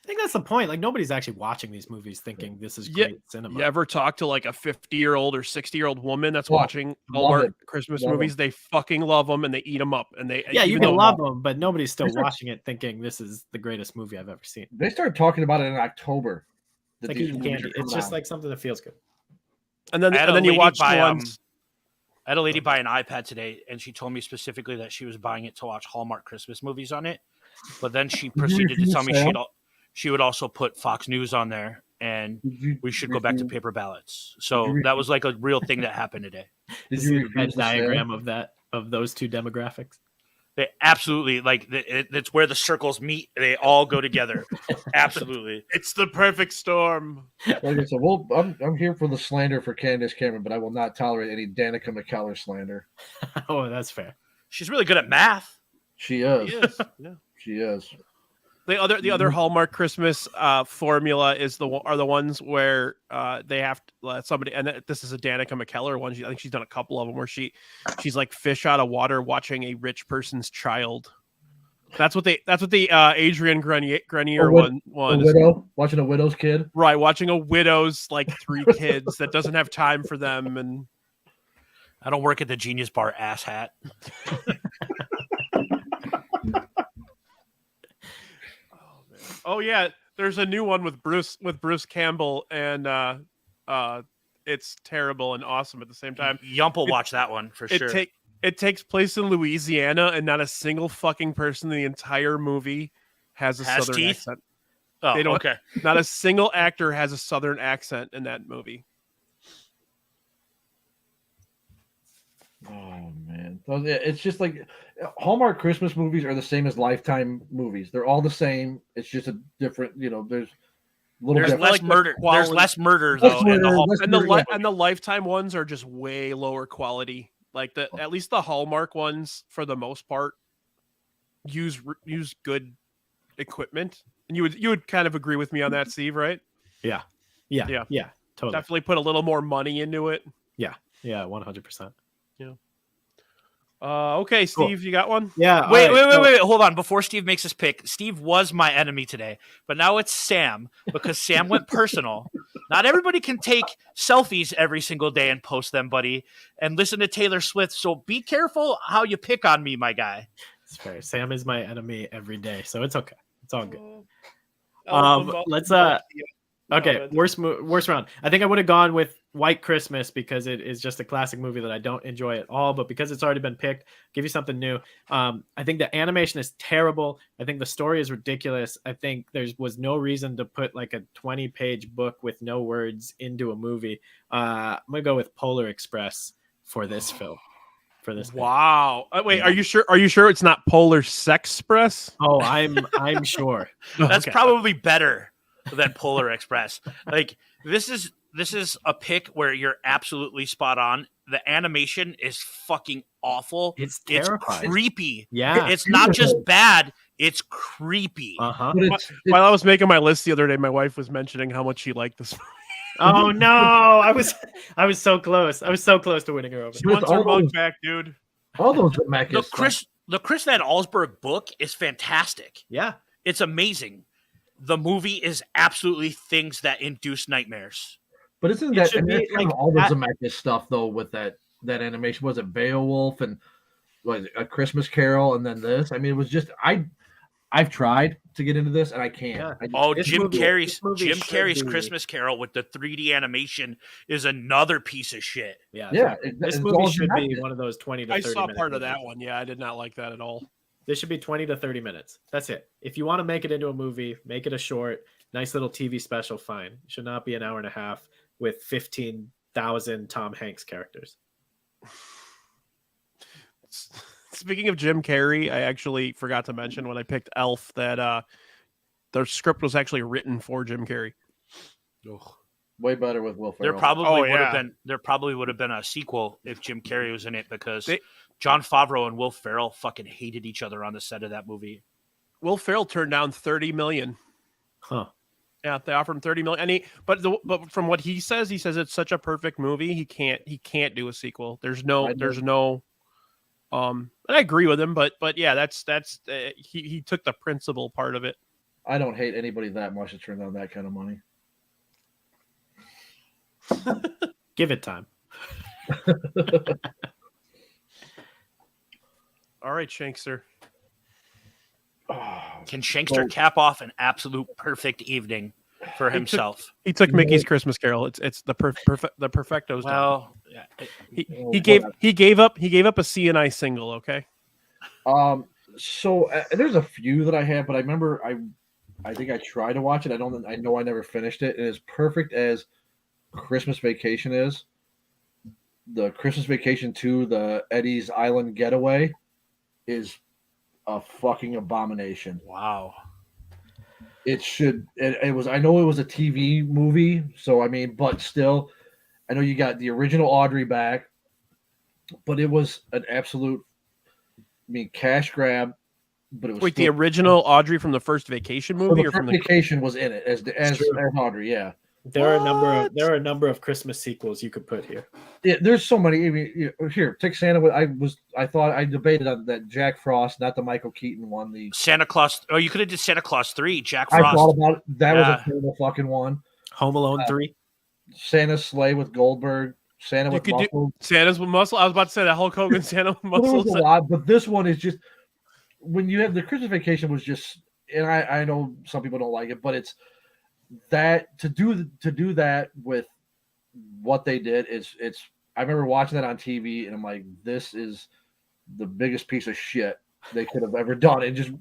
Speaker 7: think that's the point. Like nobody's actually watching these movies thinking this is great cinema.
Speaker 6: You ever talk to like a 50-year-old or 60-year-old woman that's watching Hallmark Christmas movies? They fucking love them and they eat them up. And they
Speaker 7: you can love them, but nobody's still watching it thinking this is the greatest movie I've ever seen.
Speaker 8: They started talking about it in October.
Speaker 7: It's like eating candy. It's just like something that feels good.
Speaker 6: And then you watch the ones.
Speaker 2: I had a lady buy an iPad today, and she told me specifically that she was buying it to watch Hallmark Christmas movies on it. But then she proceeded to tell me she would also put Fox News on there, and we should go back to paper ballots. So that was like a real thing that happened today.
Speaker 7: Did you see the Venn diagram of those two demographics?
Speaker 2: They absolutely it's where the circles meet. They all go together. Absolutely,
Speaker 6: it's the perfect storm.
Speaker 8: Like I said, I'm here for the slander for Candace Cameron, but I will not tolerate any Danica McKellar slander.
Speaker 7: Oh, that's fair.
Speaker 2: She's really good at math.
Speaker 8: She is.
Speaker 6: Yeah.
Speaker 8: She is.
Speaker 6: The other Hallmark Christmas formula are the ones where they have to, somebody, and this is a Danica McKellar one. I think she's done a couple of them where she's like fish out of water watching a rich person's child. That's what the Adrian Grenier one was.
Speaker 8: A widow watching a widow's kid.
Speaker 6: Right, watching a widow's like 3 kids that doesn't have time for them. And
Speaker 2: I don't work at the Genius Bar, asshat.
Speaker 6: Oh yeah, there's a new one with Bruce Campbell, and it's terrible and awesome at the same time.
Speaker 2: Yump will watch that one for sure.
Speaker 6: It takes place in Louisiana, and not a single fucking person in the entire movie has a southern
Speaker 2: teeth?
Speaker 6: accent.
Speaker 2: Oh,
Speaker 6: They don't.
Speaker 2: okay.
Speaker 6: Not a single actor has a southern accent in that movie.
Speaker 8: Oh man, it's just like Hallmark Christmas movies are the same as Lifetime movies. They're all the same. It's just a different, there's
Speaker 2: less
Speaker 6: like
Speaker 2: murder.
Speaker 6: quality.
Speaker 2: There's less murder though.
Speaker 6: And the Lifetime ones are just way lower quality. Like at least the Hallmark ones, for the most part, use good equipment. And you would kind of agree with me on that, Steve, right?
Speaker 7: Yeah, totally.
Speaker 6: Definitely put a little more money into it.
Speaker 7: Yeah, 100%.
Speaker 6: Okay, Steve, cool. You got one?
Speaker 7: Yeah.
Speaker 2: Wait. Hold on. Before Steve makes his pick, Steve was my enemy today, but now it's Sam because Sam went personal. Not everybody can take selfies every single day and post them, buddy, and listen to Taylor Swift. So be careful how you pick on me, my guy.
Speaker 7: It's fair. Sam is my enemy every day, so it's okay. It's all good. Let's okay, worst round. I think I would have gone with White Christmas because it is just a classic movie that I don't enjoy at all. But because it's already been picked, give you something new. I think the animation is terrible. I think the story is ridiculous. I think was no reason to put like a 20-page book with no words into a movie. I'm gonna go with Polar Express for this film. for this. pick.
Speaker 6: Wow. Wait, are you sure? Are you sure it's not Polar Sexpress?
Speaker 7: Oh, I'm sure.
Speaker 2: That's
Speaker 6: Okay.
Speaker 2: probably better than Polar Express. Like this is a pick where you're absolutely spot on. The animation is fucking awful.
Speaker 7: It's terrifying.
Speaker 2: Creepy.
Speaker 7: Yeah.
Speaker 2: It's not just bad, it's creepy.
Speaker 7: Uh-huh.
Speaker 8: But it's
Speaker 6: While I was making my list the other day, my wife was mentioning how much she liked this.
Speaker 7: Oh no, I was so close. I was so close to winning her over.
Speaker 6: She wants her
Speaker 8: all
Speaker 6: mug
Speaker 8: those-
Speaker 6: back, dude.
Speaker 8: all those Zemeckis.
Speaker 2: The Chris Van Allsburg book is fantastic.
Speaker 7: Yeah.
Speaker 2: It's amazing. The movie is absolutely things that induce nightmares.
Speaker 8: But isn't
Speaker 7: It
Speaker 8: that
Speaker 7: should be,
Speaker 8: that's kind
Speaker 7: like,
Speaker 8: of all the
Speaker 7: that-
Speaker 8: Zemeckis stuff though? With that animation, was it Beowulf and was it A Christmas Carol, and then this? I mean, it was just I've tried to get into this and I can't.
Speaker 7: Yeah.
Speaker 8: I just-
Speaker 2: Oh,
Speaker 7: This
Speaker 2: Jim
Speaker 7: movie
Speaker 2: Carrey's
Speaker 7: should be-
Speaker 2: Christmas Carol with the 3D animation is another piece of shit.
Speaker 7: Yeah.
Speaker 8: yeah,
Speaker 7: This
Speaker 8: it's
Speaker 7: movie
Speaker 8: all
Speaker 7: should be
Speaker 8: Zemeckis.
Speaker 7: one of those 20 to
Speaker 6: I
Speaker 7: 30
Speaker 6: saw
Speaker 7: minute
Speaker 6: part of
Speaker 7: movies.
Speaker 6: that one. Yeah, I did not like that at all.
Speaker 7: This should be 20 to 30 minutes. That's it. If you want to make it into a movie, make it a short, nice little TV special, fine. It should not be an hour and a half with 15,000 Tom Hanks characters.
Speaker 6: Speaking of Jim Carrey, I actually forgot to mention when I picked Elf that the script was actually written for Jim Carrey.
Speaker 8: Way better with Will Ferrell.
Speaker 2: There probably would have been a sequel if Jim Carrey was in it because
Speaker 6: They-
Speaker 2: Jon Favreau and Will Ferrell fucking hated each other on the set of that movie.
Speaker 6: Will Ferrell turned down $30 million.
Speaker 7: Huh.
Speaker 6: Yeah, they offered him $30 million. And but from what he says it's such a perfect movie. He can't do a sequel. There's no, and I agree with him, but yeah, that's he took the principal part of it.
Speaker 8: I don't hate anybody that much to turn down that kind of money.
Speaker 7: Give it time.
Speaker 6: All right, Shankster.
Speaker 2: Can Shankster cap off an absolute perfect evening for himself?
Speaker 6: He took Mickey's Christmas Carol. It's the perfecto's done.
Speaker 2: Well, yeah,
Speaker 6: He gave up a CNI single, okay?
Speaker 8: So there's a few that I have, but I remember I think I tried to watch it. I know I never finished it. And as perfect as Christmas Vacation is, the Christmas Vacation 2, the Eddie's Island Getaway, is a fucking abomination.
Speaker 2: wow.
Speaker 8: It was, I know it was a TV movie, so I mean, but still, I know you got the original Audrey back, but it was an absolute, cash grab. But it was
Speaker 6: Wait, the original Audrey from the first Vacation movie, or from the
Speaker 8: Vacation was in it as Audrey, yeah.
Speaker 7: There are a number of Christmas sequels you could put here.
Speaker 8: Yeah, there's so many. I mean, here, take Santa. I debated on that Jack Frost, not the Michael Keaton one. The
Speaker 2: Santa Claus. Oh, you could have did Santa Claus 3, Jack
Speaker 8: I
Speaker 2: Frost.
Speaker 8: thought about it. That was
Speaker 2: Yeah.
Speaker 8: a terrible fucking one.
Speaker 7: Home Alone 3.
Speaker 8: Santa's Sleigh with Goldberg. Santa
Speaker 6: You
Speaker 8: with
Speaker 6: could do
Speaker 8: muscles.
Speaker 6: Santa's with muscle. I was about to say that Hulk Hogan Santa with
Speaker 8: Well, there was
Speaker 6: muscles.
Speaker 8: a lot, but this one is just when you have the Christmas Vacation was just, and I know some people don't like it, but it's that to do that with what they did it's. I remember watching that on TV and I'm like, this is the biggest piece of shit they could have ever done, and just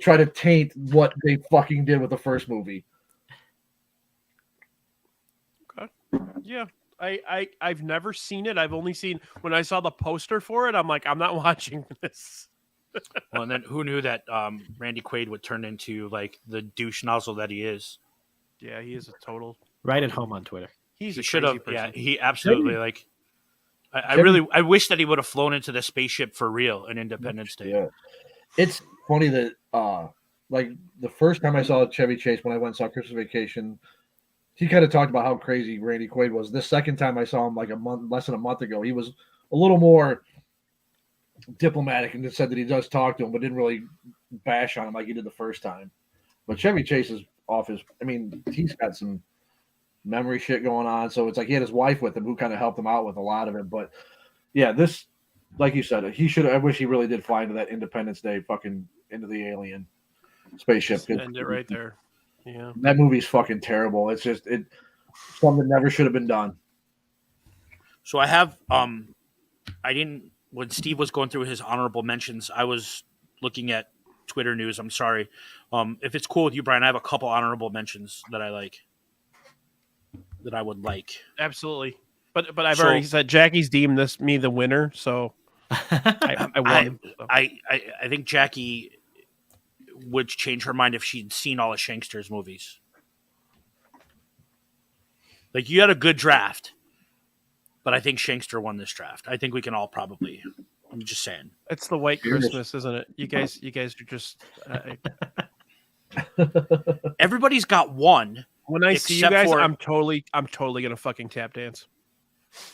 Speaker 8: try to taint what they fucking did with the first movie.
Speaker 6: Okay. Yeah. I've never seen it. I've only seen when I saw the poster for it. I'm like, I'm not watching this.
Speaker 2: Well, and then who knew that Randy Quaid would turn into like the douche nozzle that he is?
Speaker 6: Yeah, he is a total.
Speaker 7: Right at home on Twitter.
Speaker 6: He's
Speaker 2: He
Speaker 6: a
Speaker 2: should
Speaker 6: crazy
Speaker 2: have.
Speaker 6: person.
Speaker 2: Yeah, he absolutely like. I wish that he would have flown into the spaceship for real in Independence Day.
Speaker 8: Yeah, it's funny that like the first time I saw Chevy Chase when I went and saw Christmas Vacation, he kind of talked about how crazy Randy Quaid was. This second time I saw him like less than a month ago, he was a little more diplomatic and just said that he does talk to him, but didn't really bash on him like he did the first time. But Chevy Chase is off his. I mean, he's got some memory shit going on, so it's like he had his wife with him who kind of helped him out with a lot of it. But yeah, this, like you said, he should. I wish he really did fly into that Independence Day, fucking into the alien spaceship.
Speaker 6: Just end it right there. Yeah.
Speaker 8: That movie's fucking terrible. It's just something that never should have been done.
Speaker 2: So I have I didn't when Steve was going through his honorable mentions, I was looking at Twitter news. I'm sorry. If it's cool with you, Brian, I have a couple honorable mentions that I like. That I would like.
Speaker 6: Absolutely. But I've already said Jackie's deemed me the winner, so I won.
Speaker 2: I think Jackie would change her mind if she'd seen all of Shankster's movies. Like, you had a good draft, but I think Shankster won this draft. I think we can all probably. I'm just saying.
Speaker 6: It's the white Christmas, isn't it? You guys are just.
Speaker 2: Everybody's got one.
Speaker 6: When I see you guys, I'm totally gonna fucking tap dance.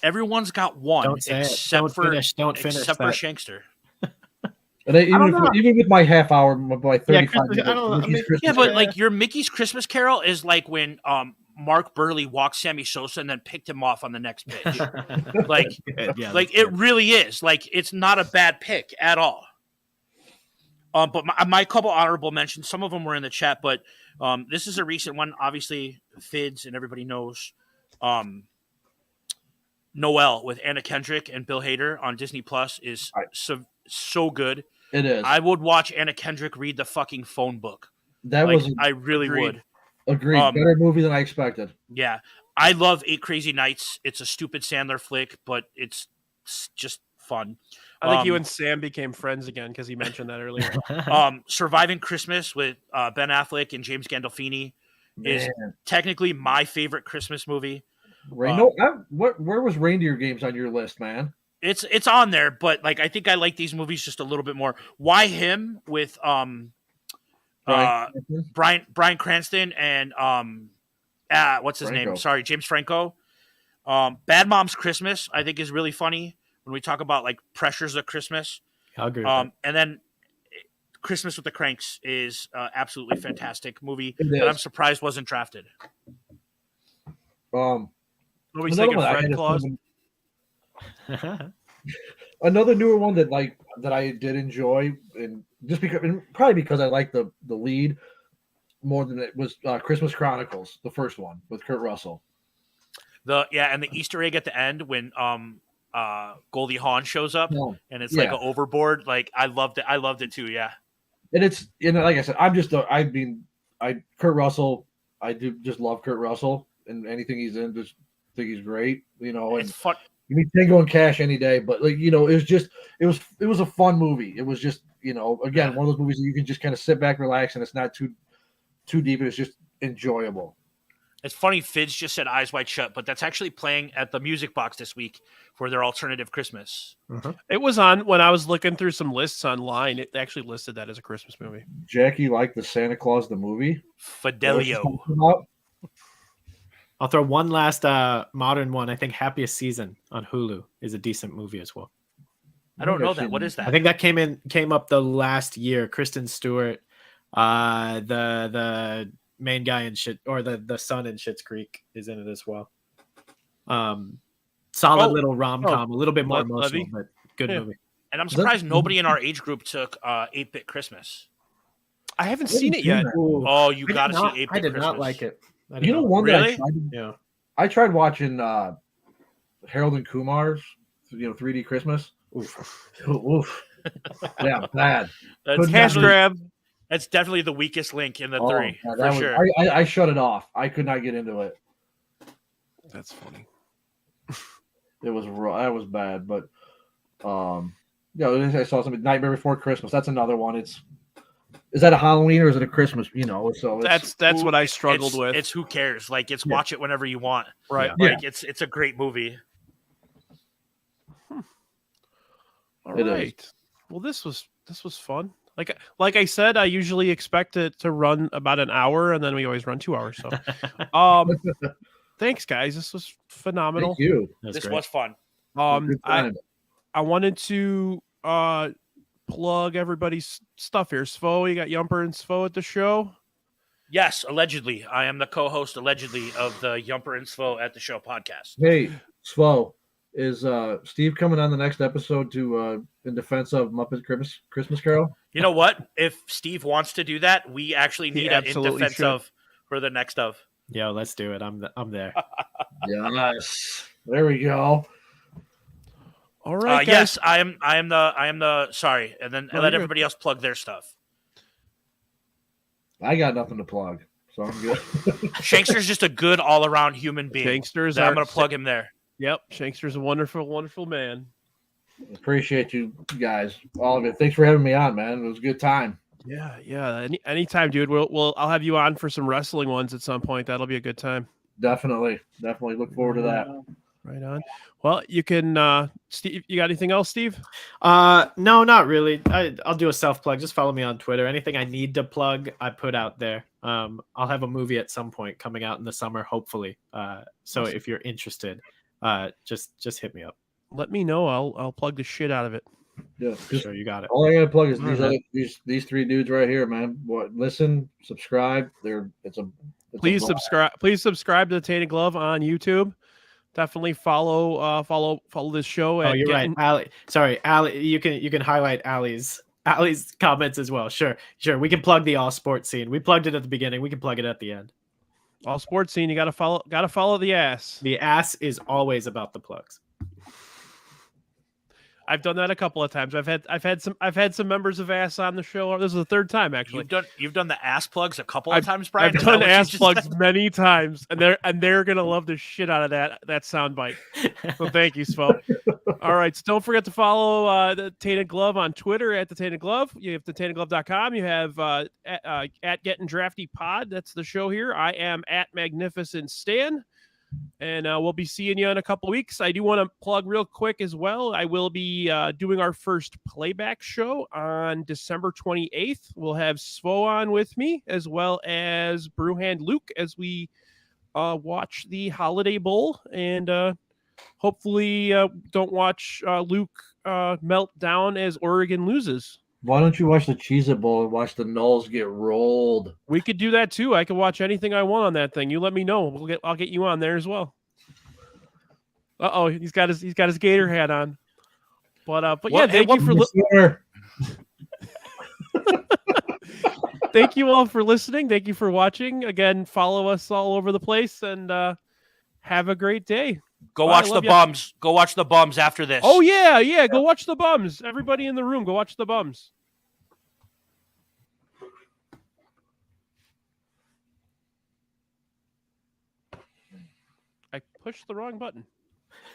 Speaker 2: Everyone's got one,
Speaker 7: Don't say it.
Speaker 2: except
Speaker 7: Don't
Speaker 2: for
Speaker 7: finish. Don't finish
Speaker 2: except for
Speaker 7: that.
Speaker 2: Shankster.
Speaker 8: And even with my half hour, my 35
Speaker 7: Christmas, I don't know.
Speaker 8: Mickey's Christmas
Speaker 2: Yeah, but
Speaker 8: Carol,
Speaker 2: like your Mickey's Christmas Carol is like when Mark Burley walked Sammy Sosa and then picked him off on the next pitch. Like,
Speaker 7: Yeah,
Speaker 2: like it really is. Like, it's not a bad pick at all. But my couple honorable mentions, some of them were in the chat, but this is a recent one. Obviously, Fids and everybody knows Noel with Anna Kendrick and Bill Hader on Disney Plus is so good.
Speaker 8: it is.
Speaker 2: I would watch Anna Kendrick read the fucking phone book.
Speaker 8: That
Speaker 2: Like,
Speaker 8: was
Speaker 2: I really would.
Speaker 8: agreed. Better movie than I expected.
Speaker 2: Yeah. I love 8 Crazy Nights. It's a stupid Sandler flick, but it's just fun.
Speaker 6: I think you and Sam became friends again because he mentioned that earlier.
Speaker 2: Surviving Christmas with Ben Affleck and James Gandolfini is technically my favorite Christmas movie.
Speaker 8: Where was Reindeer Games on your list, man?
Speaker 2: It's on there, but like I think I like these movies just a little bit more. Why Him with Bryan Cranston and what's his name? Sorry, James Franco. Bad Moms Christmas, I think, is really funny when we talk about like pressures of Christmas.
Speaker 7: I agree with that.
Speaker 2: And then Christmas with the Cranks is absolutely fantastic movie
Speaker 8: It
Speaker 2: that
Speaker 8: is.
Speaker 2: I'm surprised wasn't drafted.
Speaker 6: Nobody's
Speaker 8: Another
Speaker 6: taking
Speaker 8: one I
Speaker 6: Fred
Speaker 8: had
Speaker 6: Claus.
Speaker 8: Another newer one that I did enjoy, and just because, and probably because I like the lead more than it was Christmas Chronicles, the first one with Kurt Russell.
Speaker 2: And the Easter egg at the end when Goldie Hawn shows up and it's like
Speaker 8: Yeah.
Speaker 2: an overboard. Like I loved it. I loved it too. Yeah.
Speaker 8: And it's, like I said, Kurt Russell. I do just love Kurt Russell, and anything he's in, just think he's great. And
Speaker 2: It's fun.
Speaker 8: you mean Tango and Cash any day, but it was a fun movie. It was just again one of those movies that you can just kind of sit back, relax, and it's not too deep, and it's just enjoyable.
Speaker 2: It's funny. Fids just said Eyes Wide Shut, but that's actually playing at the Music Box this week for their alternative Christmas.
Speaker 6: It was on when I was looking through some lists online. It actually listed that as a Christmas movie.
Speaker 8: Jackie liked the Santa Claus the movie.
Speaker 2: Fidelio.
Speaker 7: I'll throw one last modern one. I think Happiest Season on Hulu is a decent movie as well.
Speaker 2: I don't know that. What is that?
Speaker 7: I think that came up the last year. Kristen Stewart, the main guy in shit, or the son in Schitt's Creek is in it as well. Solid little rom-com, a little bit more emotional, but good movie.
Speaker 2: And I'm surprised nobody in our age group took 8-Bit Christmas.
Speaker 6: I haven't seen it yet.
Speaker 2: Oh, you got to see 8-Bit Christmas.
Speaker 7: I did not like it.
Speaker 8: One
Speaker 2: Really?
Speaker 8: that I tried.
Speaker 7: Yeah.
Speaker 8: I tried watching Harold and Kumar's 3D Christmas. Oof. Yeah, bad.
Speaker 2: That's
Speaker 6: Cash
Speaker 2: definitely,
Speaker 6: grab.
Speaker 2: that's definitely the weakest link in the three,
Speaker 8: God,
Speaker 2: for sure.
Speaker 8: I shut it off. I could not get into it.
Speaker 6: That's funny.
Speaker 8: It was raw. That was bad, but I saw something. Nightmare Before Christmas. That's another one. Is that a Halloween or is it a Christmas? So
Speaker 6: That's what I struggled with.
Speaker 2: It's who cares? Like, it's watch it whenever you want.
Speaker 6: Right.
Speaker 2: Like, it's a great movie.
Speaker 6: All
Speaker 8: It
Speaker 6: right. Well, this was fun. Like I said, I usually expect it to run about an hour, and then we always run 2 hours. So, thanks, guys. This was phenomenal.
Speaker 8: Thank you.
Speaker 2: This was fun.
Speaker 6: I wanted to plug everybody's stuff here. Svo, you got Yumper and Svo at the show.
Speaker 2: Yes, allegedly. I am the co-host, allegedly, of the Yumper and Svo at the Show podcast.
Speaker 8: Hey, Svo, is Steve coming on the next episode to in defense of Muppet Christmas Carol?
Speaker 2: You know what? If Steve wants to do that, we actually need it in defense of for the next of.
Speaker 7: Yo, let's do it. I'm there.
Speaker 8: Yes. There we go.
Speaker 6: All right, guys.
Speaker 2: Yes, I am the sorry, and then let everybody else plug their stuff.
Speaker 8: I got nothing to plug, so I'm good.
Speaker 2: Shankster's just a good all-around human being.
Speaker 6: Shankster's
Speaker 2: I'm going to plug him there.
Speaker 6: Yep, Shankster's a wonderful, wonderful man.
Speaker 8: Appreciate you guys, all of it. Thanks for having me on, man. It was a good time.
Speaker 6: Yeah. Anytime, dude. I'll have you on for some wrestling ones at some point. That'll be a good time.
Speaker 8: Definitely look forward to that.
Speaker 6: Right on. Well, you can, Steve. You got anything else, Steve?
Speaker 7: No, not really. I'll do a self plug. Just follow me on Twitter. Anything I need to plug, I put out there. I'll have a movie at some point coming out in the summer, hopefully. So
Speaker 6: Awesome.
Speaker 7: if you're interested, just hit me up.
Speaker 6: Let me know. I'll plug the shit out of it.
Speaker 8: Yeah,
Speaker 7: Sure, you got it.
Speaker 8: all I gotta plug is
Speaker 6: All right.
Speaker 8: these three dudes right here, man. Listen, subscribe.
Speaker 6: Please subscribe. Please subscribe to the Tainted Glove on YouTube. Definitely follow this show.
Speaker 7: Oh, you're right, Ali. Sorry, Ali. You can highlight Ali's comments as well. Sure. We can plug the all sports scene. We plugged it at the beginning. We can plug it at the end.
Speaker 6: All sports scene. You gotta follow the ass.
Speaker 7: The ass is always about the plugs.
Speaker 6: I've done that a couple of times. I've had some members of ass on the show. This is the third time actually.
Speaker 2: You've done the ass plugs a couple of times, Brian.
Speaker 6: I've done ass plugs many times, and they're gonna love the shit out of that soundbite. So thank you, Spo. All right, so don't forget to follow the Tainted Glove on Twitter at the Tainted Glove. You have thetaintedglove.com. You have at Getting Drafty Pod. That's the show here. I am at Magnificent Stan. And we'll be seeing you in a couple of weeks. I do want to plug real quick as well. I will be doing our first playback show on December 28th. We'll have Svo on with me, as well as Brewhand Luke, as we watch the Holiday Bowl. And hopefully don't watch Luke melt down as Oregon loses.
Speaker 8: Why don't you watch the Cheez-It Bowl and watch the Knolls get rolled?
Speaker 6: We could do that too. I could watch anything I want on that thing. You let me know. I'll get you on there as well. Uh-oh, he's got his Gator hat on. But yeah, thank you for thank you all for listening. Thank you for watching. Again, follow us all over the place and have a great day.
Speaker 2: Go watch the bums. Go watch the bums after this.
Speaker 6: Oh yeah. Go watch the bums. Everybody in the room, go watch the bums. I pushed the wrong button.